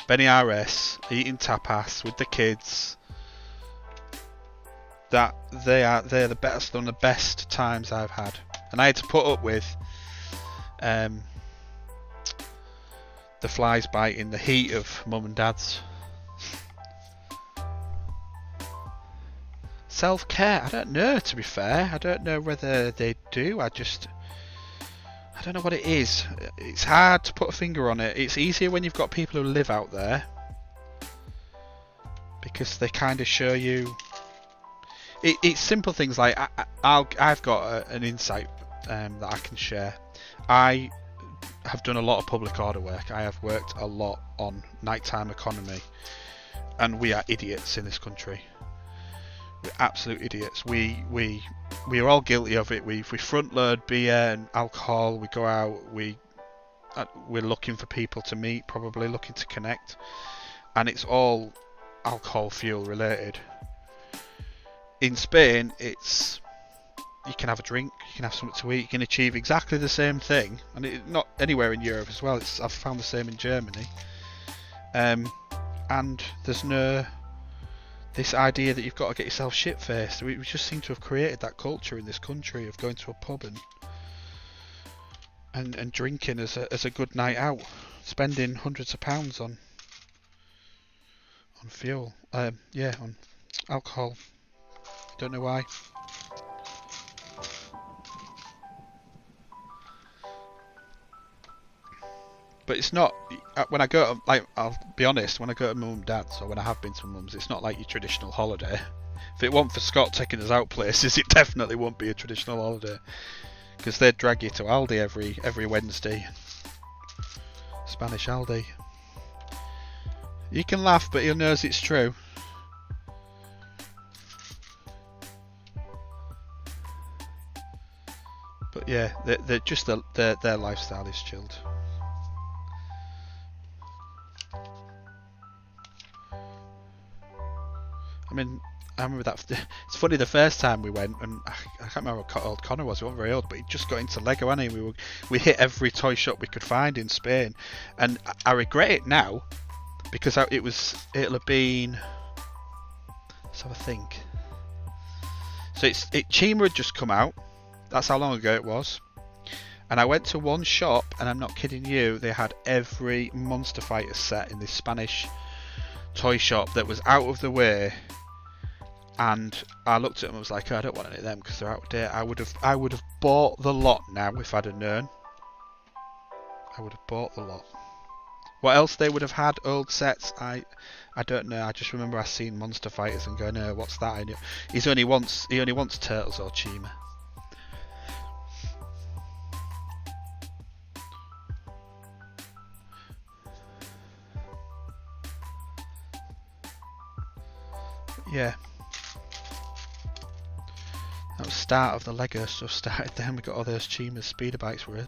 Beniares eating tapas with the kids. That they're the best, one of the best times I've had, and I had to put up with the flies biting, the heat of mum and dad's. Self-care, I don't know, to be fair. I don't know whether they do. I don't know what it is. It's hard to put a finger on it. It's easier when you've got people who live out there, because they kind of show you. It's simple things like I've got an insight that I can share. I have done a lot of public order work. I have worked a lot on nighttime economy, and we are idiots in this country. We're absolute idiots. We are all guilty of it. We front load beer and alcohol. We go out. We're looking for people to meet, probably looking to connect, and it's all alcohol fuel related. In Spain, you can have a drink, you can have something to eat, you can achieve exactly the same thing, and not anywhere in Europe as well. I've found the same in Germany, and there's no this idea that you've got to get yourself shit-faced. We just seem to have created that culture in this country of going to a pub and drinking as a good night out, spending hundreds of pounds on fuel, on alcohol. Don't know why. But it's not, when I go to, I'll be honest, when I go to mum and dad's, or when I have been to mum's, it's not like your traditional holiday. If it weren't for Scott taking us out places, it definitely won't be a traditional holiday, because they'd drag you to Aldi every Wednesday, Spanish Aldi. You can laugh, but he knows it's true. But yeah, they're just their lifestyle is chilled. I mean, I remember that. It's funny, the first time we went, and I can't remember how old Connor was. He wasn't very old, but he just got into Lego, hadn't he? We hit every toy shop we could find in Spain, and I regret it now because it'll have been. Let's have a think. So Chima had just come out. That's how long ago it was. And I went to one shop, and I'm not kidding you, they had every Monster Fighter set in this Spanish toy shop that was out of the way. And I looked at them and was like, oh, I don't want any of them because they're out of date. I would have bought the lot now if I'd have known. I would have bought the lot. What else they would have had, old sets, I don't know. I just remember I seen Monster Fighters and going, no, what's that? He only wants Turtles or Chima. Yeah. That was the start of the Lego stuff started then. We got all those Chima's speeder bikes were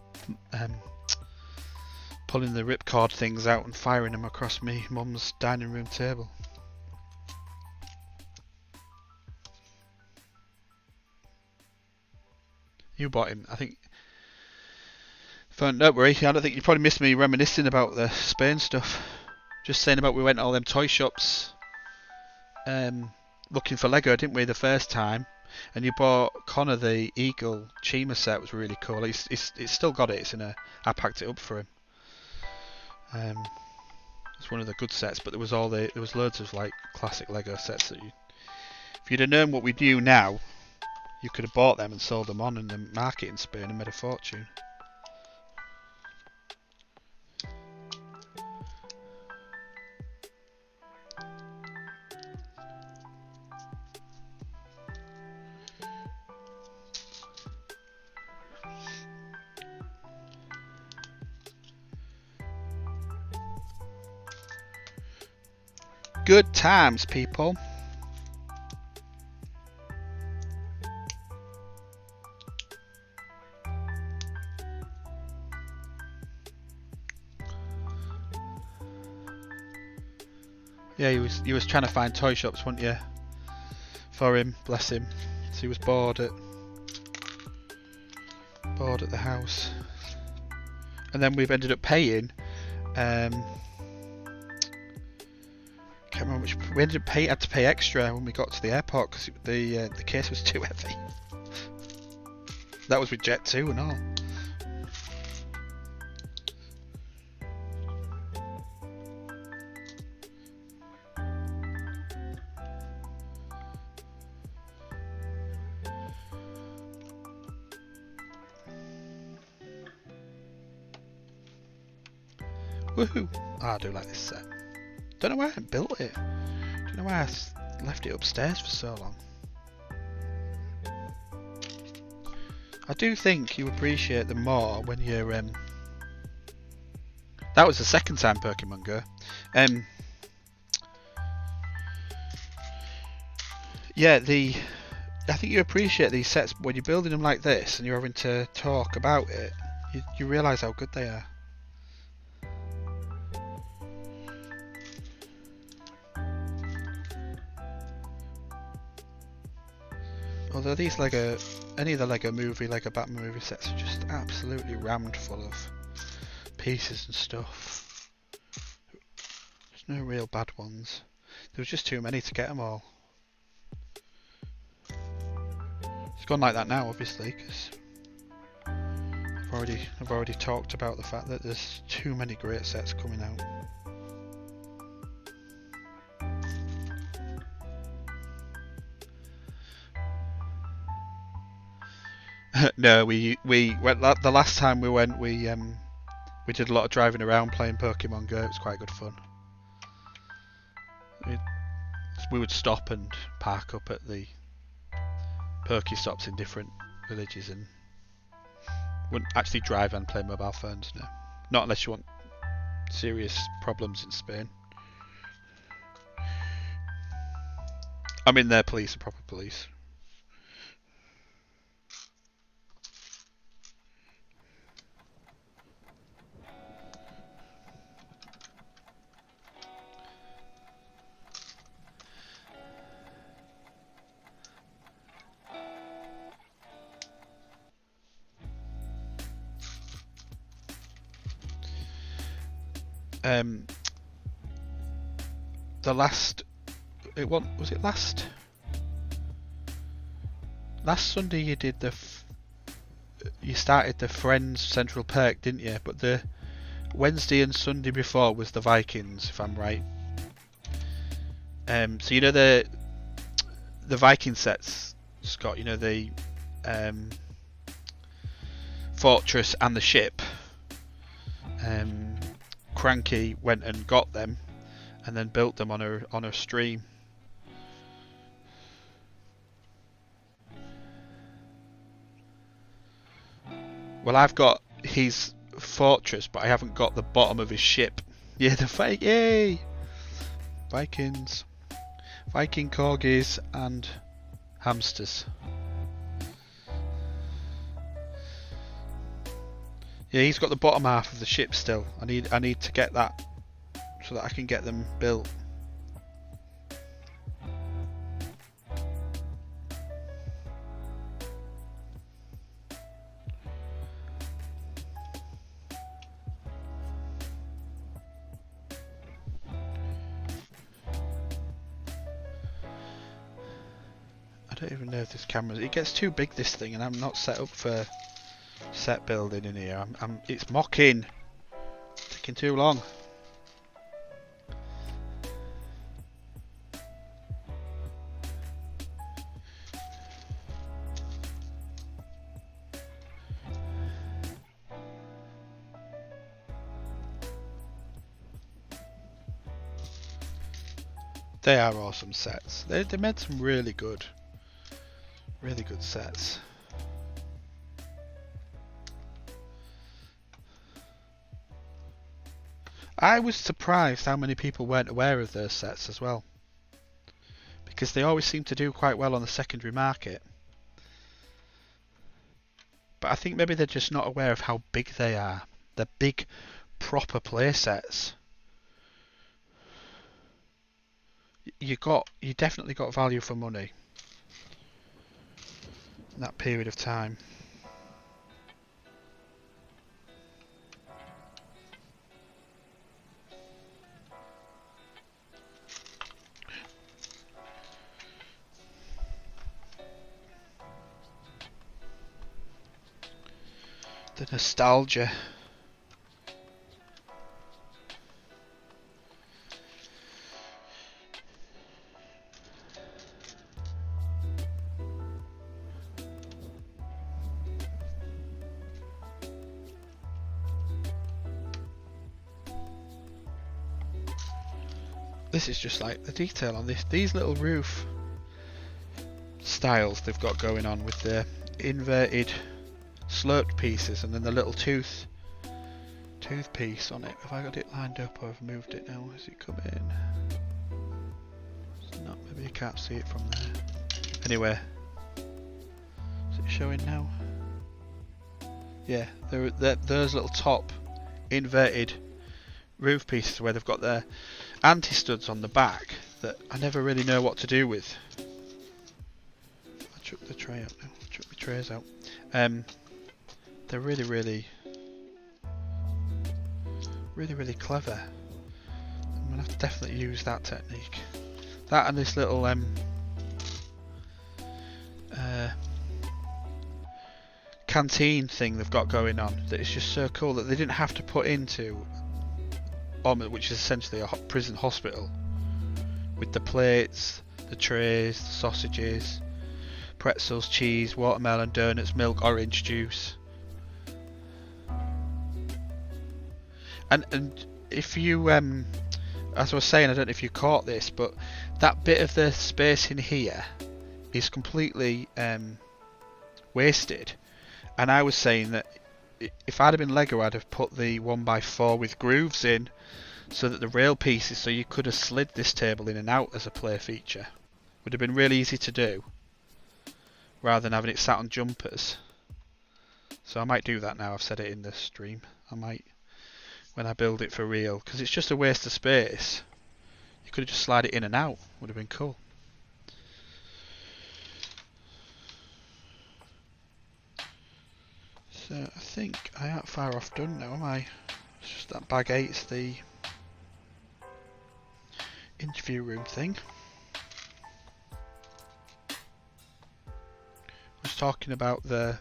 pulling the ripcord things out and firing them across me mum's dining room table. You bought him, I think. Don't worry, I don't think you probably missed me reminiscing about the Spain stuff. Just saying about we went to all them toy shops looking for Lego, didn't we, the first time? And you bought Connor the Eagle Chima set. Was really cool. He's still got it. I packed it up for him. It's one of the good sets, but there was loads of like classic Lego sets that if you'd have known what we do now, you could have bought them and sold them on in the market in Spain and made a fortune. Good times, people. Yeah, he was trying to find toy shops, wasn't you? For him, bless him. So he was bored at the house, and then we've ended up paying. Can't remember which. We ended up had to pay extra when we got to the airport because the case was too heavy. That was with Jet 2 and all. Woohoo! Oh, I do like this set. Don't know why I built it. Don't know why I left it upstairs for so long. I do think you appreciate them more when you're that was the second time Pokemon Go. Yeah, I think you appreciate these sets when you're building them like this and you're having to talk about it. You realise how good they are. Although these any of the Lego Batman movie sets are just absolutely rammed full of pieces and stuff. There's no real bad ones. There was just too many to get them all. It's gone like that now, obviously, because I've already talked about the fact that there's too many great sets coming out. No, we went the last time we went. We did a lot of driving around playing Pokemon Go. It was quite good fun. We would stop and park up at the Pokestops in different villages and wouldn't actually drive and play mobile phones. No, not unless you want serious problems in Spain. I mean, their police are proper police. The last, was it last Sunday you did you started the Friends Central Perk, didn't you? But the Wednesday and Sunday before was the Vikings, if I'm right. So you know the Viking sets, Scott. You know the fortress and the ship. Cranky went and got them, and then built them on her stream. Well, I've got his fortress, but I haven't got the bottom of his ship. Yeah, yay! Vikings, Viking corgis and hamsters. Yeah, he's got the bottom half of the ship still. I need to get that so that I can get them built. I don't even know if this camera. It gets too big, this thing, and I'm not set up for set building in here. It's mocking. Taking too long. They are awesome sets. They made some really good sets. I was surprised how many people weren't aware of those sets as well, because they always seem to do quite well on the secondary market. But I think maybe they're just not aware of how big they are. They're big, proper play sets. You definitely got value for money in that period of time. The nostalgia. This is just like the detail on these little roof styles they've got going on with the inverted sloped pieces and then the little tooth piece on it. Have I got it lined up or have I moved it now? Has it come in? It's not, maybe you can't see it from there. Anyway, is it showing now? Yeah, those little top inverted roof pieces where they've got their anti-studs on the back that I never really know what to do with. I'll chuck the tray out now. I'll chuck the trays out. They're really clever. I'm gonna have to definitely use that technique. That and this little canteen thing they've got going on that is just so cool that they didn't have to put into which is essentially a prison hospital, with the plates, the trays, the sausages, pretzels, cheese, watermelon, donuts, milk, orange juice. And if you as I was saying, I don't know if you caught this, but that bit of the space in here is completely wasted. And I was saying that if I'd have been Lego, I'd have put the 1x4 with grooves in, so that the rail pieces, so you could have slid this table in and out as a play feature. Would have been really easy to do, rather than having it sat on jumpers. So I might do that now. I've said it in the stream. I might, when I build it for real, because it's just a waste of space. You could have just slid it in and out. Would have been cool. So I think I ain't far off done now, am I? It's just that bag 8's the interview room thing. I was talking about the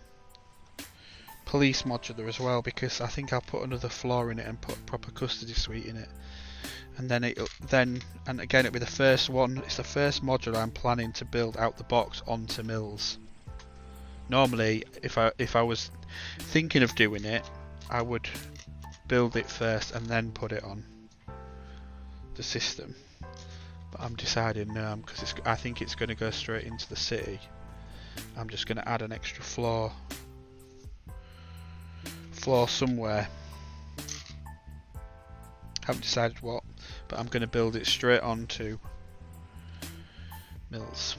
police modular as well, because I think I'll put another floor in it and put a proper custody suite in it, and then and again it'll be the first one. It's the first modular I'm planning to build out the box onto Mills. Normally, if I was thinking of doing it, I would build it first and then put it on the system. But I'm deciding no, because I think it's going to go straight into the city. I'm just going to add an extra floor somewhere. Haven't decided what, but I'm going to build it straight onto Mills.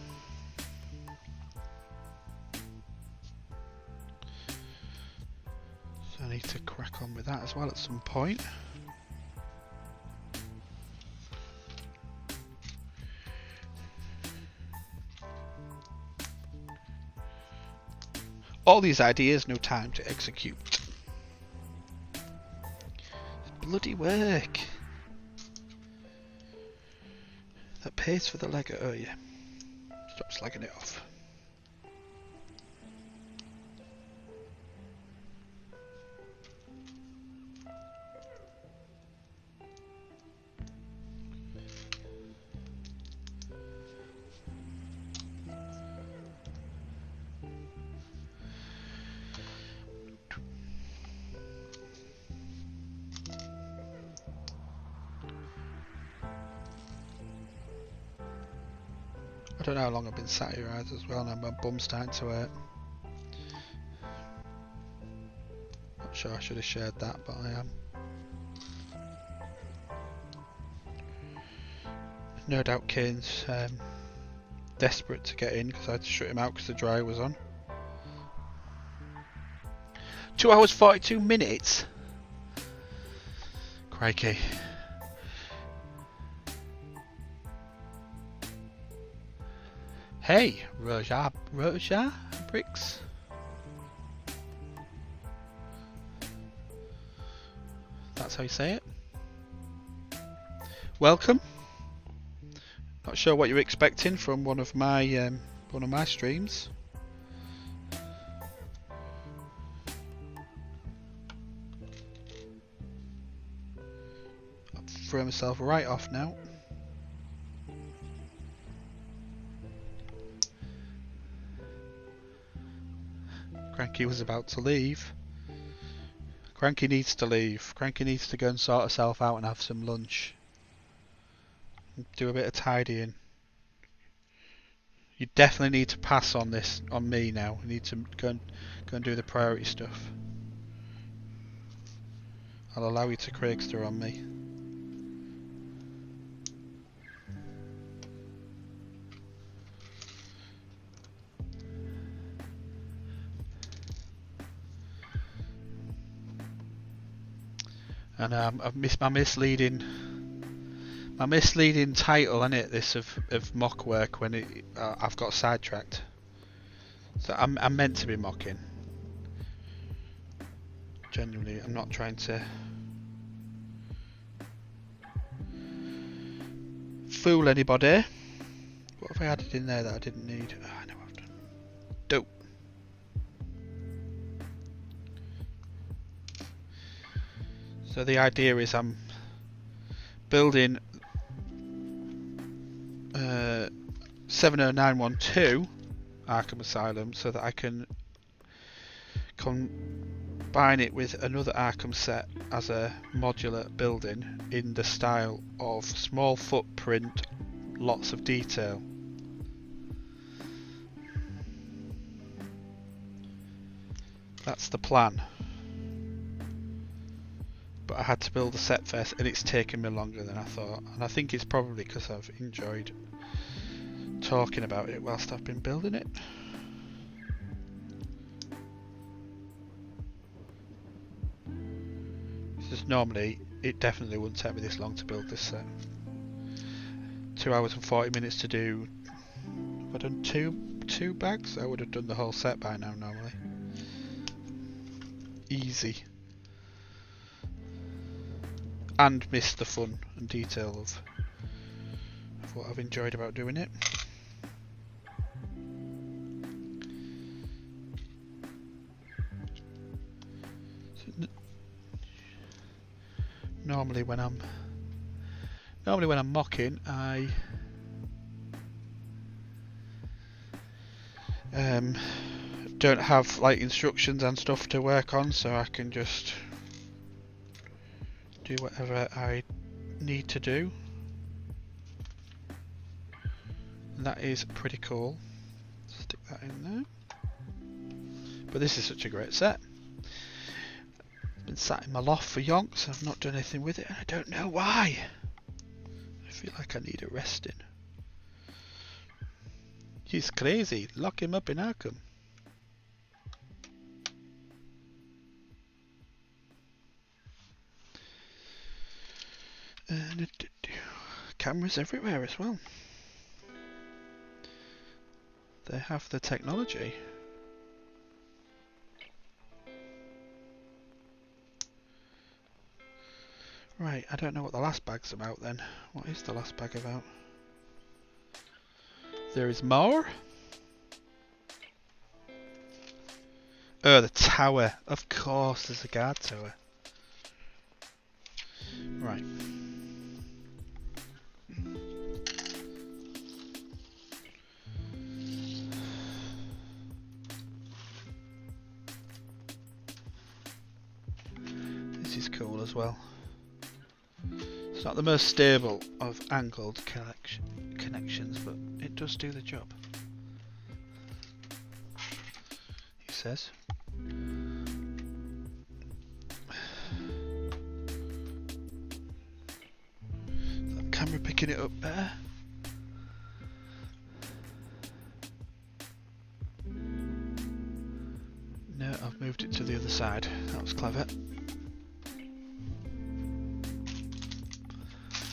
So I need to crack on with that as well at some point. All these ideas, no time to execute. Bloody work. That pays for the Lego. Oh yeah. Stop slagging it off. I don't know how long I've been sat here as well, and my bum's starting to hurt. Not sure I should have shared that, but I am. No doubt Kane's desperate to get in because I had to shut him out because the dryer was on. 2 hours 42 minutes? Crikey. Hey, Roja Bricks. That's how you say it. Welcome. Not sure what you're expecting from one of my streams. I'll throw myself right off now. Cranky was about to leave. Cranky needs to leave. Cranky needs to go and sort herself out and have some lunch. Do a bit of tidying. You definitely need to pass on this on me now. You need to go and do the priority stuff. I'll allow you to Craigster on me. And I've missed my misleading title, innit, this of MOC Work, when I've got sidetracked. So I'm meant to be mocking. Genuinely, I'm not trying to fool anybody. What have I added in there that I didn't need? Oh, I know I've done. Dope. So the idea is I'm building 70912 Arkham Asylum so that I can combine it with another Arkham set as a modular building in the style of small footprint, lots of detail. That's the plan. but I had to build a set first, and it's taken me longer than I thought. And I think it's probably because I've enjoyed talking about it whilst I've been building it. Just normally, it definitely wouldn't take me this long to build this set. 2 hours and 40 minutes to do. Have I done two bags? I would have done the whole set by now normally. Easy. And missed the fun and detail of what I've enjoyed about doing it. So normally when I'm mocking, I don't have like instructions and stuff to work on, so I can just do whatever I need to do, and that is pretty cool. Stick that in there. But this is such a great set. Been sat in my loft for yonks. I've not done anything with it, and I don't know why. I feel like I need a resting. He's crazy. Lock him up in Arkham. Cameras everywhere as well. They have the technology. Right, I don't know what the last bag's about then. What is the last bag about? There is more? Oh, the tower. Of course, there's a guard tower. Right. This is cool as well. It's not the most stable of angled connections, but it does do the job. He says. That camera picking it up there. No, I've moved it to the other side. That was clever.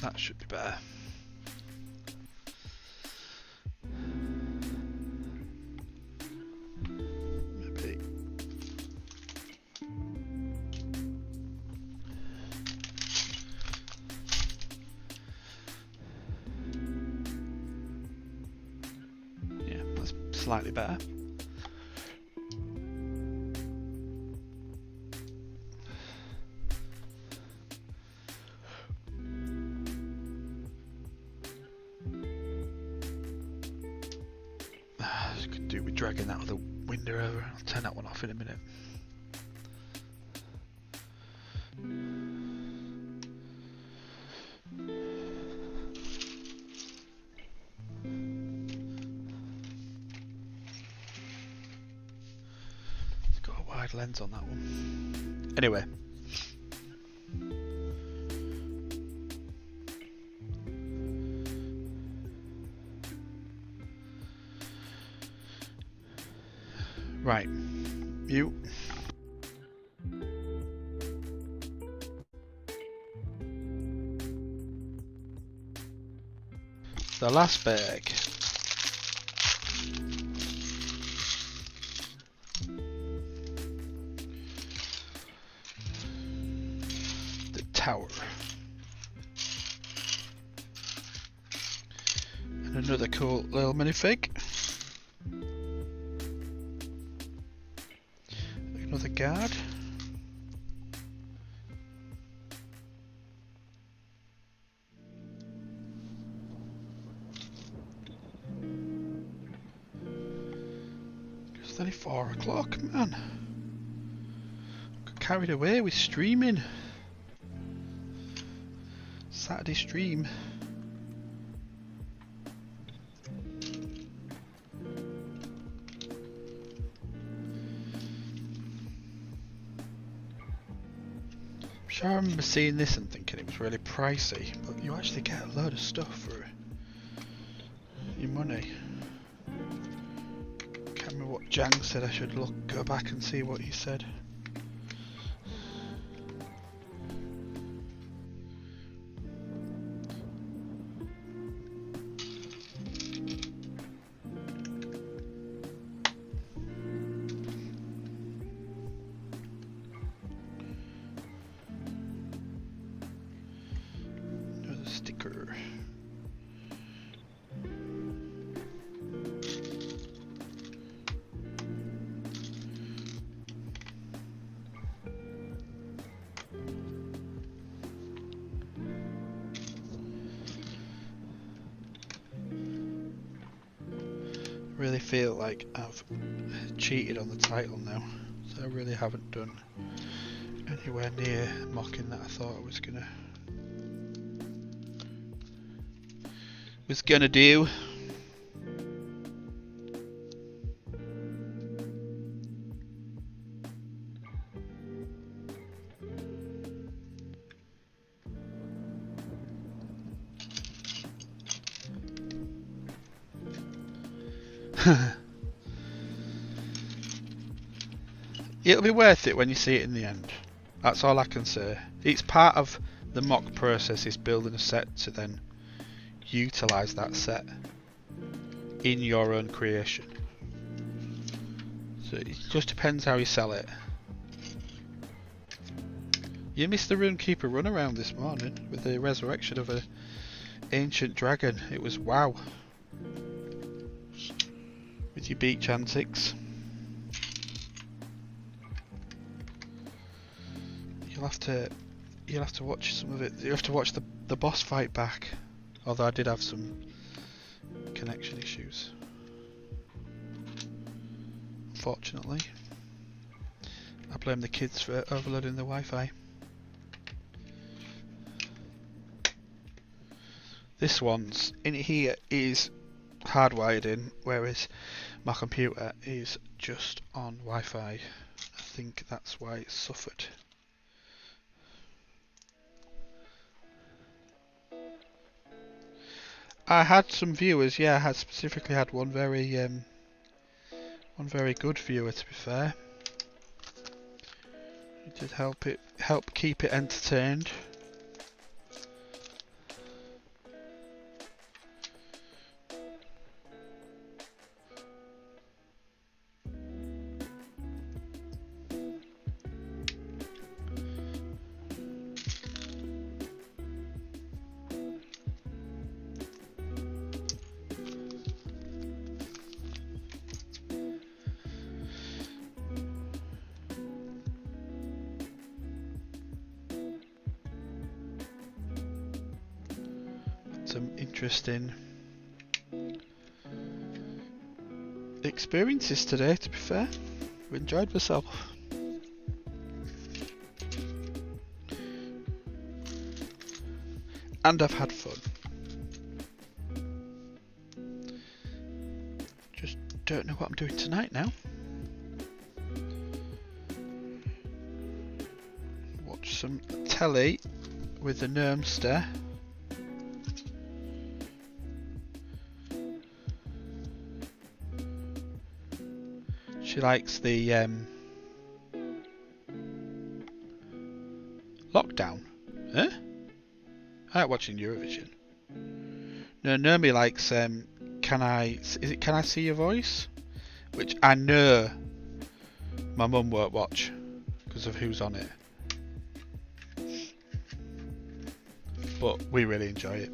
That should be better. Maybe. Yeah, that's slightly better. Dragging that other window over. I'll turn that one off in a minute. It's got a wide lens on that one. Anyway. Right, you. The last bag. The tower. And another cool little minifig. Another guard. It's only 4 o'clock, man. Got carried away with streaming. Saturday stream. Sure, I remember seeing this and thinking it was really pricey, but you actually get a load of stuff for your money. Can't remember what Jang said. I should go back and see what he said. Another sticker. Really feel like I've cheated on the title now, so I really haven't done anywhere near mocking that I thought I was gonna do. It'll be worth it when you see it in the end. That's all I can say. It's part of the mock process, is building a set to then utilise that set in your own creation. So it just depends how you sell it. You missed the Runekeeper run around this morning with the resurrection of an ancient dragon. It was wow. With your beach antics. You'll have to watch some of it. You have to watch the boss fight back. Although I did have some connection issues. Unfortunately. I blame the kids for overloading the Wi-Fi. This one's in here is hardwired in, whereas my computer is just on Wi-Fi. I think that's why it suffered. I had some viewers, yeah. I had specifically had one very good viewer, to be fair. It did help keep it entertained. Some interesting experiences today, to be fair. I enjoyed myself. And I've had fun. Just don't know what I'm doing tonight now. Watch some telly with the Nermster. She likes the lockdown. Huh? I like watching Eurovision. No, Nomi likes Can I See Your Voice? Which I know my mum won't watch because of who's on it. But we really enjoy it.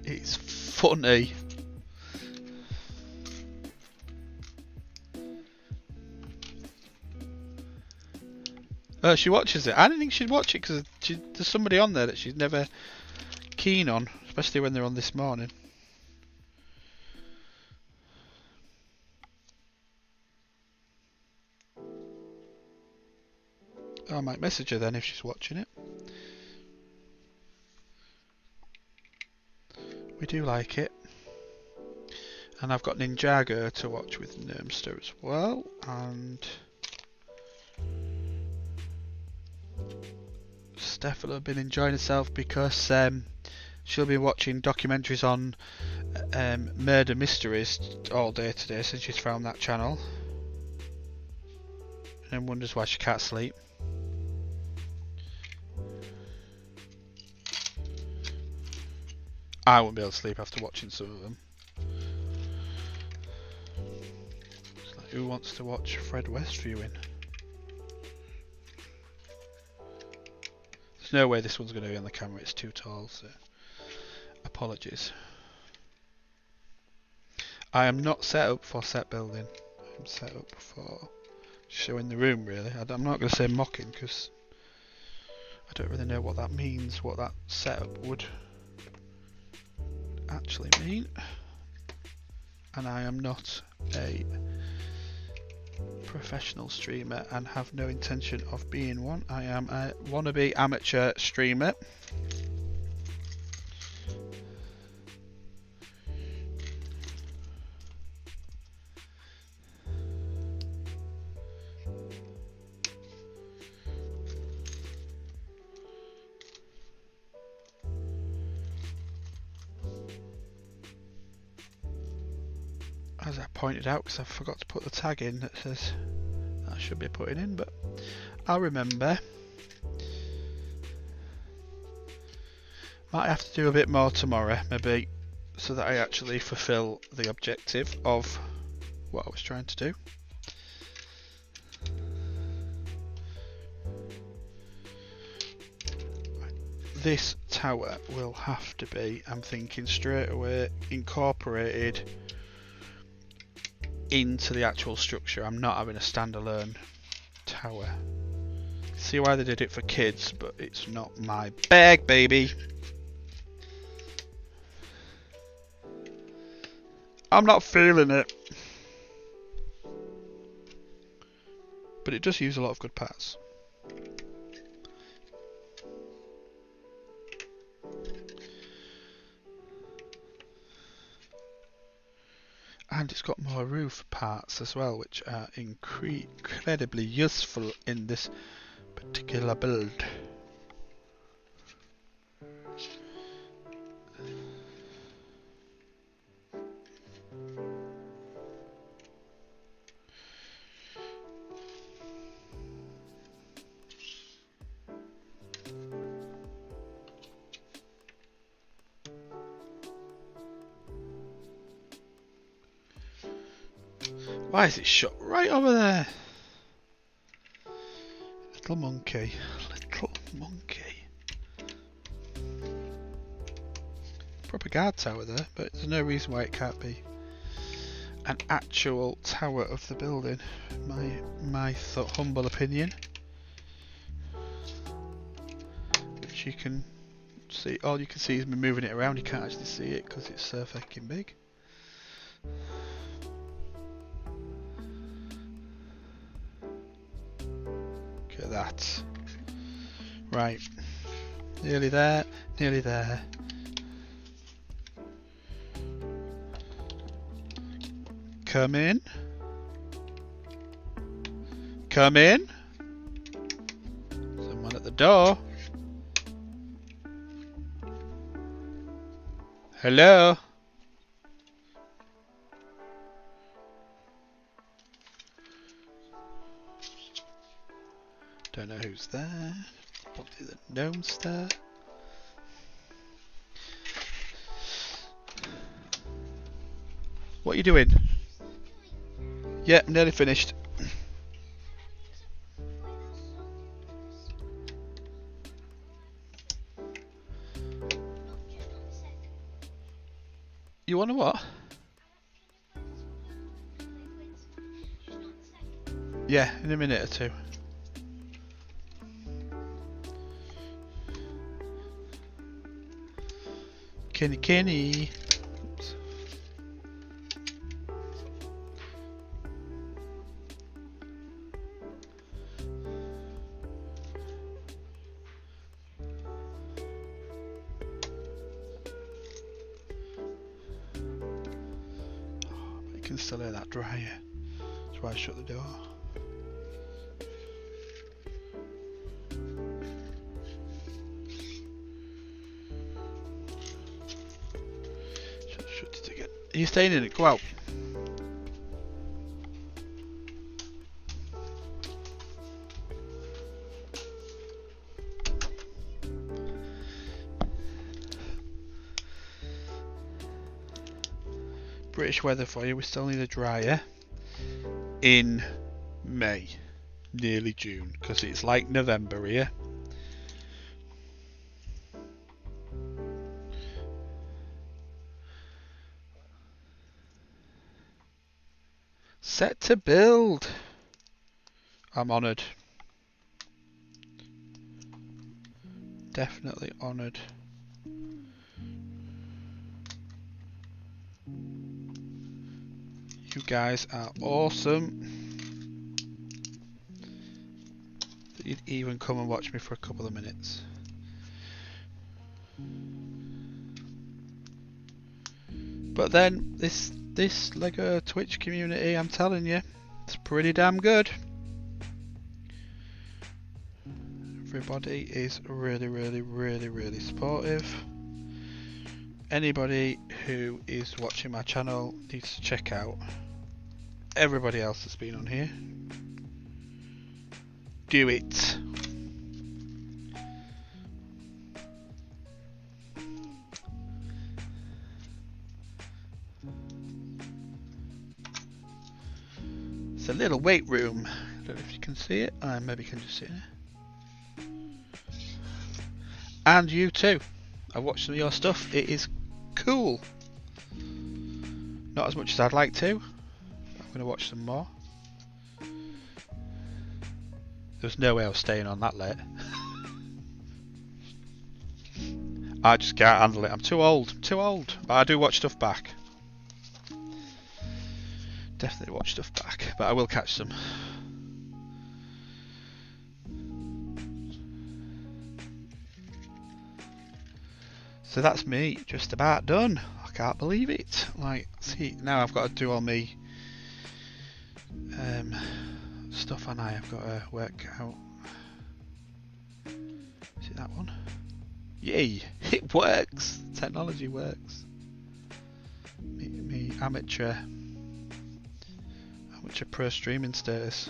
It's funny. Oh, she watches it. I didn't think she'd watch it because there's somebody on there that she's never keen on, especially when they're on this morning. I might message her then if she's watching it. We do like it. And I've got Ninjago to watch with Nermster as well. And definitely been enjoying herself because she'll be watching documentaries on murder mysteries all day today since she's found that channel, and then wonders why she can't sleep. I won't be able to sleep after watching some of them. It's like, who wants to watch Fred West viewing? There's no way this one's going to be on the camera, it's too tall, so apologies. I am not set up for set building. I'm set up for showing the room, really. I'm not going to say mocking because I don't really know what that means, what that setup would actually mean. And I am not a professional streamer and have no intention of being one. I am a wannabe amateur streamer. As I pointed out, because I forgot to put the tag in that says I should be putting in, but I'll remember. Might have to do a bit more tomorrow, maybe, so that I actually fulfill the objective of what I was trying to do. This tower will have to be, I'm thinking straight away, incorporated into the actual structure. I'm not having a standalone tower. See why they did it for kids, but it's not my bag, baby. I'm not feeling it. But it does use a lot of good parts. And it's got more roof parts as well, which are incredibly useful in this particular build. Why is it shut right over there? Little monkey. Little monkey. Proper guard tower there, but there's no reason why it can't be an actual tower of the building. My humble opinion. Which you can see, all you can see is me moving it around, you can't actually see it because it's so fucking big. Look at that. Right. Nearly there, nearly there. Come in. Come in. Someone at the door. Hello. Don't know who's there. Probably the gnome's there. What are you doing? Yeah, I'm nearly finished. You want to what? Yeah, in a minute or two. Kenny. Oops. You can still hear that dryer. That's why I shut the door. Are you staying in it? Go out. British weather for you. We still need a dryer in May, nearly June, because it's like November here. Set to build. I'm honoured. Definitely honoured. You guys are awesome. That you'd even come and watch me for a couple of minutes. But then this Lego Twitch community, I'm telling you, it's pretty damn good. Everybody is really supportive. Anybody who is watching my channel needs to check out everybody else that's been on here. Do it. It's a little weight room. I don't know if you can see it. Maybe you can just see it. And you too. I've watched some of your stuff. It is cool. Not as much as I'd like to. I'm going to watch some more. There's no way I was staying on that late. I just can't handle it. I'm too old. Too old. But I do watch stuff back. Definitely watch stuff back. But I will catch some. So that's me just about done. I can't believe it. Like, see, now I've got to do all me stuff, and I've got to work out. Is it that one? Yay! It works. Technology works. Me amateur pro streaming status.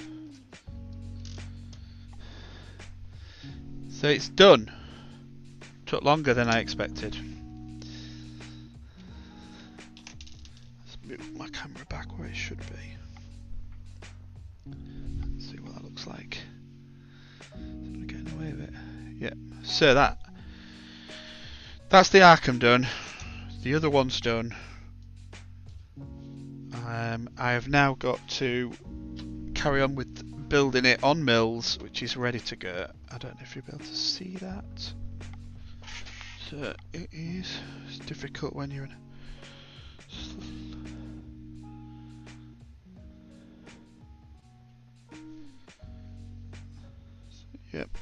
So it's done. Took longer than I expected. Let's move my camera back where it should be. Let's see what that looks like. Is it getting away with it? Yeah. So that's the Arkham done. The other one's done. I have now got to carry on with building it on mills, which is ready to go. I don't know if you'll be able to see that. So it is. It's difficult when you're in. Yep.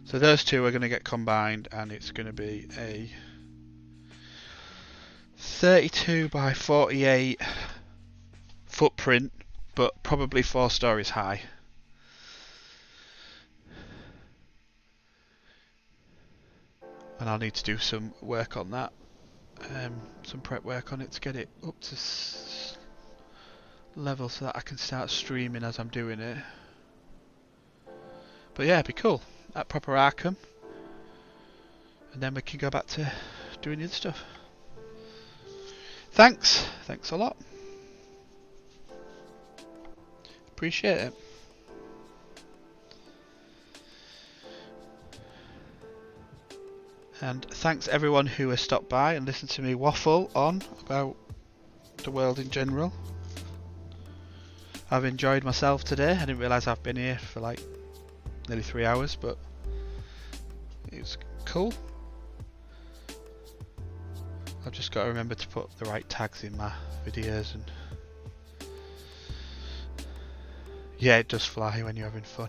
So those two are going to get combined, and it's going to be a 32 by 48 footprint, but probably 4 stories high. And I'll need to do some work on that, some prep work on it to get it up to level so that I can start streaming as I'm doing it. But yeah, it'd be cool. That proper Arkham, and then we can go back to doing the other stuff. Thanks a lot. Appreciate it. And thanks everyone who has stopped by and listened to me waffle on about the world in general. I've enjoyed myself today. I didn't realise I've been here for like nearly 3 hours, but it was cool. I've just got to remember to put the right tags in my videos, and yeah, it does fly when you're having fun.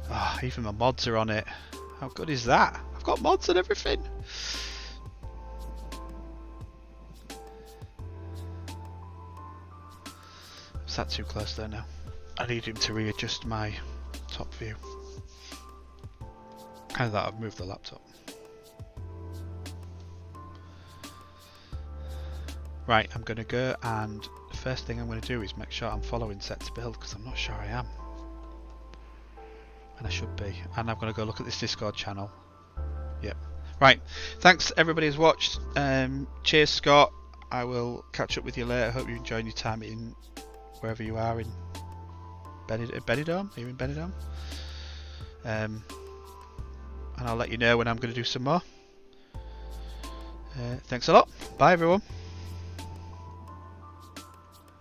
Ah, even my mods are on it. How good is that? I've got mods and everything. Is that too close there now? I need him to readjust my top view. And that I've moved the laptop. Right, I'm going to go, and the first thing I'm going to do is make sure I'm following set to build, because I'm not sure I am. And I should be. And I'm going to go look at this Discord channel. Yep. Right, thanks everybody who's watched. Cheers, Scott. I will catch up with you later. Hope you're enjoying your time in wherever you are in Benidorm. Are you in Benidorm? And I'll let you know when I'm going to do some more. Thanks a lot. Bye everyone.